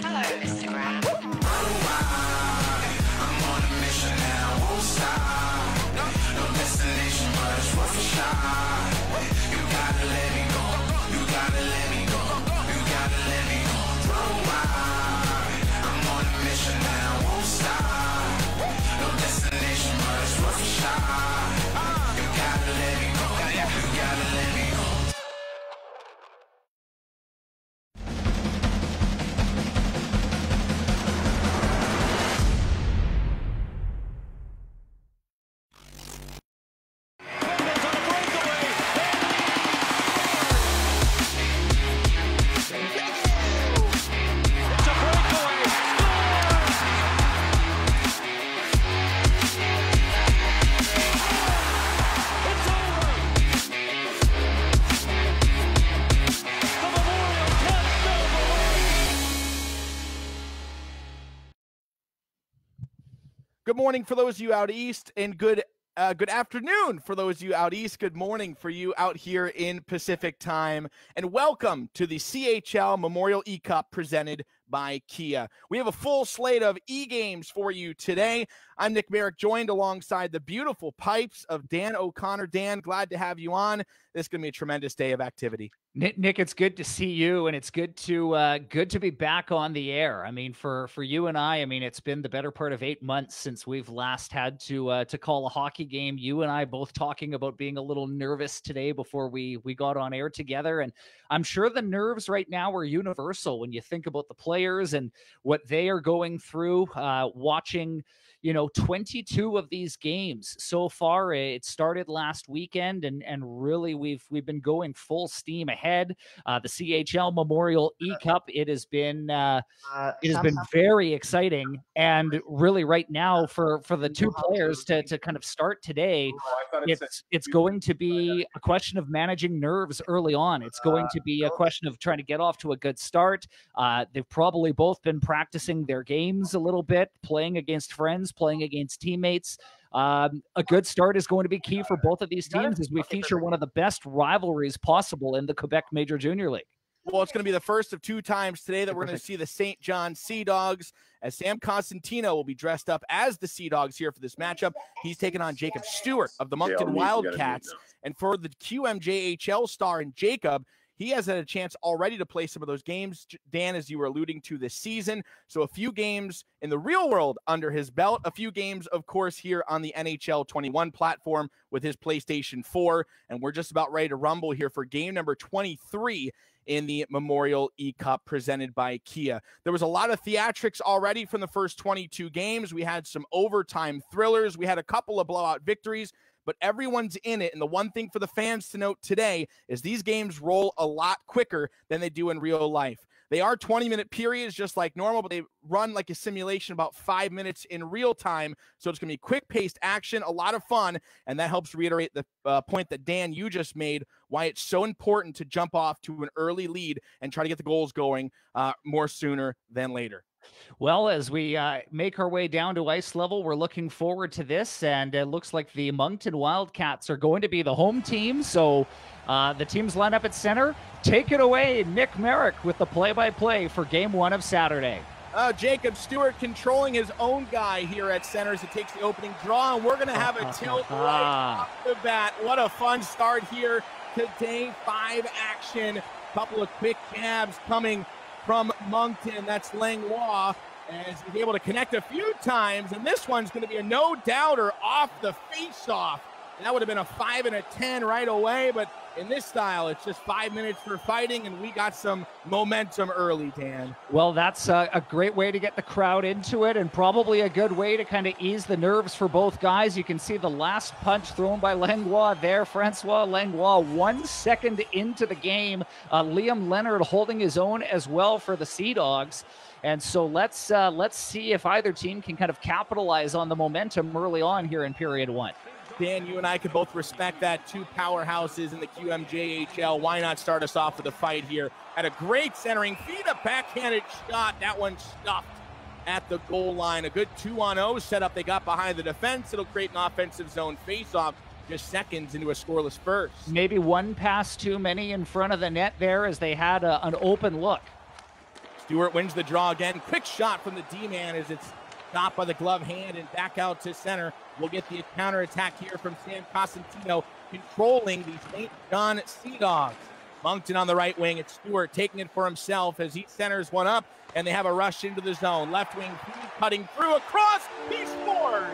Hello, Instagram. I'm on a mission now, won't stop. No destination, but it's worth a shot. You gotta let me go. You gotta let me go. You gotta let me go. I'm on a mission now, won't stop. No destination, but it's worth a shot. You gotta let me go. You gotta let me go. Good morning for those of you out east, and good afternoon for those of you out east. Good morning for you out here in Pacific time, and welcome to the CHL Memorial E-Cup presented by Kia. We have a full slate of e-games for you today. I'm Nick Merrick, joined alongside the beautiful pipes of Dan O'Connor. Dan, glad to have you on. This is going to be a tremendous day of activity. Nick, it's good to see you, and it's good to be back on the air. I mean, for you and I mean, it's been the better part of 8 months since we've last had to call a hockey game. You and I both talking about being a little nervous today before we got on air together, and I'm sure the nerves right now are universal when you think about the players and what they are going through. Watching 22 of these games so far. It started last weekend, and really we've been going full steam ahead. The CHL Memorial E-Cup, it has been very exciting, and really right now for the two players to kind of start today, it's going to be a question of managing nerves early on. It's going to be a question of trying to get off to a good start. They've probably both been practicing their games a little bit, playing against friends, playing against teammates. A good start is going to be key for both of these teams as we feature one of the best rivalries possible in the Quebec Major Junior League. Well, it's going to be the first of 2 times today that we're going to see the St. John Sea Dogs, as Sam Cosentino will be dressed up as the Sea Dogs here for this matchup. He's taking on Jacob Stewart of the Moncton Wildcats. And for the QMJHL star in Jacob, he has had a chance already to play some of those games, Dan, as you were alluding to, this season. So a few games in the real world under his belt, a few games, of course, here on the NHL 21 platform with his PlayStation 4. And we're just about ready to rumble here for game number 23 in the Memorial E-Cup presented by Kia. There was a lot of theatrics already from the first 22 games. We had some overtime thrillers. We had a couple of blowout victories, but everyone's in it. And the one thing for the fans to note today is these games roll a lot quicker than they do in real life. They are 20-minute periods just like normal, but they run like a simulation about 5 minutes in real time. So it's going to be quick-paced action, a lot of fun, and that helps reiterate the point that, Dan, you just made, why it's so important to jump off to an early lead and try to get the goals going more sooner than later. Well, as we make our way down to ice level, we're looking forward to this, and it looks like the Moncton Wildcats are going to be the home team. So the teams line up at center. Take it away, Nick Merrick, with the play-by-play for Game 1 of Saturday. Jacob Stewart controlling his own guy here at center as he takes the opening draw, and we're going to have a tilt right off the bat. What a fun start here today. 5 action, couple of quick jabs coming from Moncton. That's Langlois, as he's able to connect a few times, and this one's going to be a no-doubter off the face-off. And that would have been a 5 and a 10 right away, but in this style, it's just 5 minutes for fighting, and we got some momentum early, Dan. Well, that's a great way to get the crowd into it, and probably a good way to kind of ease the nerves for both guys. You can see the last punch thrown by Langlois there. Francois Langlois, 1 second into the game. Liam Leonard holding his own as well for the Sea Dogs. And so let's see if either team can kind of capitalize on the momentum early on here in period 1. Dan, you and I could both respect that. 2 powerhouses in the QMJHL. Why not start us off with a fight here? Had a great centering feed, a backhanded shot. That one stuffed at the goal line. A good 2-on-0 setup they got behind the defense. It'll create an offensive zone faceoff just seconds into a scoreless first. Maybe one pass too many in front of the net there as they had an open look. Stewart wins the draw again. Quick shot from the D-man as it's stopped by the glove hand and back out to center. We'll get the counterattack here from Sam Cosentino, controlling the St. John Sea Dogs. Moncton on the right wing. It's Stewart taking it for himself as he centers one up, and they have a rush into the zone. Left wing cutting through across. He scores!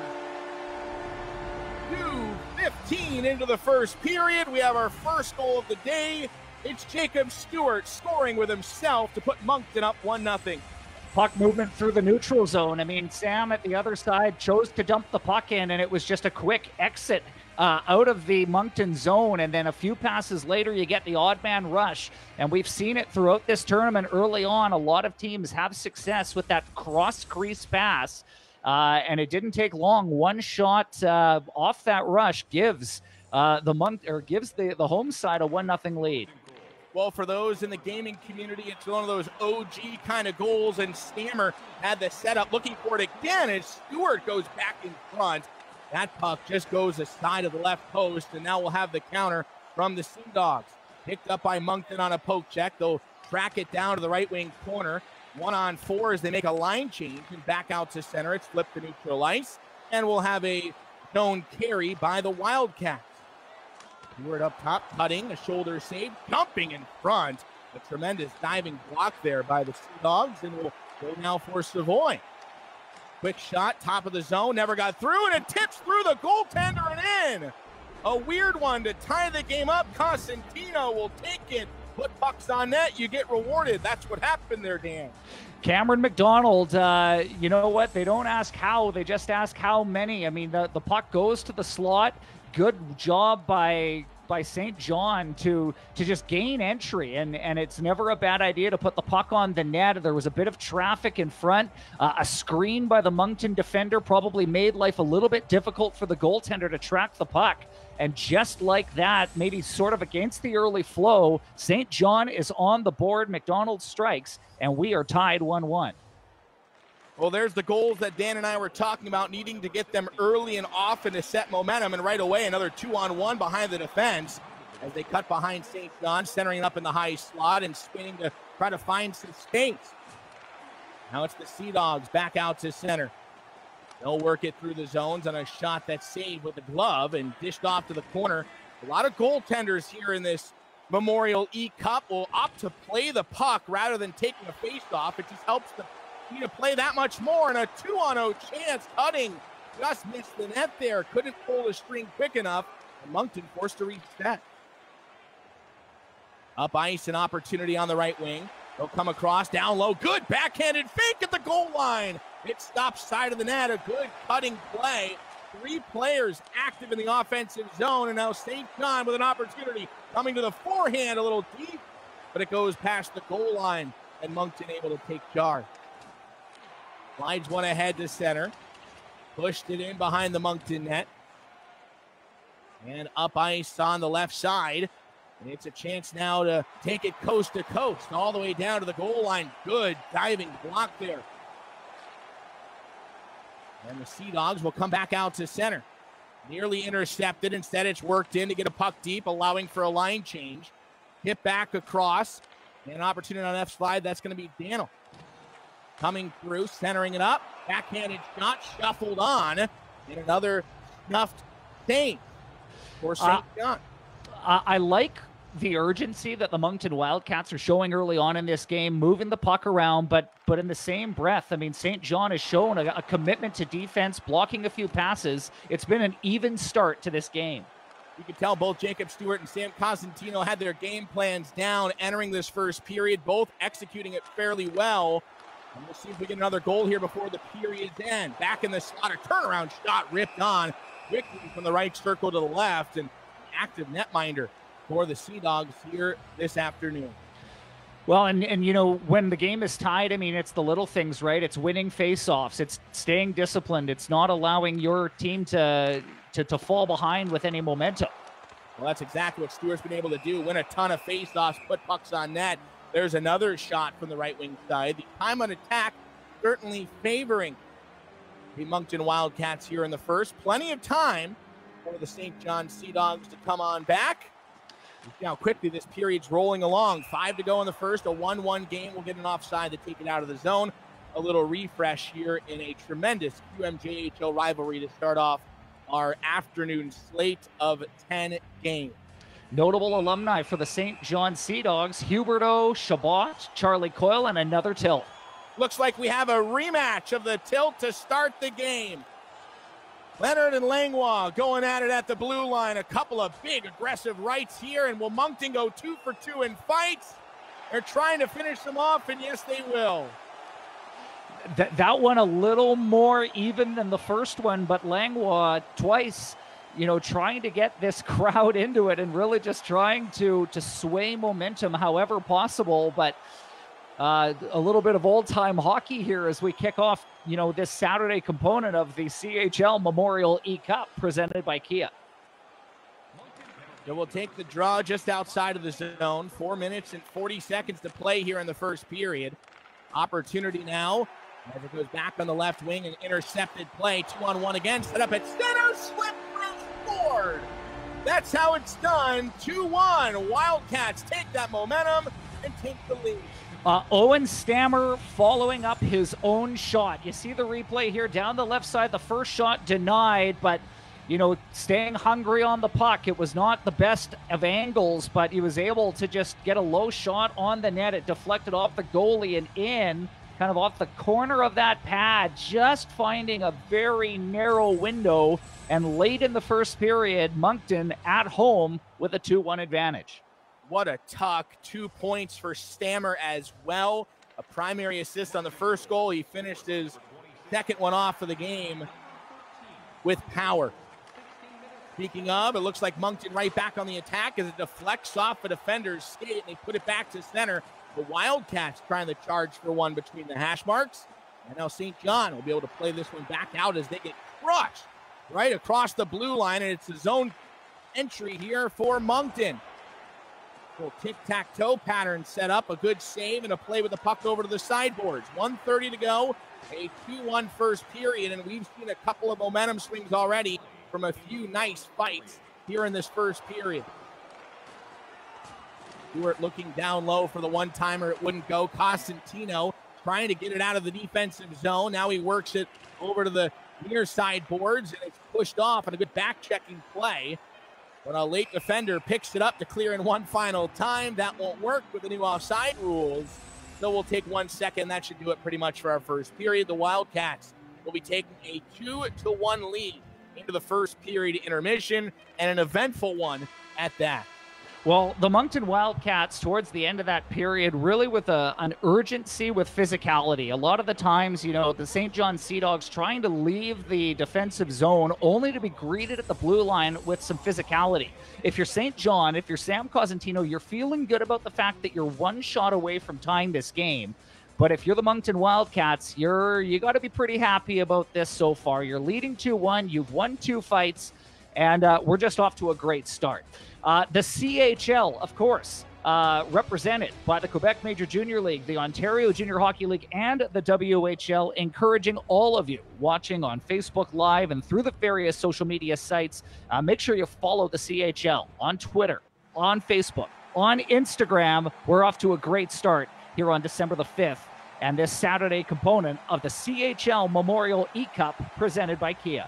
2:15 into the first period. We have our first goal of the day. It's Jacob Stewart scoring with himself to put Moncton up 1-0. Puck movement through the neutral zone. I mean, Sam at the other side chose to dump the puck in, and it was just a quick exit out of the Moncton zone. And then a few passes later, you get the odd man rush. And we've seen it throughout this tournament early on. A lot of teams have success with that cross-crease pass. And it didn't take long. One shot off that rush gives the home side a 1-0 lead. Well, for those in the gaming community, it's one of those OG kind of goals, and Stammer had the setup looking for it again as Stewart goes back in front. That puck just goes aside of the left post, and now we'll have the counter from the Sea Dogs. Picked up by Moncton on a poke check. They'll track it down to the right wing corner. 1-on-4 as they make a line change and back out to center. It's flipped to neutral ice, and we'll have a known carry by the Wildcats. Stewart up top, cutting, a shoulder save, jumping in front. A tremendous diving block there by the Sea Dogs, and we'll go now for Savoy. Quick shot, top of the zone, never got through, and it tips through the goaltender and in. A weird one to tie the game up. Cosentino will take it. Put pucks on net, you get rewarded. That's what happened there, Dan. Cameron McDonald, you know what? They don't ask how, they just ask how many. I mean, the puck goes to the slot. Good job by St. John to just gain entry, and it's never a bad idea to put the puck on the net. There was a bit of traffic in front. A screen by the Moncton defender probably made life a little bit difficult for the goaltender to track the puck. And just like that, maybe sort of against the early flow, St. John is on the board. McDonald strikes, and we are tied 1-1. Well, there's the goals that Dan and I were talking about, needing to get them early and often to set momentum, and right away another 2-on-1 behind the defense. as they cut behind St. John, centering up in the high slot and spinning to try to find some space. Now it's the Sea Dogs back out to center. They'll work it through the zones on a shot that's saved with the glove and dished off to the corner. A lot of goaltenders here in this Memorial E-Cup will opt to play the puck rather than taking a face-off. It just helps the team to play that much more, and a 2-on-0 chance. Cutting just missed the net there. Couldn't pull the string quick enough, and Moncton forced to reset. Up ice, an opportunity on the right wing. They'll come across, down low. Good backhanded fake at the goal line. It stops side of the net. A good cutting play. 3 players active in the offensive zone, and now St. John with an opportunity coming to the forehand a little deep, but it goes past the goal line, and Moncton able to take charge. Slides one ahead to center. Pushed it in behind the Moncton net. And up ice on the left side. And it's a chance now to take it coast to coast, all the way down to the goal line. Good diving block there. And the Sea Dogs will come back out to center. Nearly intercepted. Instead, it's worked in to get a puck deep, allowing for a line change. Hit back across. And an opportunity on left slide. That's going to be Daniel. Coming through, centering it up. Backhanded shot, shuffled on. And another snuffed save for St. John. I like the urgency that the Moncton Wildcats are showing early on in this game, moving the puck around, but in the same breath, I mean, St. John has shown a commitment to defense, blocking a few passes. It's been an even start to this game. You can tell both Jacob Stewart and Sam Cosentino had their game plans down entering this first period, both executing it fairly well. And we'll see if we get another goal here before the period's end. Back in the slot, a turnaround shot ripped on quickly from the right circle to the left, and active netminder for the Sea Dogs here this afternoon. Well, and you know, when the game is tied, I mean, it's the little things, right? It's winning faceoffs. It's staying disciplined. It's not allowing your team to fall behind with any momentum. Well, that's exactly what Stewart's been able to do. Win a ton of faceoffs, put pucks on net. There's another shot from the right wing side. The time on attack certainly favoring the Moncton Wildcats here in the first. Plenty of time for the St. John Sea Dogs to come on back. You see how quickly this period's rolling along. 5 to go in the first. A 1-1 game. We'll get an offside to take it out of the zone. A little refresh here in a tremendous QMJHL rivalry to start off our afternoon slate of 10 games. Notable alumni for the St. John Sea Dogs: Huberto, Chabot, Charlie Coyle, and another tilt. Looks like we have a rematch of the tilt to start the game. Leonard and Langlois going at it at the blue line. A couple of big aggressive rights here, and will Moncton go 2 for 2 in fights? They're trying to finish them off, and yes, they will. That one a little more even than the first one, but Langlois twice, you know, trying to get this crowd into it and really just trying to sway momentum however possible. But a little bit of old-time hockey here as we kick off, you know, this Saturday component of the CHL Memorial E-Cup presented by Kia. So we'll take the draw just outside of the zone. 4 minutes and 40 seconds to play here in the first period. Opportunity now as it goes back on the left wing, an intercepted play. 2-on-1 again, set up at center, slip through, scored. That's how it's done. 2-1. Wildcats take that momentum and take the lead. Owen Stammer following up his own shot. You see the replay here down the left side. The first shot denied, but, you know, staying hungry on the puck. It was not the best of angles, but he was able to just get a low shot on the net. It deflected off the goalie and in, kind of off the corner of that pad, just finding a very narrow window. And late in the first period, Moncton at home with a 2-1 advantage. What a tuck. 2 points for Stammer as well. A primary assist on the first goal. He finished his second one off for the game with power. Speaking of, it looks like Moncton right back on the attack as it deflects off a defender's skate and they put it back to center. The Wildcats trying to charge for one between the hash marks. And now St. John will be able to play this one back out as they get crushed right across the blue line. And it's a zone entry here for Moncton. Little tic-tac-toe pattern set up. A good save and a play with the puck over to the sideboards. 1:30 to go. A 2-1 first period. And we've seen a couple of momentum swings already from a few nice fights here in this first period. Stewart looking down low for the one-timer. It wouldn't go. Cosentino trying to get it out of the defensive zone. Now he works it over to the near side boards, and it's pushed off on a good back-checking play. But a late defender picks it up to clear in one final time. That won't work with the new offside rules. So we'll take 1 second. That should do it pretty much for our first period. The Wildcats will be taking a 2-1 lead into the first period intermission, and an eventful one at that. Well, the Moncton Wildcats, towards the end of that period, really with an urgency with physicality. A lot of the times, the St. John Sea Dogs trying to leave the defensive zone only to be greeted at the blue line with some physicality. If you're St. John, if you're Sam Cosentino, you're feeling good about the fact that you're one shot away from tying this game. But if you're the Moncton Wildcats, you got to be pretty happy about this so far. You're leading 2-1. You've won 2 fights, and we're just off to a great start. The CHL, of course, represented by the Quebec Major Junior League, the Ontario Junior Hockey League, and the WHL, encouraging all of you watching on Facebook Live and through the various social media sites. Make sure you follow the CHL on Twitter, on Facebook, on Instagram. We're off to a great start here on December the 5th, and this Saturday component of the CHL Memorial E-Cup presented by Kia.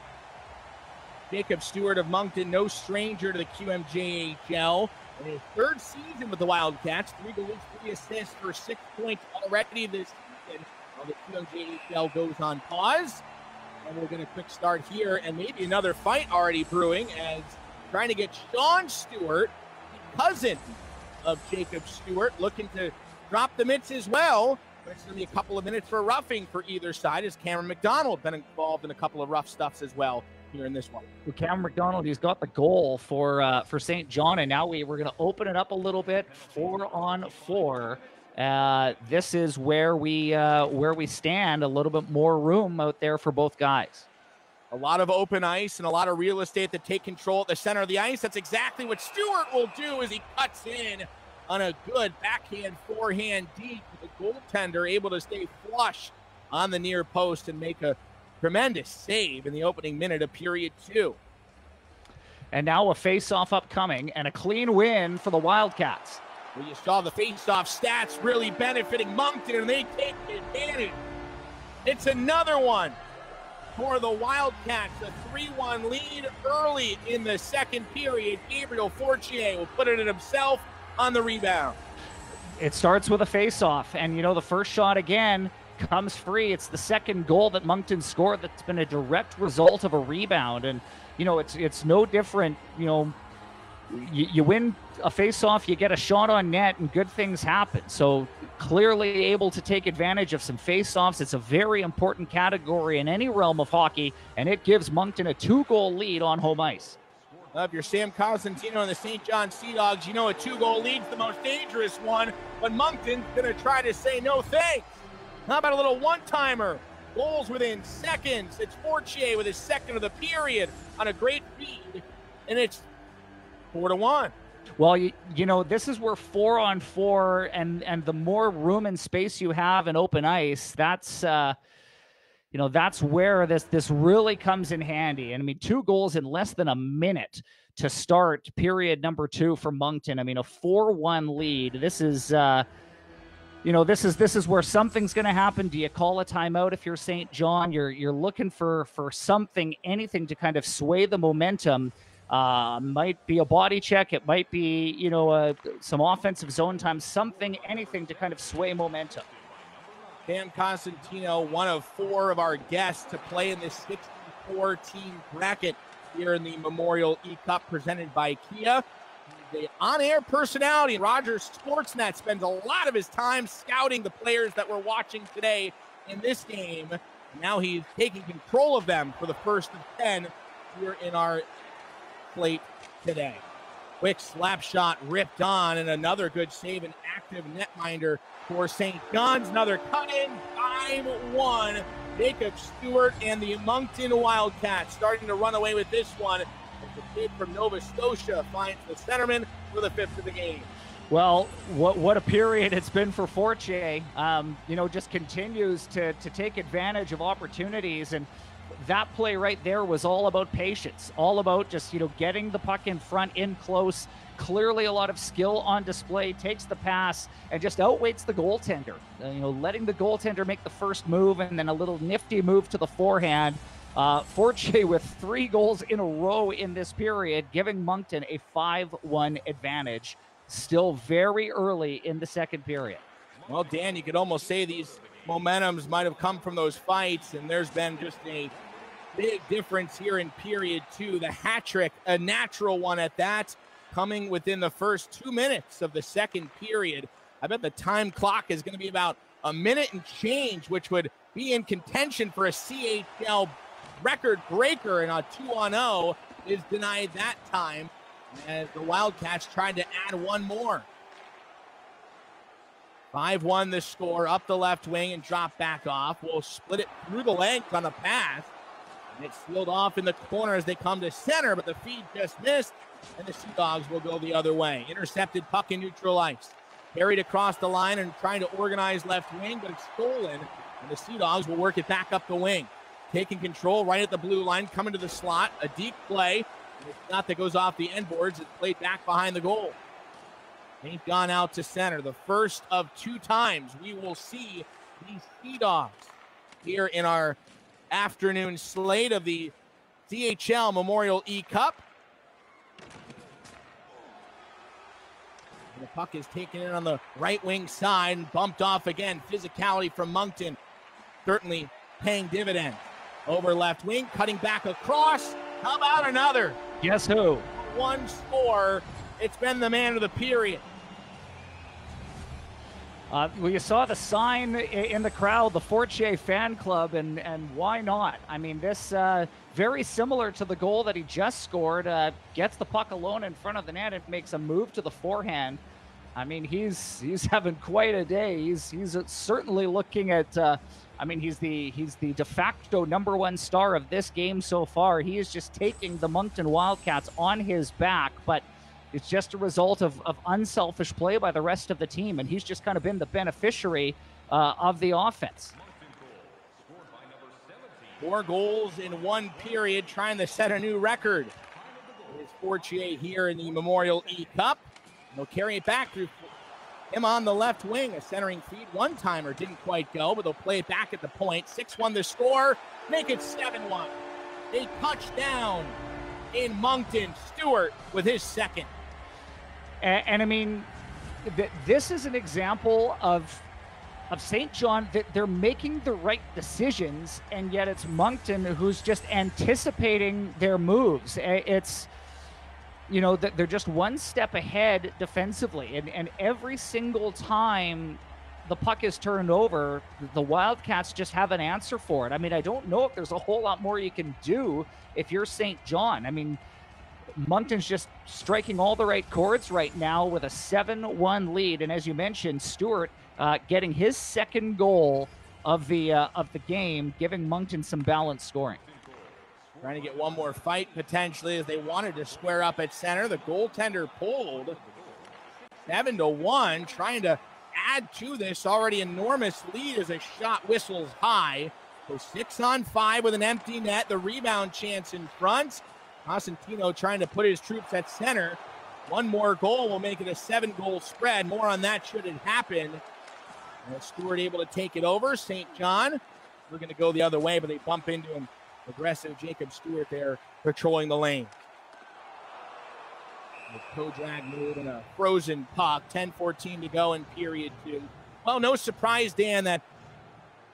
Jacob Stewart of Moncton, no stranger to the QMJHL. In his third season with the Wildcats, 3 goals, 3 assists for 6 points already this season. While the QMJHL goes on pause. And we're going to quick start here, and maybe another fight already brewing as trying to get Sean Stewart, the cousin of Jacob Stewart, looking to drop the mitts as well. But it's going to be a couple of minutes for a roughing for either side, as Cameron McDonald been involved in a couple of rough stuffs as well here in this one. Well, Cameron McDonald, he's got the goal for St. John, and now we're going to open it up a little bit, 4-on-4. This is where we stand, a little bit more room out there for both guys. A lot of open ice and a lot of real estate to take control at the center of the ice. That's exactly what Stewart will do as he cuts in on a good backhand, forehand deep. The goaltender able to stay flush on the near post and make a tremendous save in the opening minute of period 2. And now a face-off upcoming and a clean win for the Wildcats. Well, you saw the face-off stats really benefiting Moncton, and they take advantage. It's another one for the Wildcats, a 3-1 lead early in the second period. Gabriel Fortier will put it in himself on the rebound. It starts with a face-off, and the first shot again comes free. It's the second goal that Moncton scored that's been a direct result of a rebound, and it's no different. You win a face-off, you get a shot on net, and good things happen. So clearly able to take advantage of some face-offs. It's a very important category in any realm of hockey, and it gives Moncton a 2-goal lead on home ice. If you're Sam Cosentino and the St. John Sea Dogs, a 2-goal lead's the most dangerous one, but Moncton's going to try to say no thanks. How about a little one-timer? Goals within seconds. It's Fortier with his second of the period on a great feed, and it's 4-1. Well, this is where 4-on-4 and the more room and space you have in open ice, that's that's where this really comes in handy. And 2 goals in less than a minute to start period number 2 for Moncton. A 4-1 lead. This is this is where something's going to happen. Do you call a timeout if you're St. John? You're looking for something, anything to kind of sway the momentum. Might be a body check. It might be, some offensive zone time, something, anything to kind of sway momentum. Sam Cosentino, one of 4 of our guests to play in this 64-team bracket here in the Memorial E-Cup presented by Kia. The on-air personality, Rogers Sportsnet, spends a lot of his time scouting the players that we're watching today in this game. Now he's taking control of them for the first of 10 here in our plate today. Quick slap shot ripped on, and another good save, an active netminder for St. John's. Another cut-in, 5-1. Jacob Stewart and the Moncton Wildcats starting to run away with this one. The kid from Nova Scotia finds the centerman for the 5th of the game. Well, what a period it's been for Fortier. Just continues to take advantage of opportunities, and that play right there was all about patience, all about just getting the puck in front, in close, clearly a lot of skill on display, takes the pass and just outweights the goaltender. Letting the goaltender make the first move and then a little nifty move to the forehand. Fortier with 3 goals in a row in this period, giving Moncton a 5-1 advantage. Still very early in the second period. Well, Dan, you could almost say these momentums might have come from those fights, and there's been just a big difference here in period 2. The hat trick, a natural one at that, coming within the first 2 minutes of the second period. I bet the time clock is going to be about a minute and change, which would be in contention for a CHL record breaker, and a 2-0 is denied that time as the Wildcats tried to add one more. 5-1 the score, up the left wing and drop back off. We'll split it through the legs on a pass. And it's sealed off in the corner as they come to center, but the feed just missed, and the Sea Dogs will go the other way. Intercepted puck in neutral ice. Carried across the line and trying to organize left wing, but it's stolen, and the Sea Dogs will work it back up the wing. Taking control right at the blue line, coming to the slot, a deep play. And it's not that goes off the end boards, it's played back behind the goal. Ain't gone out to center. The first of 2 times we will see these Sea Dogs here in our afternoon slate of the CHL Memorial E-Cup. The puck is taken in on the right wing side and bumped off again. Physicality from Moncton certainly paying dividends. Over left wing, cutting back across. How about another? Guess who? One score. It's been the man of the period. Well, you saw the sign in the crowd, the Fortier fan club, and why not? I mean, this very similar to the goal that he just scored. Gets the puck alone in front of the net and makes a move to the forehand. I mean, he's having quite a day. He's certainly looking at. I mean, he's the de facto #1 star of this game so far. He is just taking the Moncton Wildcats on his back, but it's just a result of unselfish play by the rest of the team, and he's just kind of been the beneficiary of the offense. 4 goals in 1 period, trying to set a new record. It is Fortier here in the Memorial E-Cup. They'll carry it back through him on the left wing. A centering feed, one-timer didn't quite go, but they'll play it back at the point. 6-1 the score, make it 7-1. A touchdown in Moncton. Stewart with his second. And I mean, this is an example of St. John that they're making the right decisions, and yet it's Moncton who's just anticipating their moves. It's, that they're just one step ahead defensively, and every single time the puck is turned over, the Wildcats just have an answer for it. I mean, I don't know if there's a whole lot more you can do if you're St. John. I mean, Moncton's just striking all the right chords right now with a 7-1 lead, and as you mentioned, Stewart getting his second goal of the game, giving Moncton some balanced scoring. Trying to get one more fight potentially as they wanted to square up at center. The goaltender pulled. 7-1, trying to add to this already enormous lead as a shot whistles high. So 6-on-5 with an empty net. The rebound chance in front. Cosentino trying to put his troops at center. One more goal will make it a 7-goal spread. More on that should it happen. And Stewart able to take it over. St. John, we're going to go the other way, but they bump into him. Aggressive Jacob Stewart there patrolling the lane. A toe-drag move and a frozen puck. 10:14 to go in period 2. Well, no surprise, Dan, that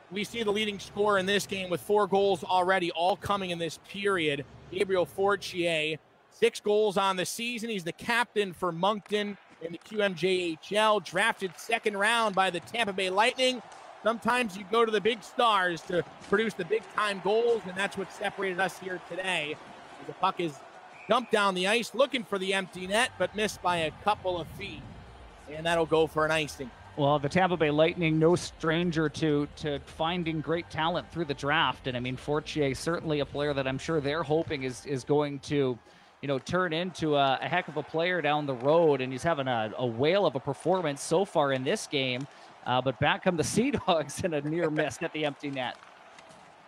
we see the leading scorer in this game with 4 goals already, all coming in this period. Gabriel Fortier, 6 goals on the season. He's the captain for Moncton in the QMJHL, drafted 2nd round by the Tampa Bay Lightning. Sometimes you go to the big stars to produce the big-time goals, and that's what separated us here today. The puck is dumped down the ice, looking for the empty net, but missed by a couple of feet, and that'll go for an icing. Well, the Tampa Bay Lightning, no stranger to finding great talent through the draft, and I mean, Fortier certainly a player that I'm sure they're hoping is going to, turn into a heck of a player down the road, and he's having a whale of a performance so far in this game. But back come the Sea Dogs and a near miss at the empty net.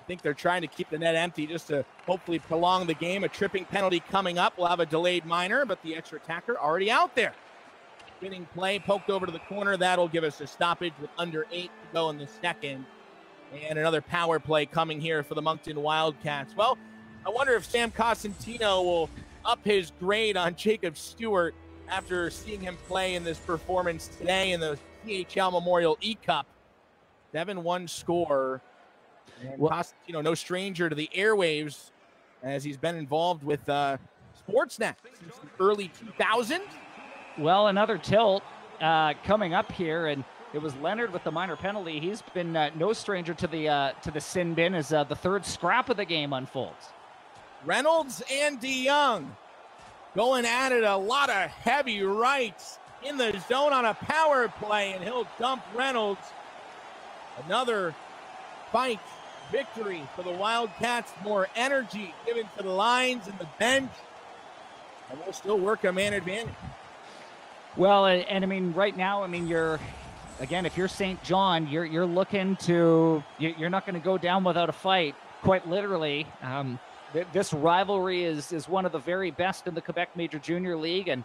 think they're trying to keep the net empty just to hopefully prolong the game. A tripping penalty coming up. We'll have a delayed minor, but the extra attacker already out there. Spinning play, poked over to the corner. That'll give us a stoppage with under 8 to go in the second. And another power play coming here for the Moncton Wildcats. Well, I wonder if Sam Cosentino will up his grade on Jacob Stewart after seeing him play in this performance today in the CHL Memorial E-Cup. 7-1 score. And Cosentino, no stranger to the airwaves as he's been involved with Sportsnet since the early 2000s. Well, another tilt coming up here, and it was Leonard with the minor penalty. He's been no stranger to the sin bin as the third scrap of the game unfolds. Reynolds and DeYoung going at it, a lot of heavy rights in the zone on a power play, and he'll dump Reynolds. Another fight victory for the Wildcats. More energy given to the lines and the bench, and we'll still work a man advantage. Well, and I mean, right now, I mean, if you're St. John, you're looking to, you're not going to go down without a fight, quite literally. This rivalry is one of the very best in the Quebec Major Junior League, and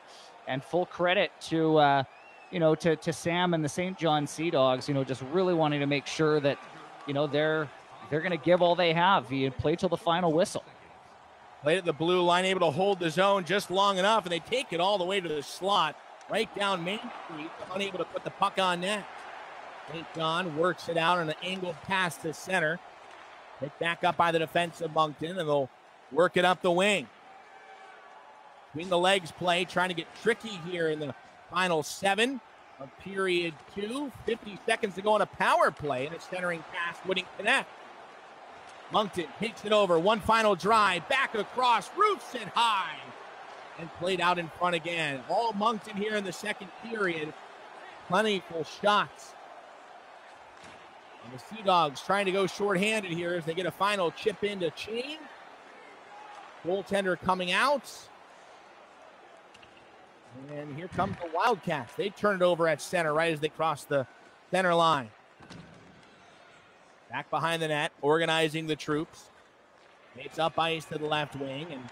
full credit to to Sam and the St. John Sea Dogs, just really wanting to make sure that they're going to give all they have. You play till the final whistle. Played at the blue line, able to hold the zone just long enough, and they take it all the way to the slot, right down Main Street, unable to put the puck on net. St. John works it out on an angled pass to center. Picked back up by the defense of Moncton, and they'll work it up the wing. Between the legs play, trying to get tricky here in the final 7 of period 2. 50 seconds to go on a power play, and a centering pass wouldn't connect. Moncton takes it over, one final drive, back across, roofs it high, and played out in front again. All Moncton here in the second period. Plentiful shots. And the Sea Dogs trying to go shorthanded here as they get a final chip in to change. Goaltender coming out. And here comes the Wildcats. They turn it over at center right as they cross the center line. Back behind the net, organizing the troops. It's up ice to the left wing and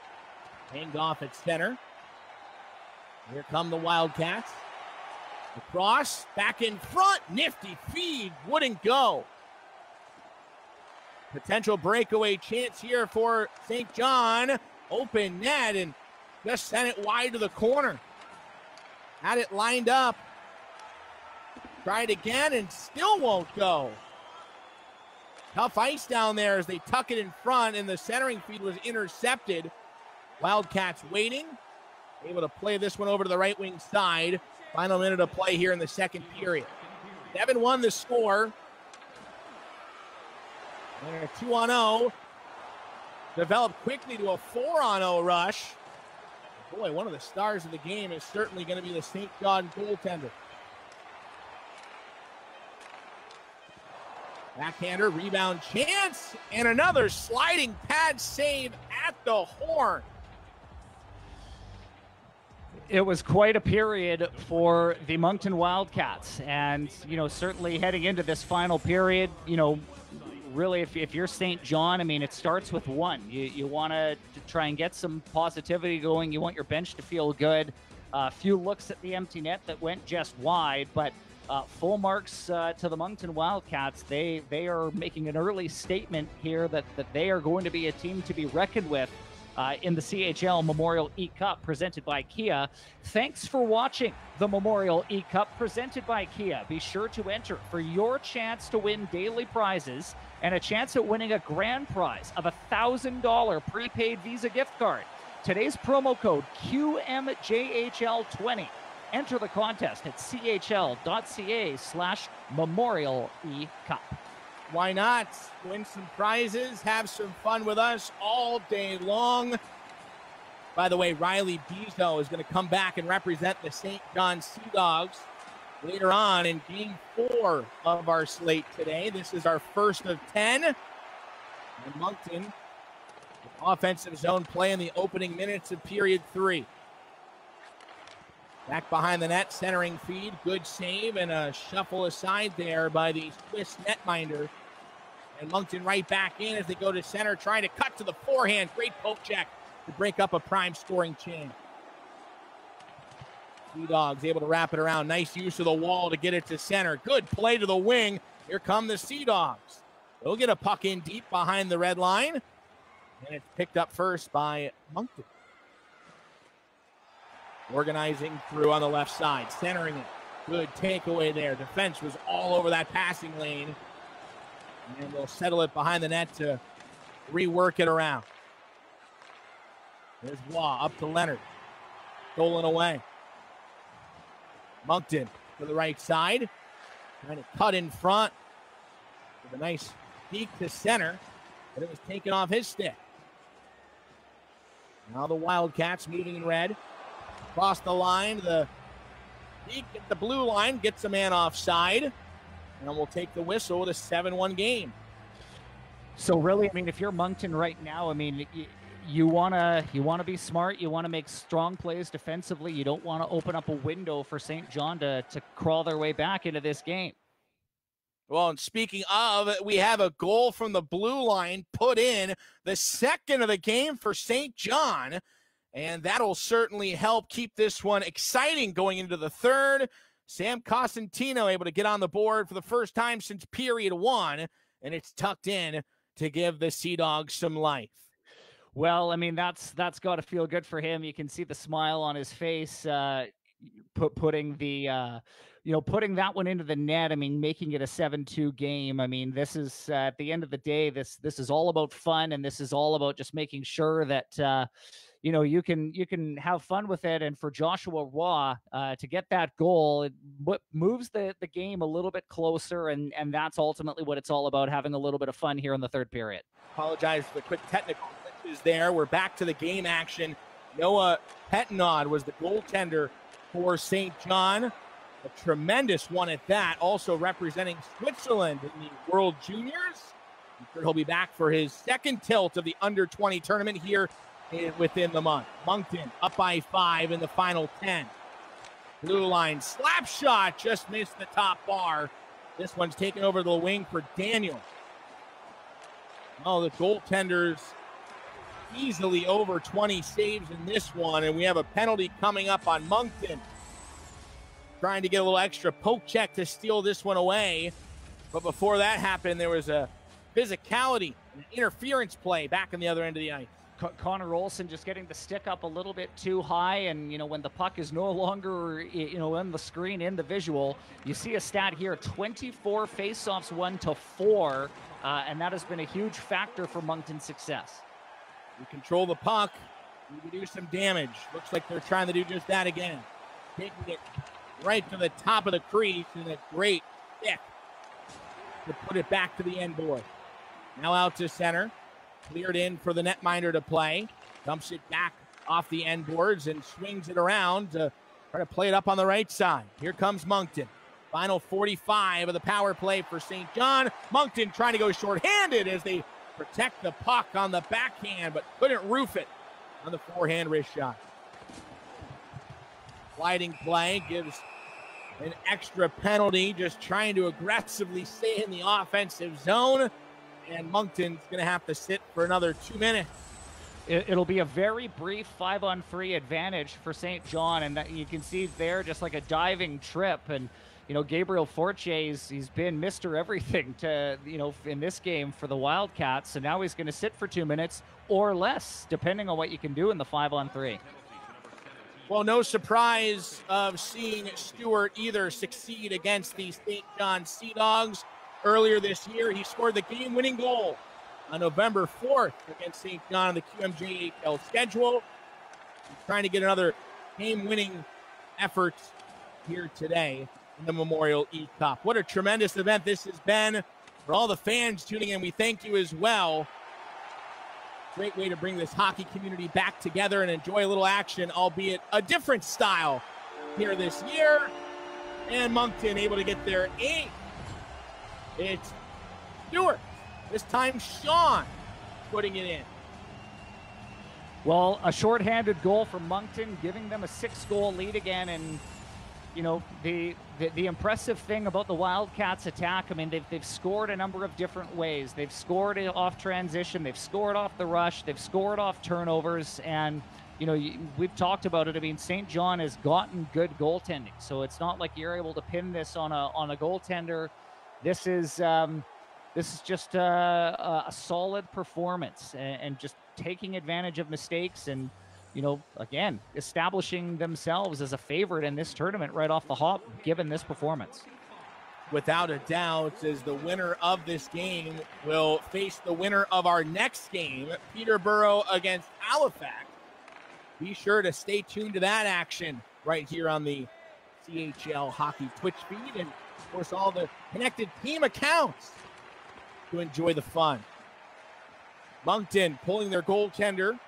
hanged off at center. Here come the Wildcats. Across, back in front, nifty feed, wouldn't go. Potential breakaway chance here for St. John. Open net and just sent it wide to the corner. Had it lined up. Tried again and still won't go. Tough ice down there as they tuck it in front, and the centering feed was intercepted. Wildcats waiting. Able to play this one over to the right wing side. Final minute of play here in the second period. 7-1 the score. And a 2-on-0. Developed quickly to a 4-on-0 rush. Boy, one of the stars of the game is certainly going to be the St. John goaltender. Backhander, rebound chance, and another sliding pad save at the horn. It was quite a period for the Moncton Wildcats, and certainly heading into this final period, really if you're St. John, I mean, it starts with one. You want to try and get some positivity going. You want your bench to feel good. A few looks at the empty net that went just wide, but full marks to the Moncton Wildcats. They are making an early statement here that they are going to be a team to be reckoned with in the CHL Memorial E-Cup presented by Kia. Thanks for watching the Memorial E-Cup presented by Kia. Be sure to enter for your chance to win daily prizes and a chance at winning a grand prize of a $1,000 prepaid Visa gift card. Today's promo code QMJHL20. Enter the contest at chl.ca/Memorial E-Cup. Why not? Win some prizes, have some fun with us all day long. By the way, Riley Bizo is going to come back and represent the St. John Sea Dogs later on in Game 4 of our slate today. This is our first of 10. And Moncton, offensive zone play in the opening minutes of period 3. Back behind the net, centering feed, good save, and a shuffle aside there by the Swiss netminder. And Moncton right back in as they go to center, trying to cut to the forehand. Great poke check to break up a prime scoring chance. Sea Dogs able to wrap it around. Nice use of the wall to get it to center. Good play to the wing. Here come the Sea Dogs. They'll get a puck in deep behind the red line. And it's picked up first by Moncton. Organizing through on the left side. Centering it. Good takeaway there. Defense was all over that passing lane. And they'll settle it behind the net to rework it around. There's Waugh up to Leonard. Stolen away. Moncton to the right side. Trying to cut in front. With a nice peek to center. But it was taken off his stick. Now the Wildcats moving in red. Across the line. The peek at the blue line gets a man offside. And we'll take the whistle with a 7-1 game. So really, I mean, if you're Moncton right now, I mean, you wanna be smart. You want to make strong plays defensively. You don't want to open up a window for St. John to crawl their way back into this game. Well, and speaking of, we have a goal from the blue line put in, the second of the game for St. John. And that'll certainly help keep this one exciting going into the third. Sam Cosentino able to get on the board for the first time since period one, and it's tucked in to give the Sea Dogs some life. Well, I mean, that's got to feel good for him. You can see the smile on his face, putting that one into the net. I mean, making it a 7-2 game. I mean, this is at the end of the day, this is all about fun, and this is all about just making sure that you can have fun with it. And for Joshua Waugh to get that goal, it moves the game a little bit closer, and that's ultimately what it's all about, having a little bit of fun here in the third period. Apologize for the quick technical glitches there. We're back to the game action. Noah Pettenod was the goaltender for St. John. A tremendous one at that. Also representing Switzerland in the World Juniors. I'm sure he'll be back for his second tilt of the under-20 tournament here within the month. Moncton up by 5 in the final 10. Blue line slap shot, just missed the top bar. This one's taken over the wing for Daniel. Oh, the goaltenders easily over 20 saves in this one, and we have a penalty coming up on Moncton. Trying to get a little extra poke check to steal this one away. But before that happened, there was a physicality, an interference play back on the other end of the ice. Connor Olson just getting the stick up a little bit too high, and when the puck is no longer in the screen, in the visual, you see a stat here: 24 faceoffs won to 4, and that has been a huge factor for Moncton's success. We control the puck, we can do some damage. Looks like they're trying to do just that again, taking it right to the top of the crease, and a great stick to put it back to the end board. Now out to center. Cleared in for the netminder to play. Dumps it back off the end boards and swings it around to try to play it up on the right side. Here comes Moncton. Final 45 of the power play for St. John. Moncton trying to go shorthanded as they protect the puck on the backhand, but couldn't roof it on the forehand wrist shot. Sliding play gives an extra penalty, just trying to aggressively stay in the offensive zone. And Moncton's going to have to sit for another 2 minutes. It'll be a very brief 5-on-3 advantage for St. John, and that you can see there just like a diving trip. And Gabriel Fortier, he's been Mr. Everything to in this game for the Wildcats. So now he's going to sit for 2 minutes or less, depending on what you can do in the 5-on-3. Well, no surprise of seeing Stewart either succeed against the St. John Sea Dogs. Earlier this year, he scored the game-winning goal on November 4th against St. John on the QMJHL schedule. He's trying to get another game-winning effort here today in the Memorial E-Cup. What a tremendous event this has been. For all the fans tuning in, we thank you as well. Great way to bring this hockey community back together and enjoy a little action, albeit a different style here this year. And Moncton able to get their 8th. It's Stewart. This time Sean putting it in. Well, a shorthanded goal for Moncton, giving them a 6-goal lead again. And you know, the impressive thing about the Wildcats attack, I mean, they've scored a number of different ways. They've scored off transition, they've scored off the rush, they've scored off turnovers, and you know, we've talked about it. I mean, St. John has gotten good goaltending, so it's not like you're able to pin this on a goaltender. This is just a solid performance and just taking advantage of mistakes and, you know, again, establishing themselves as a favorite in this tournament right off the hop, given this performance. Without a doubt, as the winner of this game will face the winner of our next game, Peterborough against Halifax. Be sure to stay tuned to that action right here on the CHL Hockey Twitch feed, and of course all the connected team accounts to enjoy the fun. Moncton pulling their goaltender.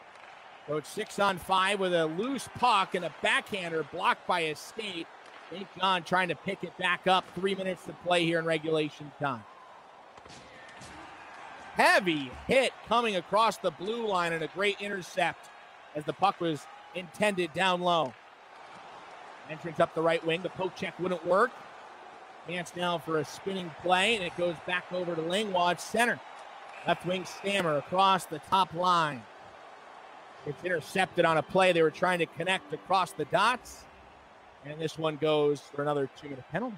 So it's 6-on-5 with a loose puck and a backhander blocked by a skate. St. John trying to pick it back up. 3 minutes to play here in regulation time. Heavy hit coming across the blue line and a great intercept as the puck was intended down low. Entrance up the right wing. The poke check wouldn't work. Chance now for a spinning play, and it goes back over to Langlois at center. Left wing Stammer across the top line. It's intercepted on a play. They were trying to connect across the dots. And this one goes for another 2-minute penalty.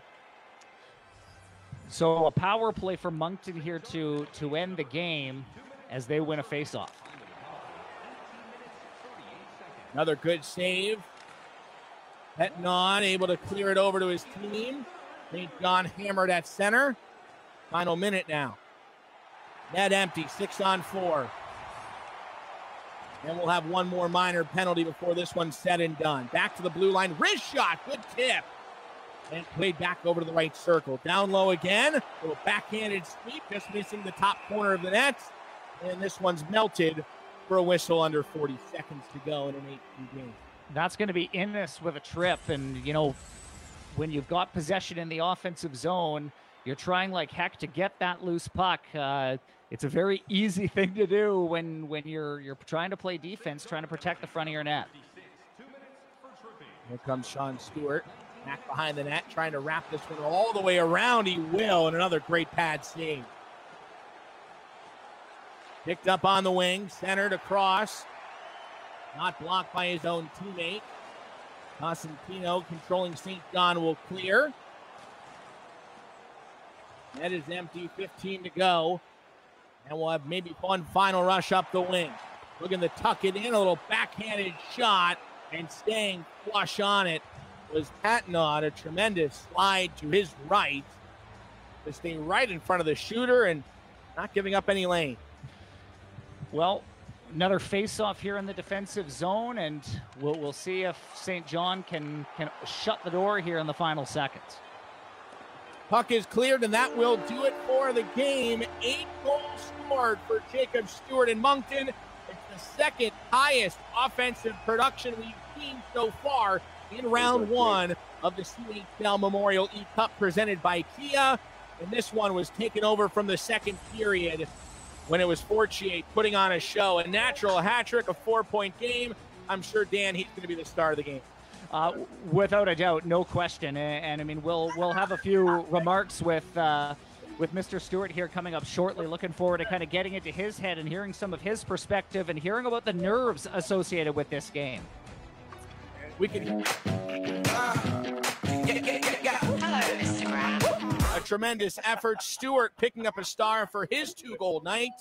So a power play for Moncton here to end the game as they win a faceoff. Another good save. Petnon able to clear it over to his team. St. John hammered at center. Final minute now. Net empty, 6-on-4. And we'll have one more minor penalty before this one's said and done. Back to the blue line. Wrist shot. Good tip. And played back over to the right circle. Down low again. A little backhanded sweep. Just missing the top corner of the net. And this one's melted for a whistle under 40 seconds to go in an 8-2 game. That's going to be in this with a trip. And, you know, when you've got possession in the offensive zone, you're trying like heck to get that loose puck. It's a very easy thing to do when you're trying to play defense, trying to protect the front of your net. Here comes Sean Stewart, back behind the net, trying to wrap this one all the way around. He will, and another great pad save. Picked up on the wing, centered across. Not blocked by his own teammate. Cosentino controlling St. John will clear. Net is empty, 15 to go. And we'll have maybe one final rush up the wing. Looking to tuck it in, a little backhanded shot, and staying flush on it was Patnaud. A tremendous slide to his right to stay right in front of the shooter and not giving up any lane. Well, another face-off here in the defensive zone, and we'll see if St. John can shut the door here in the final seconds. Puck is cleared, and that will do it for the game. 8 goals scored for Jacob Stewart in Moncton. It's the second highest offensive production we've seen so far in round 1 of the CHL Memorial E-Cup presented by Kia. And this one was taken over from the second period when it was Fortier putting on a show. A natural hat trick, a 4-point game. I'm sure, Dan, he's going to be the star of the game. Without a doubt, no question. And I mean, we'll have a few remarks with Mr. Stewart here coming up shortly. Looking forward to kind of getting into his head and hearing some of his perspective and hearing about the nerves associated with this game. We can. Hello, Instagram. A tremendous effort. Stewart picking up a star for his 2-goal night,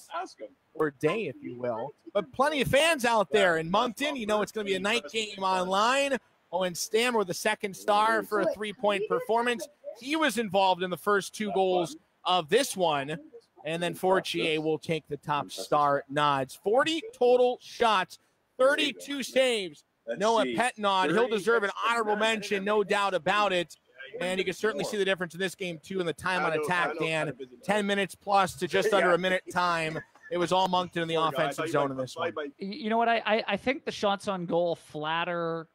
or day, if you will. But plenty of fans out there in Moncton. You know it's going to be a night game online. Owen Stammer with the second star for a 3-point performance. He was involved in the first 2 goals of this one. And then Fortier will take the top star nods. 40 total shots, 32 saves. Noah Petnaud, he'll deserve an honorable mention, no doubt about it. And you can certainly see the difference in this game, too, in the time on attack, Dan. 10 minutes plus to just under a minute time. It was all Moncton in the offensive zone in this one. You know what? I think the shots on goal flatter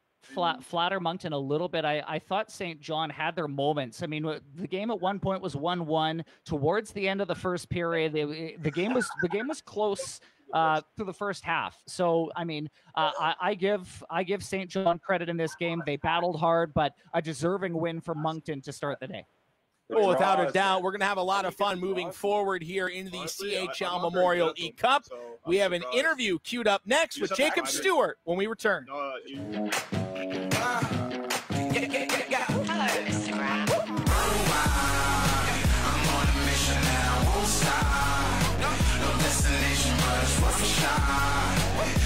Moncton a little bit. I thought St. John had their moments. I mean, the game at one point was 1-1. Towards the end of the first period, the game was close through the first half. So, I mean, I give St. John credit in this game. They battled hard, but a deserving win for Moncton to start the day. Well, without a doubt, we're going to have a lot of fun moving forward here in the CHL Memorial E-Cup. We have an interview queued up next with Jacob Stewart when we return. Hello, Instagram. I'm on a mission and I won't stop. No destination, but it's worth a shot.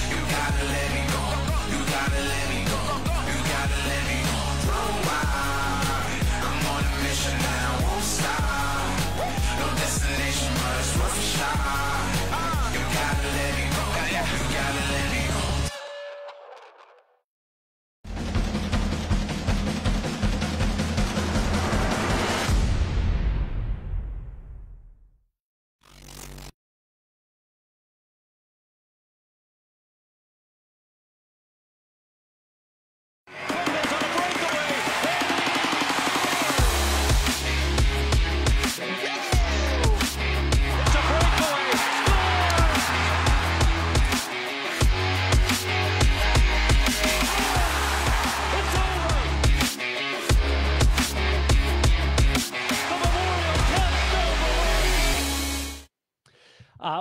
You gotta let me go. You gotta let me go. You gotta let me go. I'm on a mission and I won't stop. No destination, but it's worth a shot. You gotta let me go. You gotta let me go.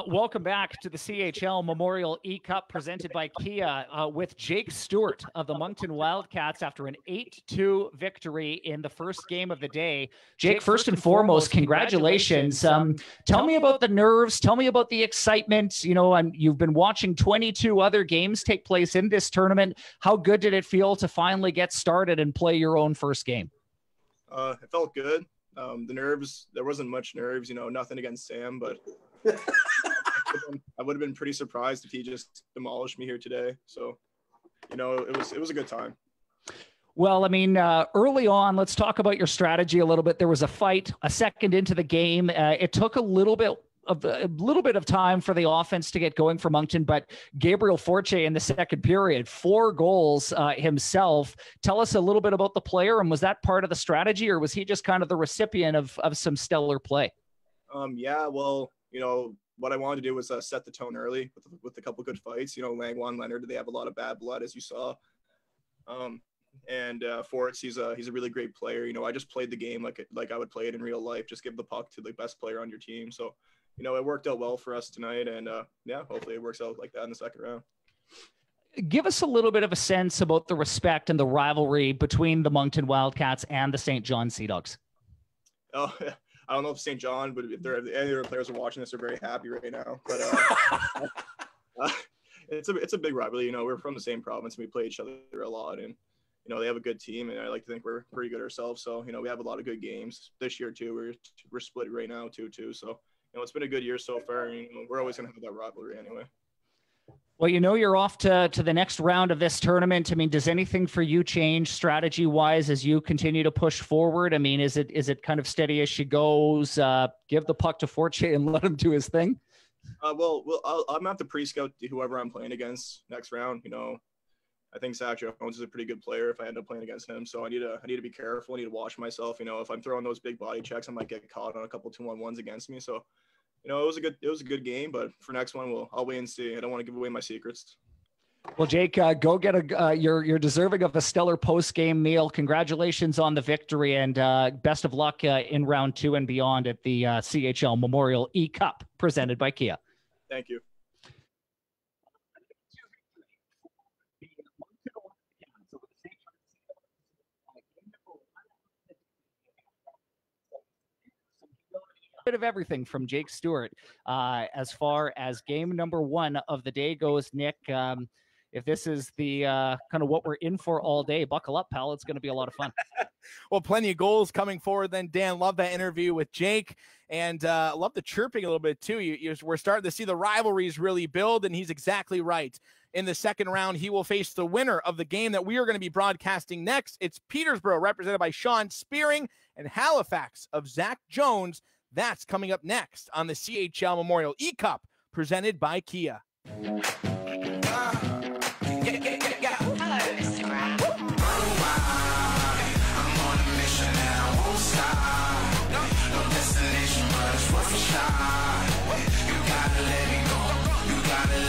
Welcome back to the CHL Memorial E-Cup presented by Kia with Jake Stewart of the Moncton Wildcats after an 8-2 victory in the first game of the day. Jake, first and foremost, congratulations. Tell me about the nerves. Tell me about the excitement. You know, you've been watching 22 other games take place in this tournament. How good did it feel to finally get started and play your own first game? It felt good. The nerves, there wasn't much nerves, you know, nothing against Sam, but I would have been pretty surprised if he just demolished me here today. So, you know, it was a good time. Well, I mean, early on, let's talk about your strategy a little bit. There was a fight a second into the game. It took a little bit of time for the offense to get going for Moncton, but Gabriel Forte in the second period, 4 goals himself. Tell us a little bit about the player, and was that part of the strategy, or was he just kind of the recipient of some stellar play? Yeah, well, you know, what I wanted to do was set the tone early with a couple good fights. You know, Langwan, Leonard, they have a lot of bad blood, as you saw. And Forts, he's a really great player. You know, I just played the game like I would play it in real life. Just give the puck to the best player on your team. So, you know, it worked out well for us tonight, and yeah, hopefully it works out like that in the second round. Give us a little bit of a sense about the respect and the rivalry between the Moncton Wildcats and the St. John Sea Dogs. Oh, I don't know if St. John, but if any of the players are watching this, they're very happy right now. But it's a big rivalry. You know, we're from the same province, and we play each other a lot, and you know, they have a good team, and I like to think we're pretty good ourselves. So, you know, we have a lot of good games this year too. We're split right now 2-2. So, you know, it's been a good year so far, and you know, we're always going to have that rivalry anyway. Well, you know, you're off to the next round of this tournament. I mean, does anything for you change strategy-wise as you continue to push forward? I mean, is it kind of steady as she goes? Give the puck to Forte and let him do his thing? Well, I'm going to have to pre-scout whoever I'm playing against next round. You know, I think Zach Jones is a pretty good player if I end up playing against him. So I need to be careful. I need to watch myself. You know, if I'm throwing those big body checks, I might get caught on a couple 2-on-1s against me. So, you know, it was a good game, but for next one, I'll wait and see. I don't want to give away my secrets. Well, Jake, go get you're deserving of a stellar post-game meal. Congratulations on the victory, and best of luck in round 2 and beyond at the CHL Memorial E-Cup presented by Kia. Thank you. Bit of everything from Jake Stewart as far as game number 1 of the day goes. Nick, if this is the kind of what we're in for all day, buckle up, pal. It's going to be a lot of fun. Well, plenty of goals coming forward then, Dan. Love that interview with Jake, and love the chirping a little bit too. We're starting to see the rivalries really build, and he's exactly right. In the second round, he will face the winner of the game that we are going to be broadcasting next. It's Peterborough, represented by Sean Spearing, and Halifax of Zach Jones. That's coming up next on the CHL Memorial E-Cup, presented by Kia. Hello, Instagram. I'm on a mission and I won't stop. No destination, but it's worth a shot. You gotta let me go. You gotta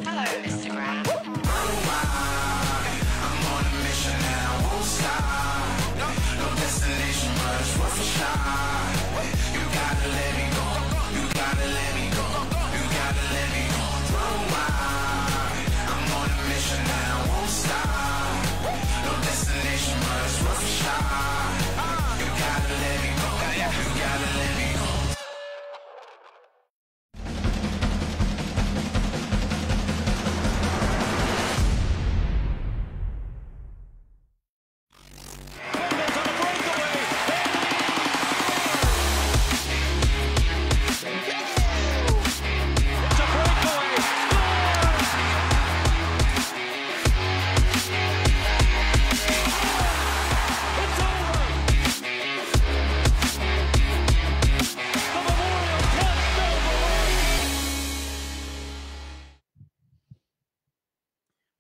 Hello, Mr. Brown. I'm on a mission and I won't stop. No destination, but it's worth a shot. You gotta let me go. You gotta let me go. You gotta let me go. Run wild. I'm on a mission and I won't stop. No destination, but it's worth a shot. You gotta let me go. You gotta let me go.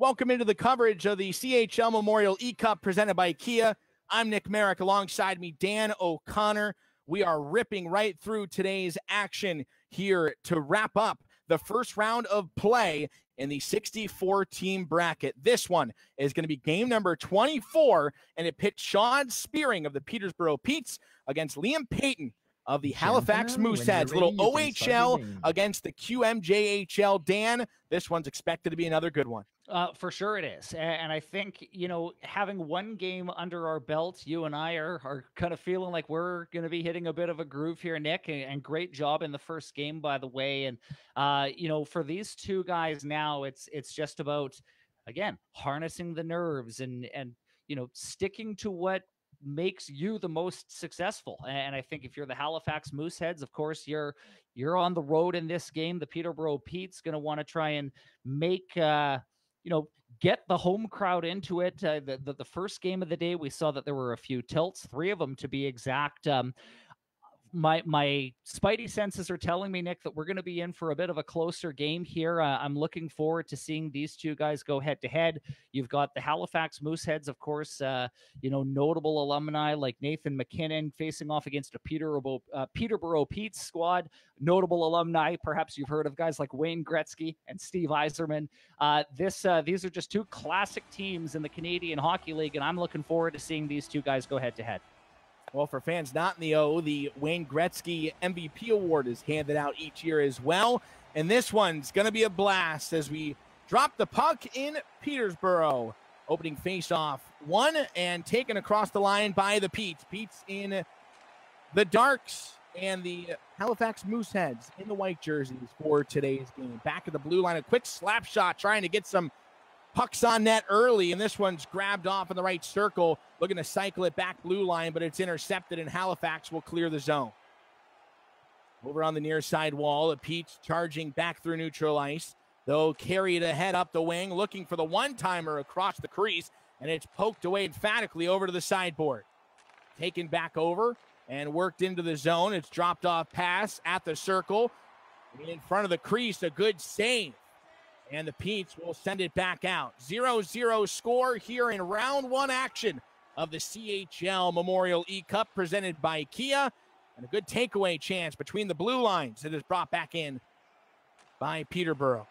Welcome into the coverage of the CHL Memorial E-Cup presented by Kia. I'm Nick Merrick. Alongside me, Dan O'Connor. We are ripping right through today's action here to wrap up the first round of play in the 64-team bracket. This one is going to be game number 24, and it pits Sean Spearing of the Peterborough Petes against Liam Payton of the Halifax Mooseheads. Little OHL against the QMJHL. Dan, this one's expected to be another good one. For sure it is. And I think, you know, having one game under our belt, you and I are kind of feeling like we're going to be hitting a bit of a groove here, Nick, and great job in the first game, by the way. And, you know, for these two guys now, it's just about, again, harnessing the nerves and, you know, sticking to what makes you the most successful. And I think if you're the Halifax Mooseheads, of course, you're on the road in this game. The Peterborough Pete's going to want to try and make, you know, get the home crowd into it. The first game of the day, we saw that there were a few tilts, 3 of them to be exact. My spidey senses are telling me, Nick, that we're going to be in for a bit of a closer game here. I'm looking forward to seeing these two guys go head to head. You've got the Halifax Mooseheads, of course, you know, notable alumni like Nathan McKinnon facing off against a Peterborough Pete's squad. Notable alumni, perhaps you've heard of guys like Wayne Gretzky and Steve Yzerman. These are just two classic teams in the Canadian Hockey League, and I'm looking forward to seeing these two guys go head to head. Well, for fans not in the O, the Wayne Gretzky MVP Award is handed out each year as well. And this one's going to be a blast as we drop the puck in Peterborough. Opening face-off, won and taken across the line by the Petes. Petes in the darks and the Halifax Mooseheads in the white jerseys for today's game. Back at the blue line, a quick slap shot trying to get some pucks on net early, and this one's grabbed off in the right circle, looking to cycle it back blue line, but it's intercepted, and Halifax will clear the zone. Over on the near side wall, Pete's charging back through neutral ice. They'll carry it ahead up the wing, looking for the one-timer across the crease, and it's poked away emphatically over to the sideboard. Taken back over and worked into the zone. It's dropped off pass at the circle. In front of the crease, a good save. And the Petes will send it back out. 0-0 score here in round one action of the CHL Memorial E-Cup presented by Kia. And a good takeaway chance between the blue lines. It is brought back in by Peterborough.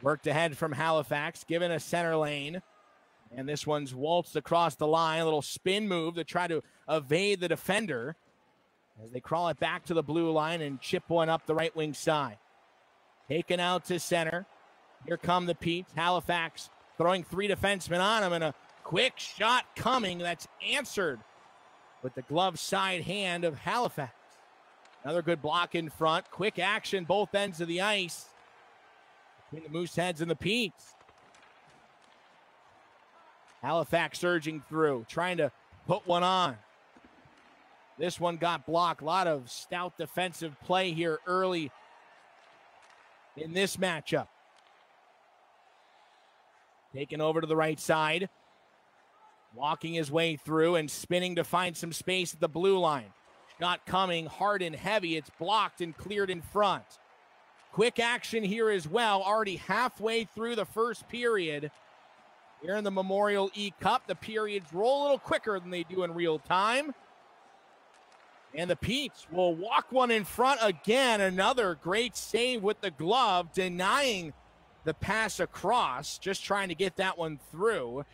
Worked ahead from Halifax, given a center lane. And this one's waltzed across the line. A little spin move to try to evade the defender as they crawl it back to the blue line and chip one up the right wing side. Taken out to center. Here come the Petes. Halifax throwing three defensemen on him, and a quick shot coming that's answered with the glove side hand of Halifax. Another good block in front. Quick action both ends of the ice between the Mooseheads and the Petes. Halifax surging through, trying to put one on. This one got blocked. A lot of stout defensive play here early in this matchup. Taken over to the right side. Walking his way through and spinning to find some space at the blue line. Shot coming hard and heavy. It's blocked and cleared in front. Quick action here as well. Already halfway through the first period. Here in the Memorial E-Cup, the periods roll a little quicker than they do in real time. And the Petes will walk one in front again. Another great save with the glove, denying the pass across, just trying to get that one through.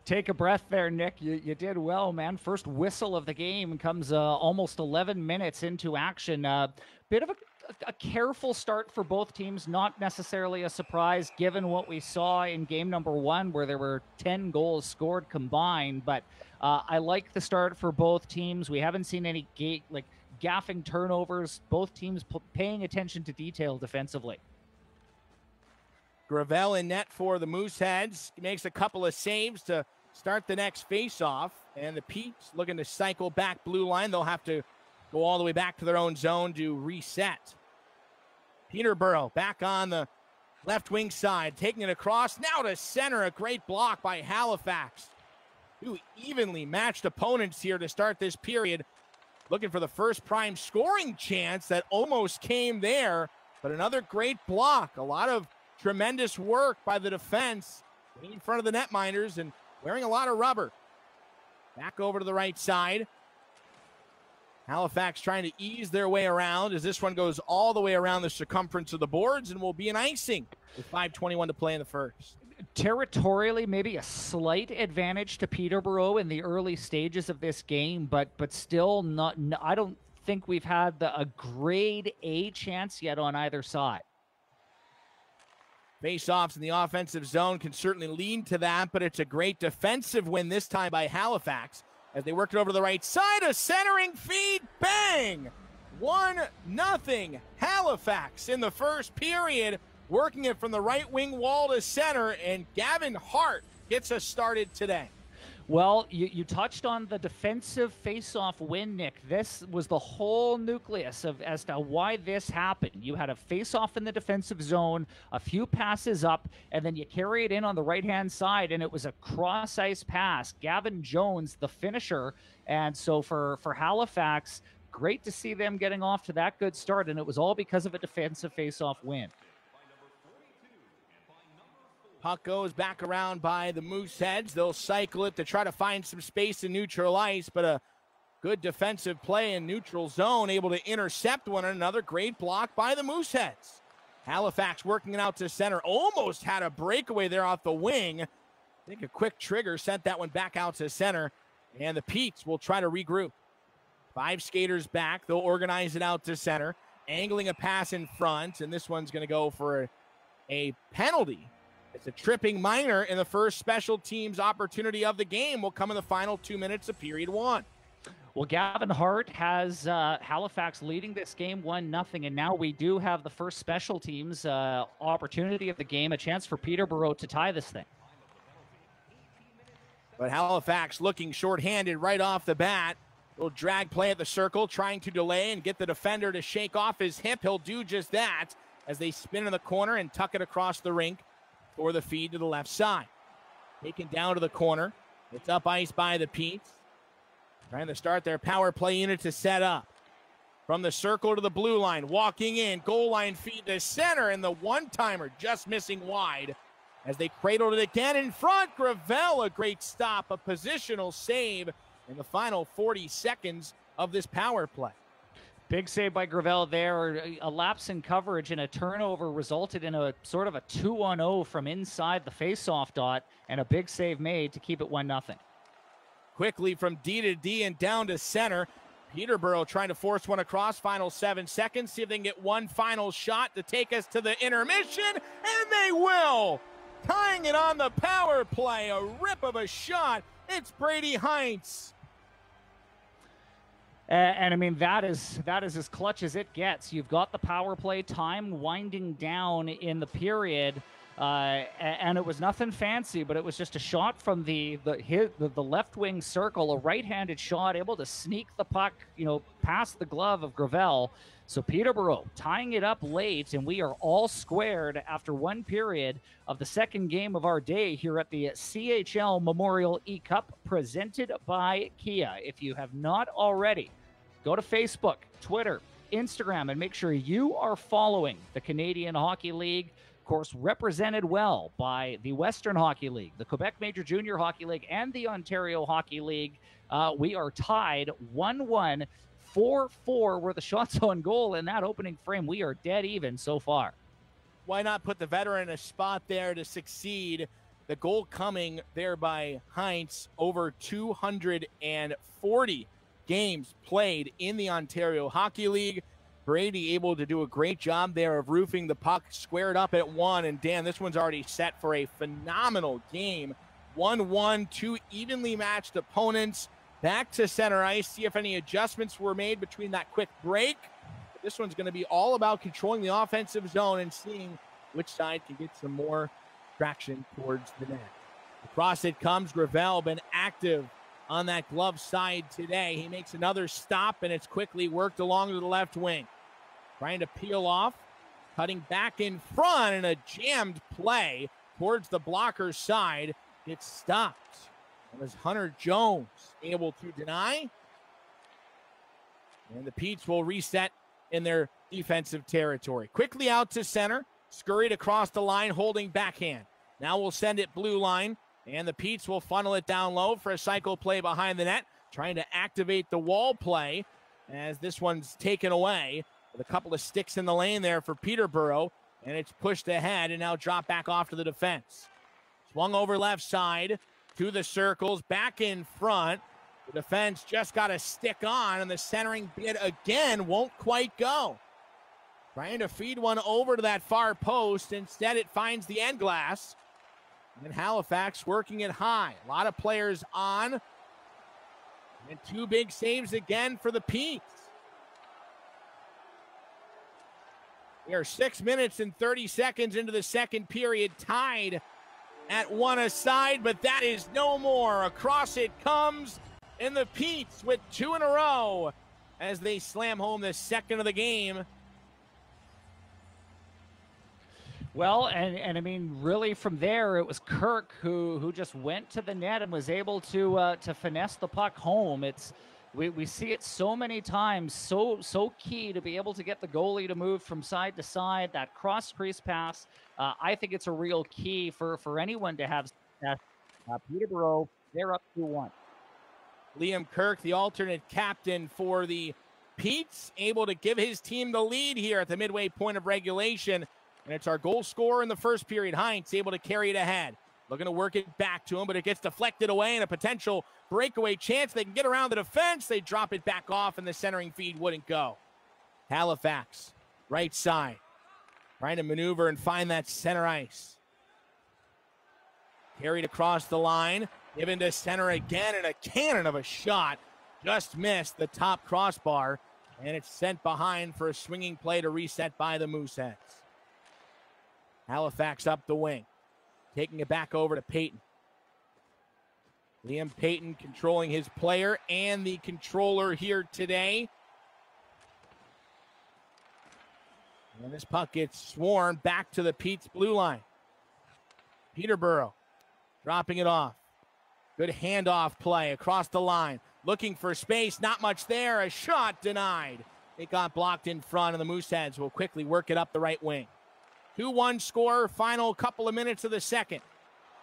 Take a breath there, Nick. You did well, man. First whistle of the game comes almost 11 minutes into action. Bit of a careful start for both teams, not necessarily a surprise given what we saw in game number one where there were 10 goals scored combined, but I like the start for both teams. We haven't seen any gaffing turnovers, both teams paying attention to detail defensively. Gravel in net for the Mooseheads, makes a couple of saves to start the next face-off, and the Petes looking to cycle back blue line. They'll have to go all the way back to their own zone to reset. Peterborough back on the left wing side, taking it across, now to center. A great block by Halifax. Two evenly matched opponents here to start this period. Looking for the first prime scoring chance that almost came there, but another great block. A lot of tremendous work by the defense in front of the netminders and wearing a lot of rubber. Back over to the right side. Halifax trying to ease their way around as this one goes all the way around the circumference of the boards and will be an icing with 5:21 to play in the first. Territorially, maybe a slight advantage to Peterborough in the early stages of this game, but still not. I don't think we've had a grade A chance yet on either side. Face-offs in the offensive zone can certainly lean to that, but it's a great defensive win this time by Halifax as they work it over to the right side. A centering feed, bang! 1-0 Halifax in the first period, working it from the right wing wall to center, and Gavin Hart gets us started today. Well, you touched on the defensive face-off win, Nick. This was the whole nucleus as to why this happened. You had a face-off in the defensive zone, a few passes up, and then you carry it in on the right-hand side, and it was a cross-ice pass. Gavin Jones, the finisher. And so for Halifax, great to see them getting off to that good start, and it was all because of a defensive face-off win. Puck goes back around by the Mooseheads. They'll cycle it to try to find some space in neutral ice, but a good defensive play in neutral zone, able to intercept one. Another great block by the Mooseheads. Halifax working it out to center. Almost had a breakaway there off the wing. I think a quick trigger sent that one back out to center, and the Petes will try to regroup. 5 skaters back. They'll organize it out to center, angling a pass in front, and this one's going to go for a penalty. It's a tripping minor, and the first special teams opportunity of the game will come in the final 2 minutes of period one. Well, Gavin Hart has Halifax leading this game 1-0, and now we do have the first special teams opportunity of the game, a chance for Peterborough to tie this thing. But Halifax looking shorthanded right off the bat. Little drag play at the circle, trying to delay and get the defender to shake off his hip. He'll do just that as they spin in the corner and tuck it across the rink for the feed to the left side. Taken down to the corner. It's up ice by the Petes. Trying to start their power play unit to set up. From the circle to the blue line, walking in, goal line feed to center, and the one-timer just missing wide as they cradled it again in front. Gravel, a great stop, a positional save in the final 40 seconds of this power play. Big save by Gravel there. A lapse in coverage and a turnover resulted in a sort of a 2-on-0 from inside the face-off dot, and a big save made to keep it 1-0. Quickly from D to D and down to center. Peterborough trying to force one across. Final 7 seconds. See if they can get one final shot to take us to the intermission. And they will. Tying it on the power play. A rip of a shot. It's Brady Heinz. And I mean, that is as clutch as it gets. You've got the power play time winding down in the period. And it was nothing fancy, but it was just a shot from the left wing circle, a right-handed shot, able to sneak the puck, past the glove of Gravel. So Peterborough tying it up late, and we are all squared after one period of the second game of our day here at the CHL Memorial E-Cup, presented by Kia. If you have not already, go to Facebook, Twitter, Instagram, and make sure you are following the Canadian Hockey League. Of course, represented well by the Western Hockey League, the Quebec Major Junior Hockey League, and the Ontario Hockey League. We are tied 1-1, 4-4 were the shots on goal in that opening frame. We are dead even so far. Why not put the veteran in a spot there to succeed? The goal coming there by Heinz, over 240 games played in the Ontario Hockey League. Brady able to do a great job there of roofing the puck, squared up at one. And Dan, this one's already set for a phenomenal game. 1-1, two evenly matched opponents. Back to center ice, see if any adjustments were made between that quick break. But this one's going to be all about controlling the offensive zone and seeing which side can get some more traction towards the net. Across it comes. Gravel, been active on that glove side today. He makes another stop, and it's quickly worked along to the left wing. Trying to peel off, cutting back in front, and a jammed play towards the blocker's side. It's stopped. It was Hunter Jones able to deny. And the Petes will reset in their defensive territory. Quickly out to center, scurried across the line, holding backhand. Now we'll send it blue line. And the Petes will funnel it down low for a cycle play behind the net, trying to activate the wall play as this one's taken away with a couple of sticks in the lane there for Peterborough, and it's pushed ahead and now dropped back off to the defense. Swung over left side to the circles, back in front. The defense just got a stick on, and the centering bid again won't quite go. Trying to feed one over to that far post. Instead, it finds the end glass. And Halifax working it high. A lot of players on. And two big saves again for the Petes. We are 6 minutes and 30 seconds into the second period, tied at one aside, but that is no more. Across it comes, and the Petes with two in a row as they slam home the second of the game. Well, and I mean, really from there, it was Kirk who just went to the net and was able to finesse the puck home. We see it so many times, so key to be able to get the goalie to move from side to side. That cross crease pass, I think it's a real key for anyone to have success. Peterborough, they're up 2-1. Liam Kirk, the alternate captain for the Petes, able to give his team the lead here at the midway point of regulation. And it's our goal scorer in the first period, Heinz, able to carry it ahead. Looking to work it back to him, but it gets deflected away, and a potential breakaway chance. They can get around the defense. They drop it back off, and the centering feed wouldn't go. Halifax, right side, trying to maneuver and find that center ice. Carried across the line, given to center again, and a cannon of a shot just missed the top crossbar, and it's sent behind for a swinging play to reset by the Mooseheads. Halifax up the wing, taking it back over to Payton. Liam Payton controlling his player and the controller here today. And this puck gets swarmed back to the Pete's blue line. Peterborough dropping it off. Good handoff play across the line. Looking for space, not much there. A shot denied. It got blocked in front, and the Mooseheads will quickly work it up the right wing. 2-1 score, final couple of minutes of the second.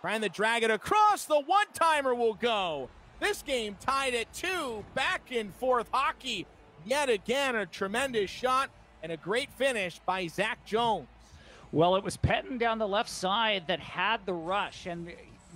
Trying to drag it across, the one-timer will go. This game tied at 2, back and forth hockey. Yet again, a tremendous shot and a great finish by Zach Jones. Well, it was Penton down the left side that had the rush, and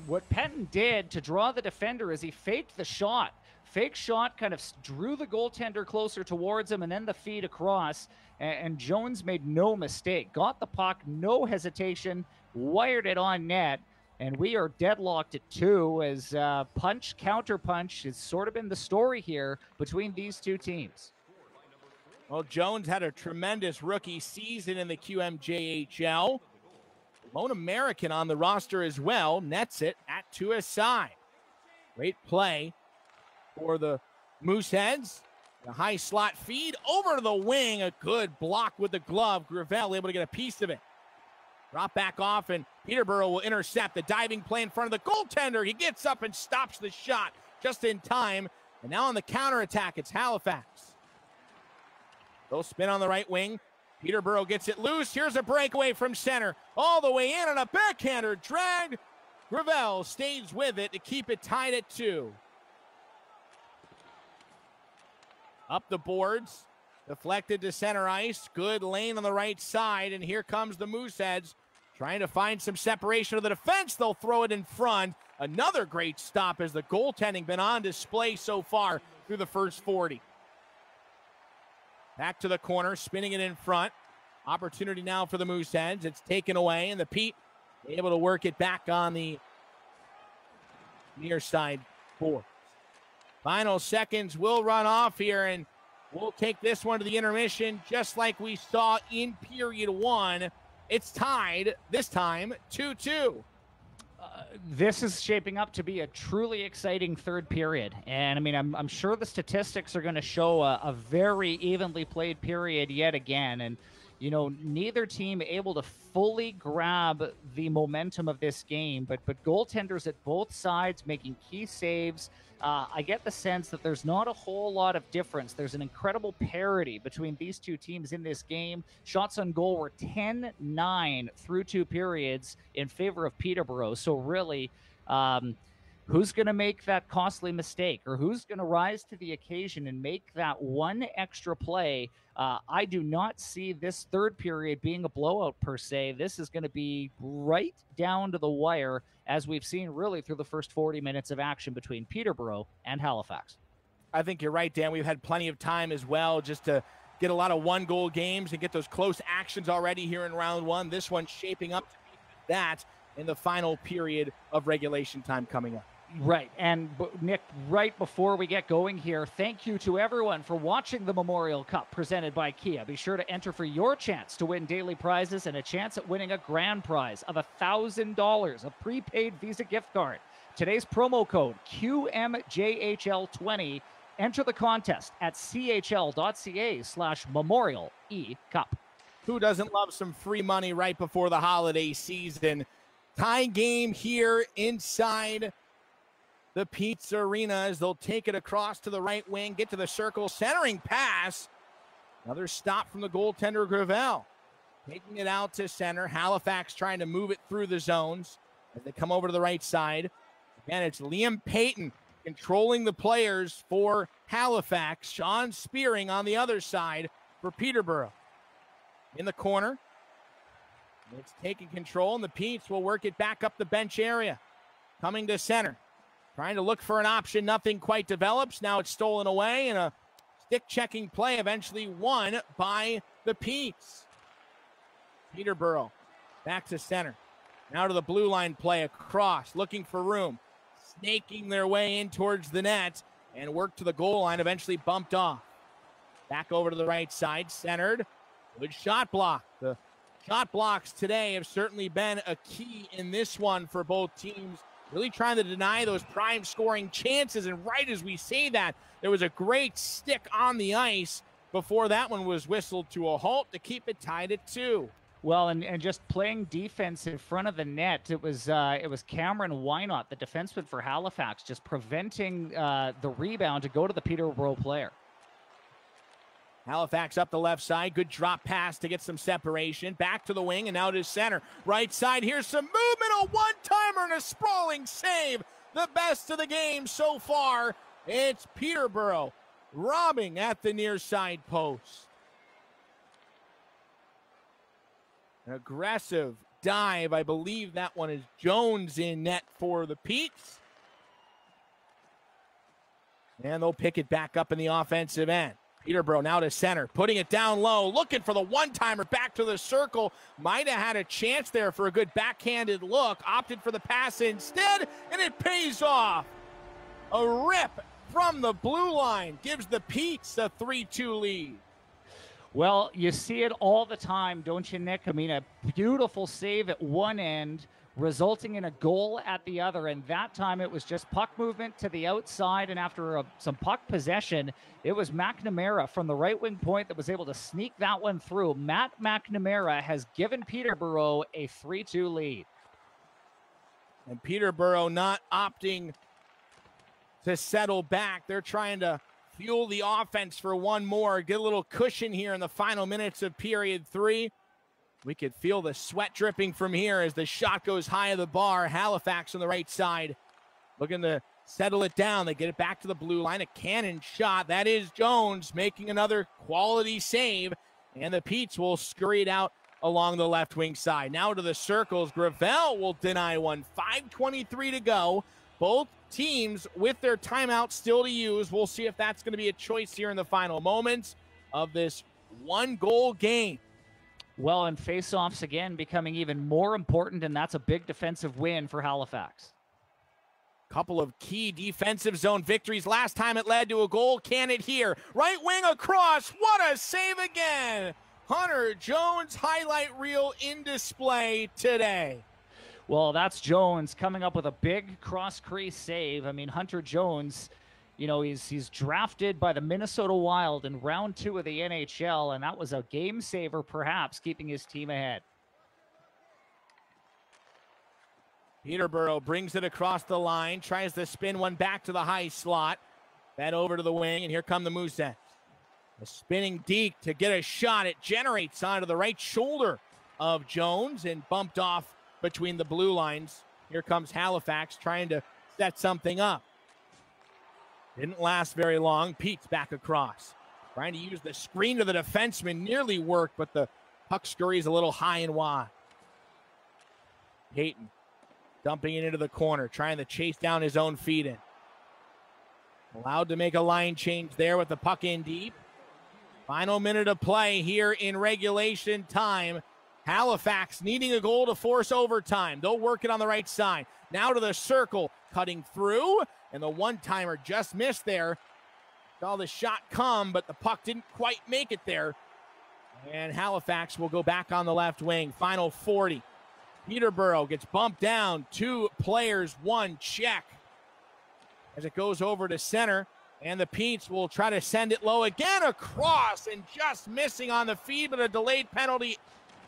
what Penton did to draw the defender is he faked the shot. Fake shot kind of drew the goaltender closer towards him, and then the feed across, and Jones made no mistake. Got the puck, no hesitation, wired it on net, and we are deadlocked at 2 as punch, counter punch has sort of been the story here between these two teams. Well, Jones had a tremendous rookie season in the QMJHL. Lone American on the roster as well, nets it at 2 aside. Great play for the Mooseheads. The high slot feed over to the wing. A good block with the glove. Gravel able to get a piece of it. Drop back off, and Peterborough will intercept the diving play in front of the goaltender. He gets up and stops the shot just in time. And now on the counterattack, it's Halifax. They'll spin on the right wing. Peterborough gets it loose. Here's a breakaway from center. All the way in, and a backhander dragged. Gravel stays with it to keep it tied at 2. Up the boards. Deflected to center ice. Good lane on the right side. And here comes the Mooseheads trying to find some separation of the defense. They'll throw it in front. Another great stop as the goaltending been on display so far through the first 40. Back to the corner, spinning it in front. Opportunity now for the Mooseheads. It's taken away, and the Pete able to work it back on the near side boards. Final seconds will run off here, and we'll take this one to the intermission just like we saw in period 1. It's tied, this time, 2-2. This is shaping up to be a truly exciting third period. And, I mean, I'm sure the statistics are going to show a very evenly played period yet again. And, you know, neither team able to fully grab the momentum of this game, but goaltenders at both sides making key saves. I get the sense that there's not a whole lot of difference. There's an incredible parity between these two teams in this game. Shots on goal were 10-9 through 2 periods in favor of Peterborough. So really, who's going to make that costly mistake, or who's going to rise to the occasion and make that one extra play? I do not see this third period being a blowout per se. This is going to be right down to the wire, as we've seen really through the first 40 minutes of action between Peterborough and Halifax. I think you're right, Dan. We've had plenty of time as well just to get a lot of one-goal games and get those close actions already here in round 1. This one's shaping up to be that in the final period of regulation time coming up. Right. And Nick, right before we get going here, thank you to everyone for watching the Memorial Cup presented by Kia. Be sure to enter for your chance to win daily prizes and a chance at winning a grand prize of $1,000, a prepaid Visa gift card. Today's promo code QMJHL20. Enter the contest at chl.ca/Memorial E-Cup. Who doesn't love some free money right before the holiday season? Tie game here inside the Pete's Arena as they'll take it across to the right wing, get to the circle, centering pass. Another stop from the goaltender, Gravel. Taking it out to center. Halifax trying to move it through the zones as they come over to the right side. Again, it's Liam Payton controlling the players for Halifax. Sean Spearing on the other side for Peterborough. In the corner. It's taking control, and the Petes will work it back up the bench area. Coming to center. Trying to look for an option. Nothing quite develops. Now it's stolen away, and a stick-checking play eventually won by the Petes. Peterborough back to center. Now to the blue line play across, looking for room. Snaking their way in towards the net. and worked to the goal line, eventually bumped off. Back over to the right side, centered. Good shot block. The shot blocks today have certainly been a key in this one for both teams, really trying to deny those prime scoring chances. And right as we say that, there was a great stick on the ice before that one was whistled to a halt to keep it tied at 2. Well, and just playing defense in front of the net, it was Cameron Wynot, the defenseman for Halifax, just preventing the rebound to go to the Peterborough player. Halifax up the left side. Good drop pass to get some separation. Back to the wing and now to center. Right side. Here's some movement. A one-timer and a sprawling save. The best of the game so far. It's Peterborough robbing at the near side post. An aggressive dive. I believe that one is Jones in net for the Petes. And they'll pick it back up in the offensive end. Peterborough now to center, putting it down low, looking for the one-timer back to the circle. Might have had a chance there for a good backhanded look. Opted for the pass instead, and it pays off. A rip from the blue line gives the Petes a 3-2 lead. Well, you see it all the time, don't you, Nick? I mean, a beautiful save at one end, resulting in a goal at the other. And that time it was just puck movement to the outside. And after some puck possession, it was McNamara from the right wing point that was able to sneak that one through. Matt McNamara has given Peterborough a 3-2 lead. And Peterborough not opting to settle back. They're trying to fuel the offense for one more. Get a little cushion here in the final minutes of period 3. We could feel the sweat dripping from here as the shot goes high of the bar. Halifax on the right side looking to settle it down. They get it back to the blue line. A cannon shot. That is Jones making another quality save. And the Petes will scurry it out along the left wing side. Now to the circles. Gravel will deny one. 5:23 to go. Both teams with their timeout still to use. We'll see if that's going to be a choice here in the final moments of this one-goal game. Well, and face-offs again becoming even more important, and that's a big defensive win for Halifax. Couple of key defensive zone victories. Last time it led to a goal. Can it here? Right wing across. What a save again. Hunter Jones highlight reel in display today. Well, that's Jones coming up with a big cross-crease save. I mean, Hunter Jones, you know, he's drafted by the Minnesota Wild in round 2 of the NHL, and that was a game saver, perhaps, keeping his team ahead. Peterborough brings it across the line, tries to spin one back to the high slot. That over to the wing, and here come the Mooseheads. A spinning deke to get a shot. It generates onto the right shoulder of Jones and bumped off between the blue lines. Here comes Halifax trying to set something up. Didn't last very long. Pete's back across. Trying to use the screen to the defenseman. Nearly worked, but the puck scurries a little high and wide. Payton dumping it into the corner, trying to chase down his own feet in. Allowed to make a line change there with the puck in deep. Final minute of play here in regulation time. Halifax needing a goal to force overtime. They'll work it on the right side. Now to the circle, cutting through, and the one-timer just missed there. Saw the shot come, but the puck didn't quite make it there. And Halifax will go back on the left wing. Final 40. Peterborough gets bumped down. 2 players, 1 check. As it goes over to center, and the Petes will try to send it low again across, and just missing on the feed, but a delayed penalty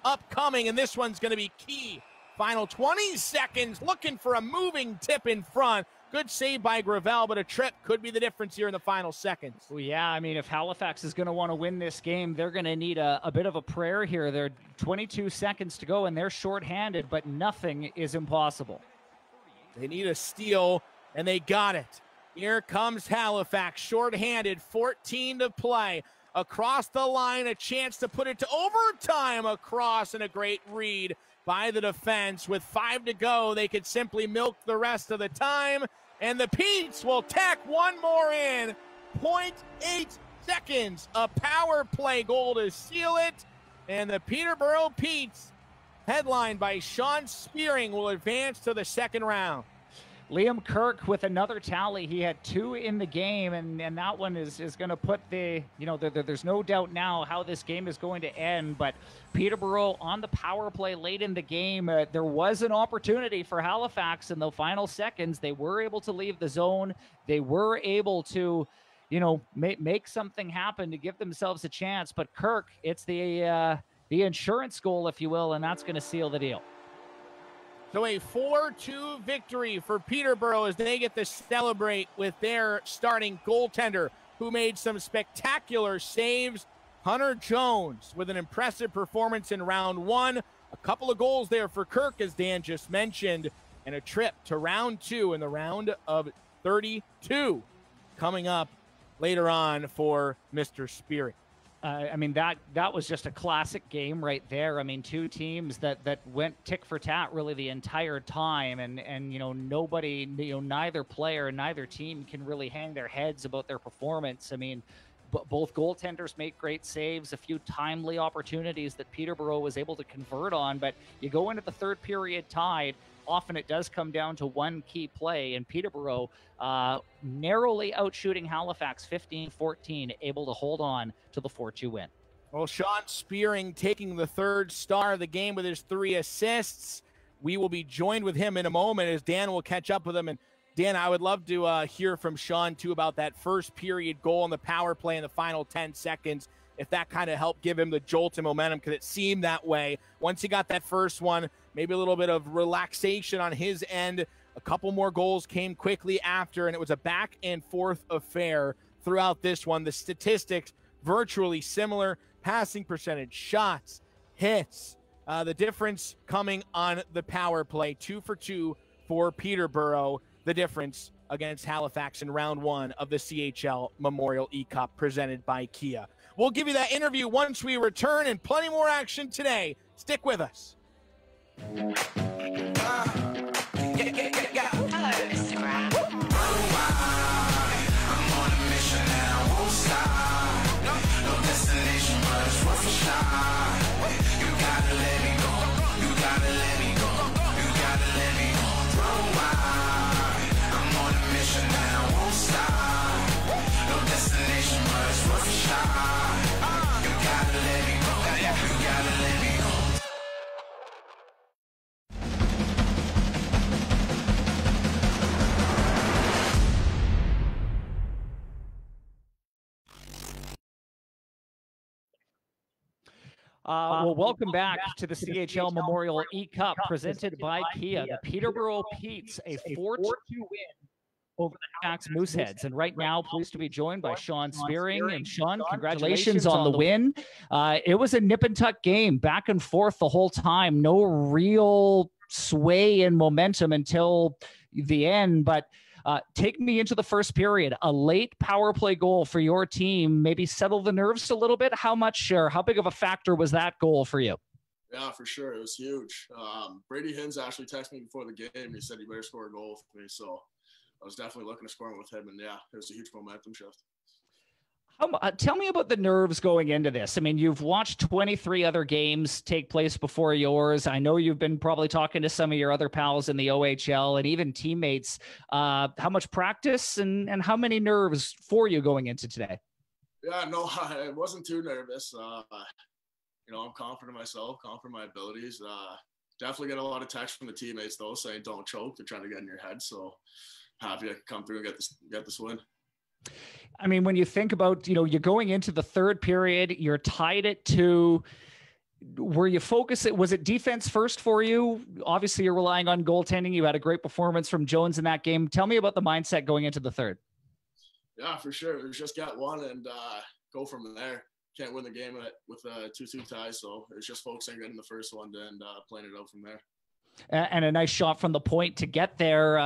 upcoming, and this one's going to be key. Final 20 seconds, looking for a moving tip in front. Good save by Gravel, but a trip could be the difference here in the final seconds. Well, yeah, I mean, if Halifax is going to want to win this game, they're going to need a bit of a prayer here. There are 22 seconds to go, and they're shorthanded, but nothing is impossible. They need a steal, and they got it. Here comes Halifax, shorthanded, 14 to play. Across the line, a chance to put it to overtime across, and a great read by the defense. With 5 to go, they could simply milk the rest of the time, and the Petes will tack one more in. 0.8 seconds, a power play goal to seal it, and the Peterborough Petes, headlined by Sean Spearing, will advance to the second round. Liam Kirk with another tally. He had 2 in the game, and that one is going to put the, there's no doubt now how this game is going to end. But Peterborough on the power play late in the game, there was an opportunity for Halifax in the final seconds. They were able to leave the zone. They were able to, make something happen to give themselves a chance. But Kirk, it's the insurance goal, if you will, and that's going to seal the deal. So a 4-2 victory for Peterborough as they get to celebrate with their starting goaltender, who made some spectacular saves. Hunter Jones with an impressive performance in round 1. A couple of goals there for Kirk, as Dan just mentioned, and a trip to round 2 in the round of 32 coming up later on for Mr. Spirit. That was just a classic game right there. 2 teams that went tick for tat really the entire time, and nobody, neither player, neither team can really hang their heads about their performance. Both goaltenders make great saves, a few timely opportunities that Peterborough was able to convert on, but you go into the third period tied. Often it does come down to one key play, and Peterborough narrowly outshooting Halifax 15-14, able to hold on to the 4-2 win. Well, Sean Spearing taking the third star of the game with his 3 assists. We will be joined with him in a moment as Dan will catch up with him. And Dan, I would love to hear from Sean too about that first period goal on the power play in the final 10 seconds. If that kind of helped give him the jolt and momentum, because it seemed that way. Once he got that first one, maybe a little bit of relaxation on his end. A couple more goals came quickly after, and it was a back and forth affair throughout this one. The statistics virtually similar. Passing percentage, shots, hits. The difference coming on the power play. 2 for 2 for Peterborough. The difference against Halifax in round 1 of the CHL Memorial E-Cup presented by Kia. We'll give you that interview once we return, and plenty more action today. Stick with us. Hello, Instagram. I'm on a mission and I won't stop. No destination, but it's worth a shot. You gotta let me go. You gotta let me go. You gotta let me go. Run wild. I'm on a mission and I won't stop. No destination, but it's worth a shot. You gotta let me go. You gotta let me go. Welcome back to the CHL Memorial E-Cup presented by Kia. The Peterborough Petes, a 4-2 win over the Halifax Mooseheads. And right now, pleased to be joined by Sean Spearing. And Sean, congratulations on the win. It was a nip and tuck game, back and forth the whole time. No real sway in momentum until the end, but take me into the first period. A late power play goal for your team, maybe settle the nerves a little bit. How much or how big of a factor was that goal for you? Yeah, for sure. It was huge. Brady Hins actually texted me before the game. He said, "You better score a goal for me." So I was definitely looking to score with him. And yeah, it was a huge momentum shift. Tell me about the nerves going into this. You've watched 23 other games take place before yours. I know you've been probably talking to some of your other pals in the OHL and even teammates. How much practice and how many nerves for you going into today? Yeah, no, I wasn't too nervous. I'm confident in myself, confident in my abilities. Definitely get a lot of texts from the teammates, though, saying don't choke. They're trying to get in your head. So happy to come through and get this win. When you think about, you're going into the third period, you're tied at 2. Were you focused? Was it defense first for you? Obviously, you're relying on goaltending. You had a great performance from Jones in that game. Tell me about the mindset going into the third. Yeah, for sure. It was just get one and go from there. Can't win the game with a 2-2 tie, so it was just focusing on getting the first one and playing it out from there. And a nice shot from the point to get there.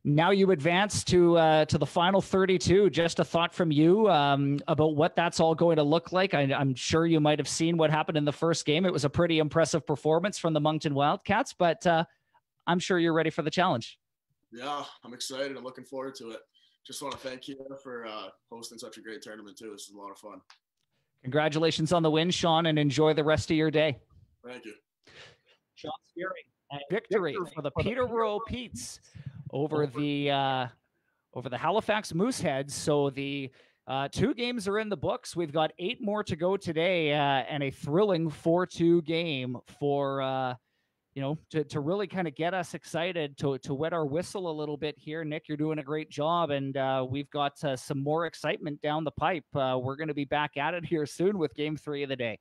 Now you advance to the final 32. Just a thought from you about what that's all going to look like. I'm sure you might have seen what happened in the first game. It was a pretty impressive performance from the Moncton Wildcats, but I'm sure you're ready for the challenge. Yeah, I'm excited. I'm looking forward to it. Just want to thank you for hosting such a great tournament too. This is a lot of fun. Congratulations on the win, Sean, and enjoy the rest of your day. Thank you. Sean Spearing, victory for the Peterborough Petes over the Halifax Mooseheads. So the 2 games are in the books. We've got 8 more to go today, and a thrilling 4-2 game for to really kind of get us excited, to wet our whistle a little bit here. Nick, you're doing a great job, and we've got some more excitement down the pipe. We're going to be back at it here soon with Game 3 of the day.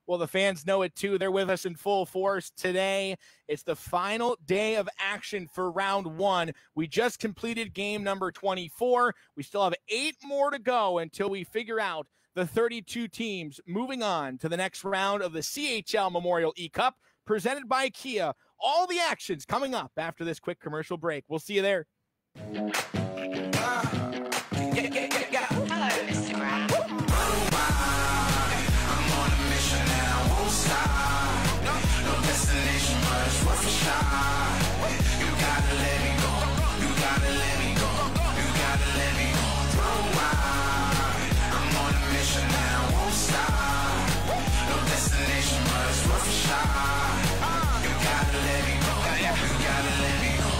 Well, the fans know it too. They're with us in full force today. It's the final day of action for round 1. We just completed game number 24. We still have 8 more to go until we figure out the 32 teams moving on to the next round of the CHL Memorial E-Cup, presented by Kia. All the actions coming up after this quick commercial break. We'll see you there. Hello, Instagram. I'm on a mission and I won't stop. No destination, but it's worth a shot. You gotta let me go. You gotta let me go. You gotta let me go. I'm on a mission and I won't stop. No destination, but it's worth a shot. You gotta let me go. You gotta let me go.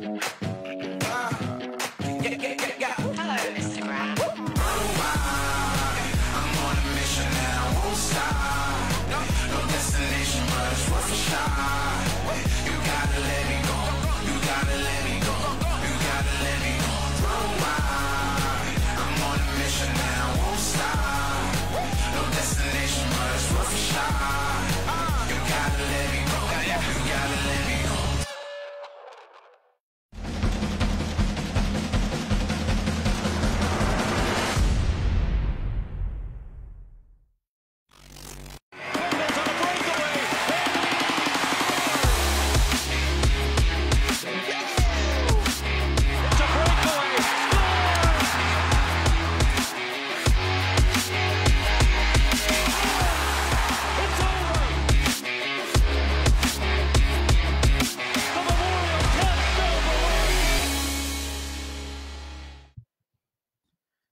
Hello, Instagram. I'm on a mission and I won't stop. No destination, but it's worth a shot. You gotta let me go. You gotta let me go. You gotta let me go. I'm on a mission and I won't stop. No destination, but it's worth a shot. You gotta let me go. You gotta let me go.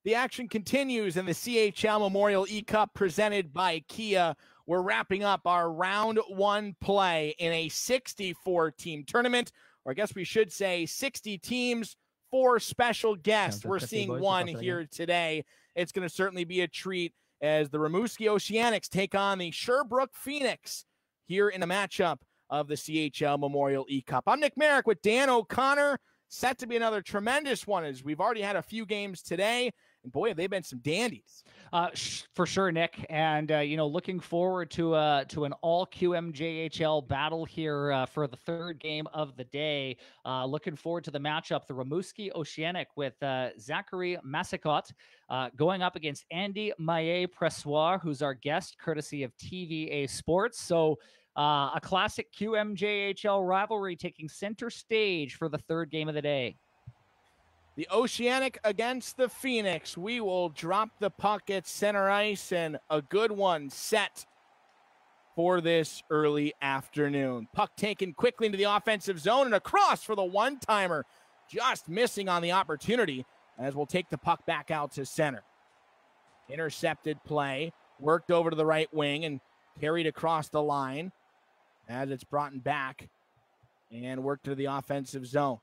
The action continues in the CHL Memorial E-Cup presented by Kia. We're wrapping up our round one play in a 64-team tournament, or I guess we should say 60 teams, 4 special guests. We're seeing one here today. It's going to certainly be a treat as the Rimouski Oceanics take on the Sherbrooke Phoenix here in a matchup of the CHL Memorial E-Cup. I'm Nick Merrick with Dan O'Connor. Set to be another tremendous one as we've already had a few games today. And boy, have they been some dandies. For sure, Nick. And, looking forward to an all QMJHL battle here for the third game of the day. Looking forward to the matchup, the Rimouski Oceanic with Zachary Massicot going up against Andy Maillet-Pressoir, who's our guest, courtesy of TVA Sports. So a classic QMJHL rivalry taking center stage for the third game of the day. The Oceanic against the Phoenix. We will drop the puck at center ice, and a good one set for this early afternoon. Puck taken quickly into the offensive zone and across for the one-timer. Just missing on the opportunity as we'll take the puck back out to center. Intercepted play, worked over to the right wing and carried across the line as it's brought back and worked to the offensive zone.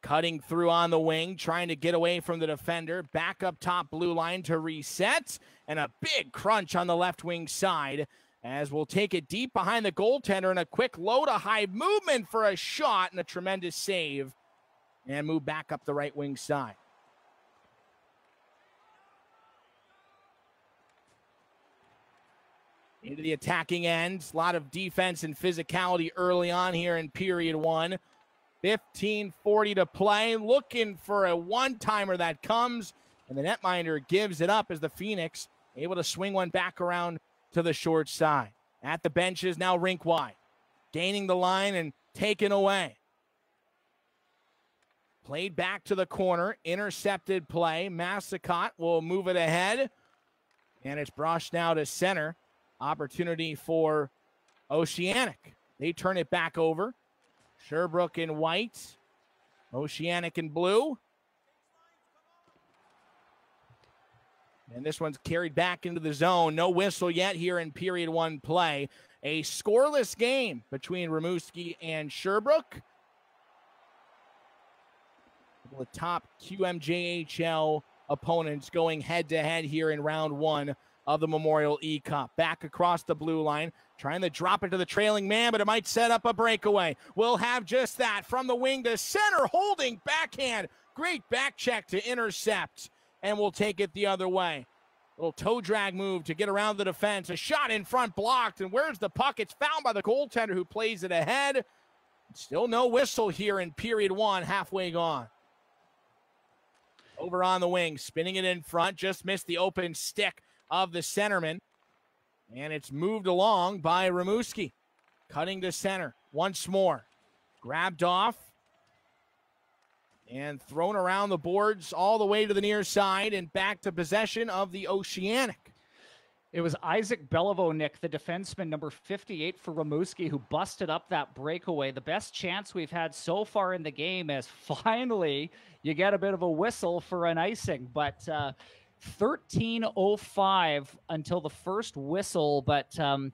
Cutting through on the wing, trying to get away from the defender. Back up top blue line to reset. And a big crunch on the left wing side as we'll take it deep behind the goaltender and a quick low to high movement for a shot and a tremendous save. And move back up the right wing side. Into the attacking end. A lot of defense and physicality early on here in period one. 15:40 to play, looking for a one-timer that comes, and the netminder gives it up as the Phoenix able to swing one back around to the short side. At the benches, now rink wide, gaining the line and taken away. Played back to the corner, intercepted play. Massicot will move it ahead, and it's brushed now to center. Opportunity for Oceanic. They turn it back over. Sherbrooke in white, Oceanic in blue. And this one's carried back into the zone. No whistle yet here in period one play. A scoreless game between Rimouski and Sherbrooke. The top QMJHL opponents going head-to-head here in round one of the Memorial E-Cup. Back across the blue line, trying to drop it to the trailing man, but it might set up a breakaway. We'll have just that from the wing to center, holding backhand. Great back check to intercept, and we'll take it the other way. Little toe drag move to get around the defense. A shot in front blocked, and where's the puck? It's found by the goaltender who plays it ahead. Still no whistle here in period one, halfway gone. Over on the wing, spinning it in front, just missed the open stick of the centerman. And it's moved along by Rimouski. Cutting to center once more. Grabbed off. And thrown around the boards all the way to the near side and back to possession of the Oceanic. It was Isaac Beliveau, Nick, the defenseman, number 58 for Rimouski, who busted up that breakaway. The best chance we've had so far in the game as finally you get a bit of a whistle for an icing. But 13:05 until the first whistle, but some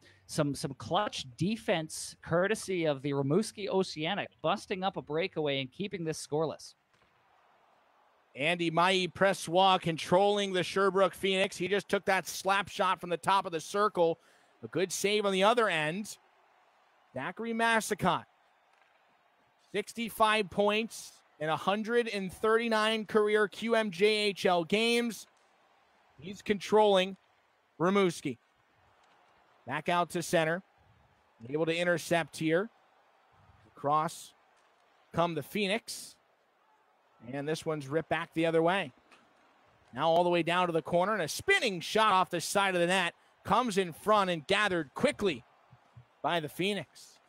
clutch defense courtesy of the Rimouski Oceanic, busting up a breakaway and keeping this scoreless. Andy Mailly-Pressois controlling the Sherbrooke Phoenix. He just took that slap shot from the top of the circle. A good save on the other end. Zachary Massicott, 65 points in 139 career QMJHL games. He's controlling Rimouski. Back out to center. Able to intercept here. Across come the Phoenix. And this one's ripped back the other way. Now all the way down to the corner, and a spinning shot off the side of the net comes in front and gathered quickly by the Phoenix.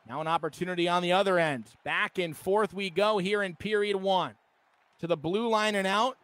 Now an opportunity on the other end. Back and forth we go here in period one. To the blue line and out.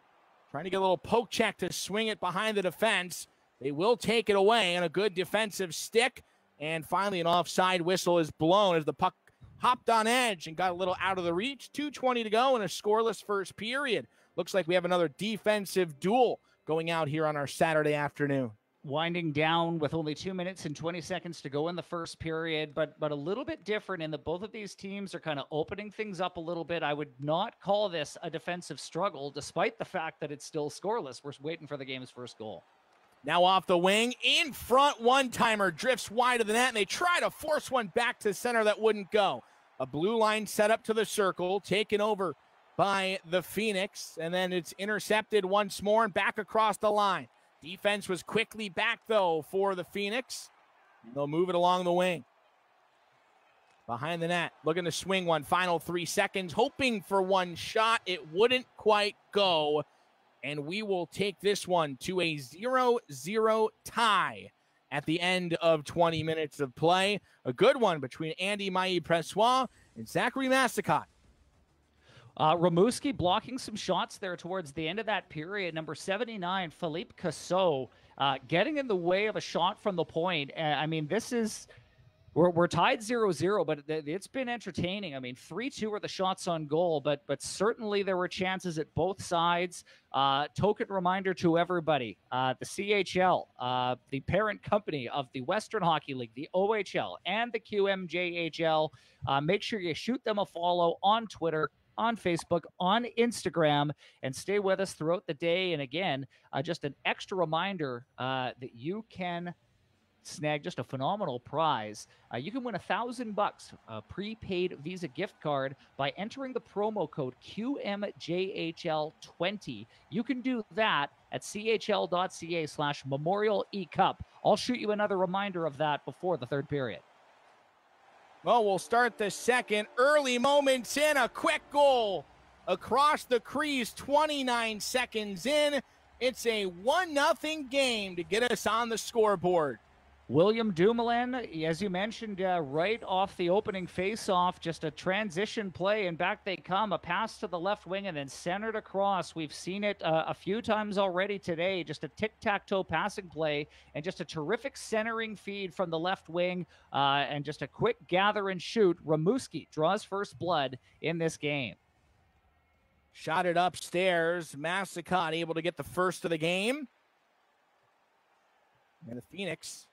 Trying to get a little poke check to swing it behind the defense. They will take it away, and a good defensive stick. And finally an offside whistle is blown as the puck hopped on edge and got a little out of the reach. 2:20 to go in a scoreless first period. Looks like we have another defensive duel going out here on our Saturday afternoon. Winding down with only 2 minutes and 20 seconds to go in the first period, but a little bit different in that both of these teams are kind of opening things up a little bit. I would not call this a defensive struggle, despite the fact that it's still scoreless. We're waiting for the game's first goal. Now off the wing, in front, one-timer drifts wide of the net, and they try to force one back to center that wouldn't go. A blue line set up to the circle, taken over by the Phoenix, and then it's intercepted once more and back across the line. Defense was quickly back, though, for the Phoenix. They'll move it along the wing. Behind the net, looking to swing one, final 3 seconds, hoping for one shot. It wouldn't quite go. And we will take this one to a 0-0 tie at the end of 20 minutes of play. A good one between Andy Mailly-Pressois and Zachary Massicott. Rimouski blocking some shots there towards the end of that period. Number 79, Philippe Cassot, getting in the way of a shot from the point. I mean, this is... We're tied 0-0, but it's been entertaining. I mean, 3-2 are the shots on goal, but certainly there were chances at both sides. Token reminder to everybody, the CHL, the parent company of the Western Hockey League, the OHL, and the QMJHL, make sure you shoot them a follow on Twitter, on Facebook, on Instagram, and stay with us throughout the day. And again, just an extra reminder that you can snag just a phenomenal prize. You can win $1,000, a prepaid Visa gift card, by entering the promo code QMJHL20. You can do that at chl.ca/Memorial E-Cup. I'll shoot you another reminder of that before the third period. Well, we'll start the second. Early moments in, a quick goal across the crease, 29 seconds in. It's a 1-0 game to get us on the scoreboard. William Dumoulin, as you mentioned, right off the opening face-off, just a transition play, and back they come, a pass to the left wing and then centered across. We've seen it a few times already today, just a tic-tac-toe passing play, and just a terrific centering feed from the left wing, and just a quick gather and shoot. Rimouski draws first blood in this game. Shot it upstairs. Massicott able to get the first of the game. And the Phoenix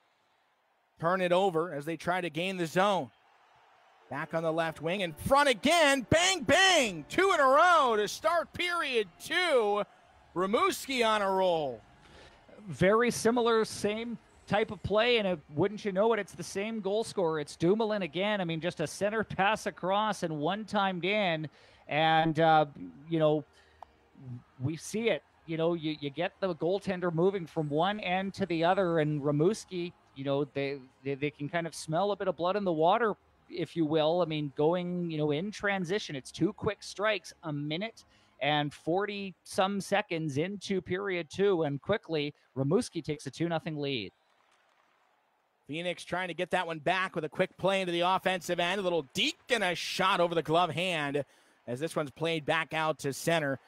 turn it over as they try to gain the zone. Back on the left wing, in front again. Bang, bang! 2 in a row to start period 2. Rimouski on a roll. Very similar, same type of play, and wouldn't you know it, it's the same goal scorer. It's Dumoulin again. I mean, just a center pass across and one-timed in. And, you know, we see it. You know, you get the goaltender moving from one end to the other, and Rimouski, you know, they can kind of smell a bit of blood in the water, if you will. I mean, going, you know, in transition, it's 2 quick strikes, a minute and 40-some seconds into period 2, and quickly Rimouski takes a 2-0 lead. Phoenix trying to get that one back with a quick play into the offensive end. A little deke and a shot over the glove hand as this one's played back out to center.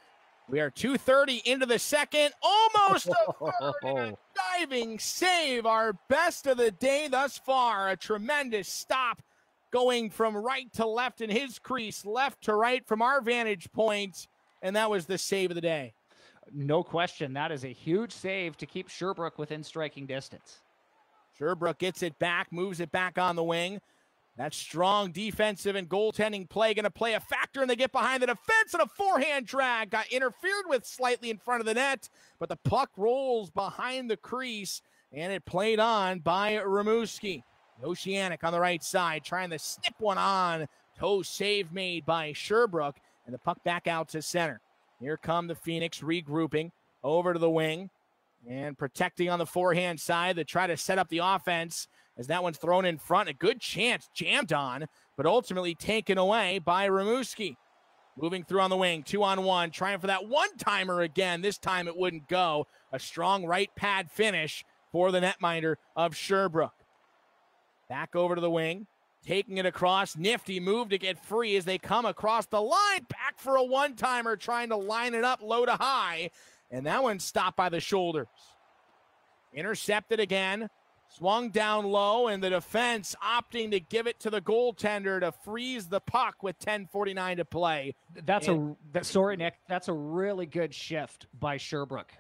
We are 2:30 into the second, almost a third, and a diving save, our best of the day thus far. A tremendous stop going from right to left in his crease, left to right from our vantage point. and that was the save of the day. No question. That is a huge save to keep Sherbrooke within striking distance. Sherbrooke gets it back, moves it back on the wing. That strong defensive and goaltending play going to play a factor, and they get behind the defense, and a forehand drag got interfered with slightly in front of the net, but the puck rolls behind the crease, and it played on by Rimouski. Oceanic on the right side trying to snip one on. Toe save made by Sherbrooke, and the puck back out to center. Here come the Phoenix regrouping over to the wing and protecting on the forehand side to try to set up the offense as that one's thrown in front. A good chance jammed on, but ultimately taken away by Rimouski. Moving through on the wing, 2-on-1, trying for that one-timer again. This time it wouldn't go. A strong right pad finish for the netminder of Sherbrooke. Back over to the wing, taking it across. Nifty move to get free as they come across the line. Back for a one-timer, trying to line it up low to high. And that one stopped by the shoulders. Intercepted again. Swung down low, and the defense opting to give it to the goaltender to freeze the puck with 10:49 to play. Sorry, Nick. That's a really good shift by Sherbrooke.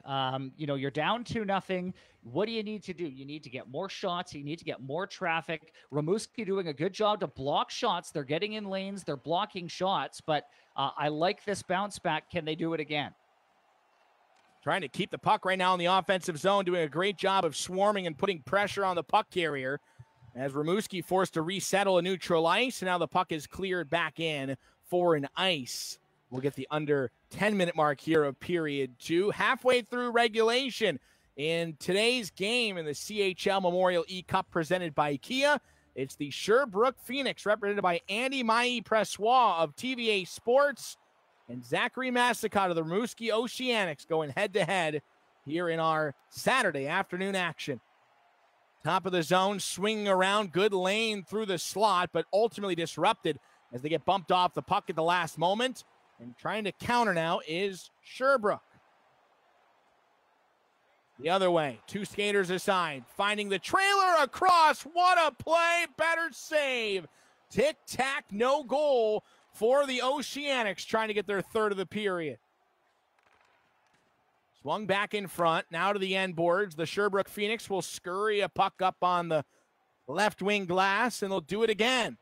You're down 2-0. What do you need to do? You need to get more shots. You need to get more traffic. Rimouski doing a good job to block shots. They're getting in lanes. They're blocking shots. But I like this bounce back. Can they do it again? Trying to keep the puck right now in the offensive zone, doing a great job of swarming and putting pressure on the puck carrier as Rimouski forced to resettle a neutral ice, and now the puck is cleared back in for an ice. We'll get the under 10-minute mark here of period 2. Halfway through regulation in today's game in the CHL Memorial E-Cup presented by IKEA. It's the Sherbrooke Phoenix, represented by Andy Maillet-Pressois of TVA Sports, and Zachary Massicott of the Rimouski Oceanics going head-to-head here in our Saturday afternoon action. Top of the zone, swinging around, good lane through the slot, but ultimately disrupted as they get bumped off the puck at the last moment. And trying to counter now is Sherbrooke. The other way, two skaters aside, finding the trailer across. What a play, better save. Tic-tac, no goal for the Oceanics, trying to get their third of the period. Swung back in front, now to the end boards. The Sherbrooke Phoenix will scurry a puck up on the left wing glass, and they'll do it again.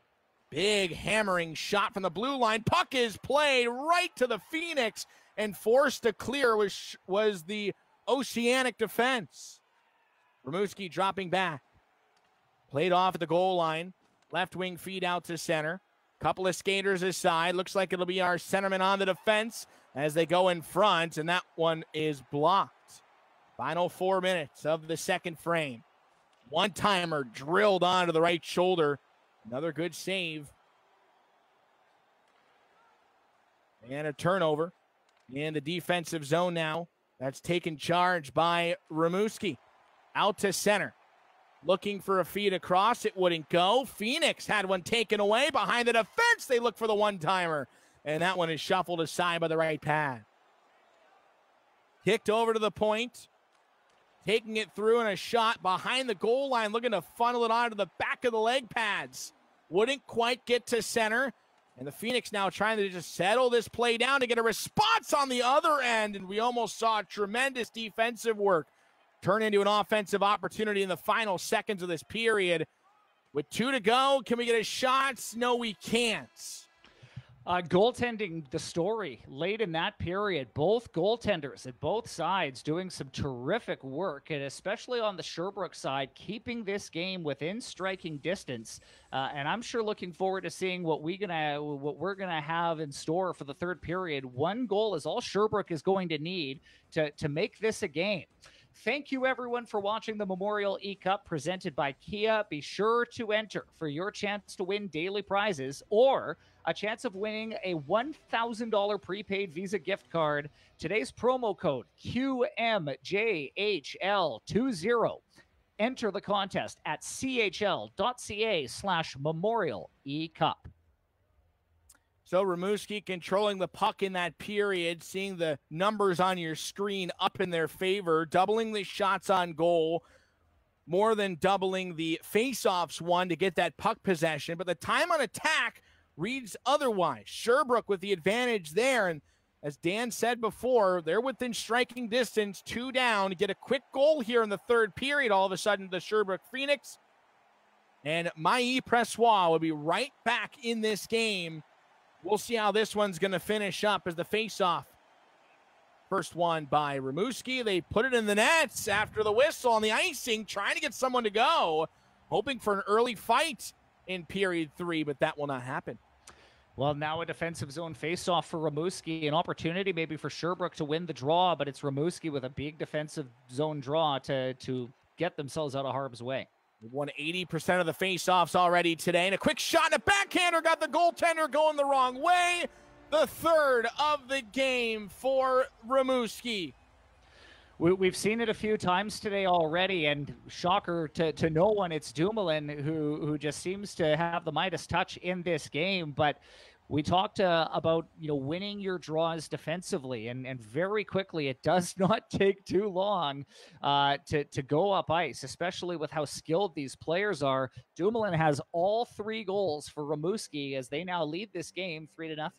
Big hammering shot from the blue line. Puck is played right to the Phoenix, and forced to clear was the Oceanic defense. Rimouski dropping back. Played off at the goal line. Left wing feed out to center. Couple of skaters aside. Looks like it'll be our centerman on the defense as they go in front, and that one is blocked. Final 4 minutes of the second frame. One-timer drilled onto the right shoulder. Another good save. And a turnover in the defensive zone now. That's taken charge by Rimouski. Out to center. Looking for a feed across. It wouldn't go. Phoenix had one taken away behind the defense. They look for the one-timer. And that one is shuffled aside by the right pad. Kicked over to the point. Taking it through in a shot behind the goal line. Looking to funnel it onto the back of the leg pads. Wouldn't quite get to center. And the Phoenix now trying to just settle this play down to get a response on the other end. And we almost saw tremendous defensive work turn into an offensive opportunity in the final seconds of this period. With 2 to go, can we get a shot? No, we can't. Goaltending, the story late in that period. Both goaltenders at both sides doing some terrific work, and especially on the Sherbrooke side, keeping this game within striking distance. And I'm sure looking forward to seeing what we're gonna have in store for the third period. One goal is all Sherbrooke is going to need to make this a game. Thank you, everyone, for watching the Memorial E-Cup presented by Kia. Be sure to enter for your chance to win daily prizes or a chance of winning a $1,000 prepaid Visa gift card. Today's promo code, QMJHL20. Enter the contest at chl.ca/Memorial E-Cup. So Rimouski controlling the puck in that period, seeing the numbers on your screen up in their favor, doubling the shots on goal, more than doubling the face-offs won to get that puck possession. But the time on attack reads otherwise. Sherbrooke with the advantage there, and as Dan said before, they're within striking distance, 2 down, get a quick goal here in the third period. All of a sudden, the Sherbrooke Phoenix and Maï Pressois will be right back in this game. We'll see how this one's going to finish up as the face-off. First one by Rimouski. They put it in the nets after the whistle on the icing, trying to get someone to go, hoping for an early fight in period 3, but that will not happen. Well, now a defensive zone face-off for Rimouski, an opportunity maybe for Sherbrooke to win the draw, but it's Rimouski with a big defensive zone draw to get themselves out of harm's way. Won 80% of the face-offs already today, and a quick shot and a backhander got the goaltender going the wrong way. The third of the game for Rimouski. We've seen it a few times today already, and shocker to no one, it's Dumoulin who just seems to have the Midas touch in this game. But we talked about winning your draws defensively, and very quickly it does not take too long to go up ice, especially with how skilled these players are. Dumoulin has all 3 goals for Rimouski as they now lead this game 3-0.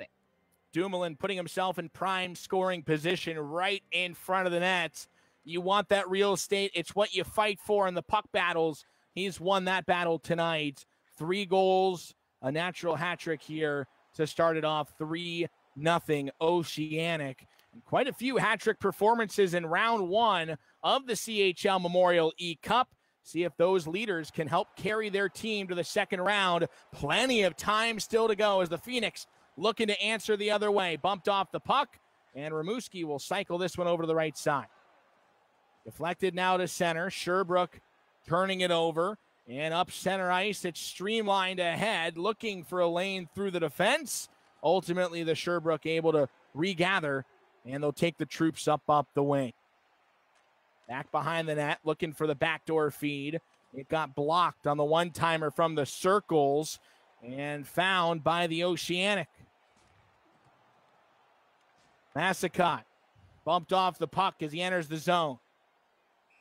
Dumoulin putting himself in prime scoring position right in front of the nets. You want that real estate. It's what you fight for in the puck battles. He's won that battle tonight. 3 goals, a natural hat trick here to start it off. 3-0 Oceanic. And quite a few hat trick performances in round 1 of the CHL Memorial E-Cup. See if those leaders can help carry their team to the second round. Plenty of time still to go as the Phoenix looking to answer the other way. Bumped off the puck, and Rimouski will cycle this one over to the right side. Deflected now to center. Sherbrooke turning it over, and up center ice, it's streamlined ahead, looking for a lane through the defense. Ultimately, the Sherbrooke able to regather, and they'll take the troops up the wing. Back behind the net, looking for the backdoor feed. It got blocked on the one-timer from the circles, and found by the Oceanic. Massacott bumped off the puck as he enters the zone.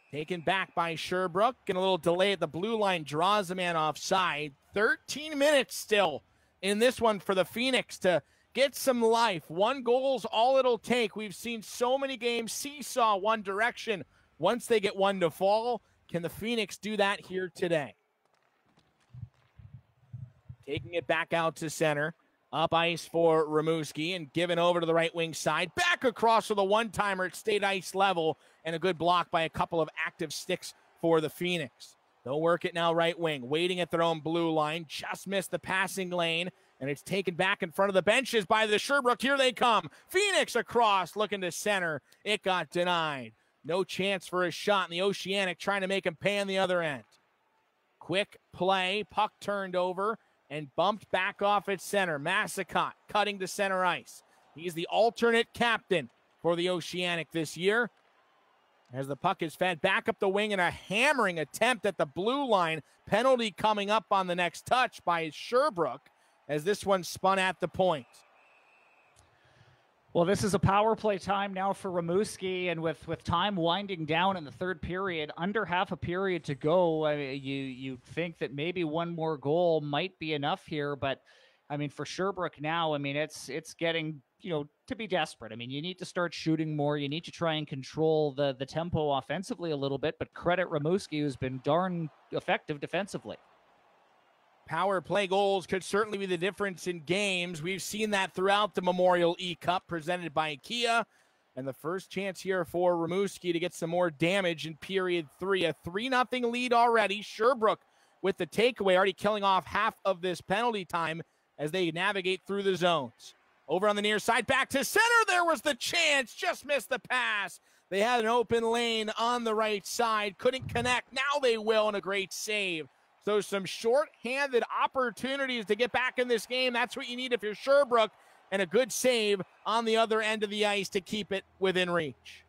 Taken back by Sherbrooke, and a little delay at the blue line draws the man offside. 13 minutes still in this one for the Phoenix to get some life. 1 goal's all it'll take. We've seen so many games seesaw one direction. Once they get one to fall, can the Phoenix do that here today? Taking it back out to center. Up ice for Rimouski and given over to the right wing side. Back across to the one-timer at state ice level, and a good block by a couple of active sticks for the Phoenix. They'll work it now right wing, waiting at their own blue line. Just missed the passing lane, and it's taken back in front of the benches by the Sherbrooke. Here they come. Phoenix across, looking to center. It got denied. No chance for a shot, and the Oceanic trying to make him pay on the other end. Quick play, puck turned over, and bumped back off at center. Massacott cutting to center ice. He's the alternate captain for the Oceanic this year. As the puck is fed back up the wing in a hammering attempt at the blue line. Penalty coming up on the next touch by Sherbrooke as this one spun at the point. Well, this is a power play time now for Rimouski, and with time winding down in the third period, under half a period to go, you think that maybe 1 more goal might be enough here, but I mean, for Sherbrooke now, I mean, it's getting, to be desperate. I mean, you need to start shooting more. You need to try and control the tempo offensively a little bit, but credit Rimouski, who's been darn effective defensively. Power play goals could certainly be the difference in games. We've seen that throughout the Memorial E-Cup presented by IKEA. And the first chance here for Rimouski to get some more damage in period 3. A 3-0 lead already. Sherbrooke with the takeaway, already killing off half of this penalty time as they navigate through the zones. Over on the near side, back to center. There was the chance. Just missed the pass. They had an open lane on the right side. Couldn't connect. Now they will, and a great save. So some short-handed opportunities to get back in this game. That's what you need if you're Sherbrooke, and a good save on the other end of the ice to keep it within reach.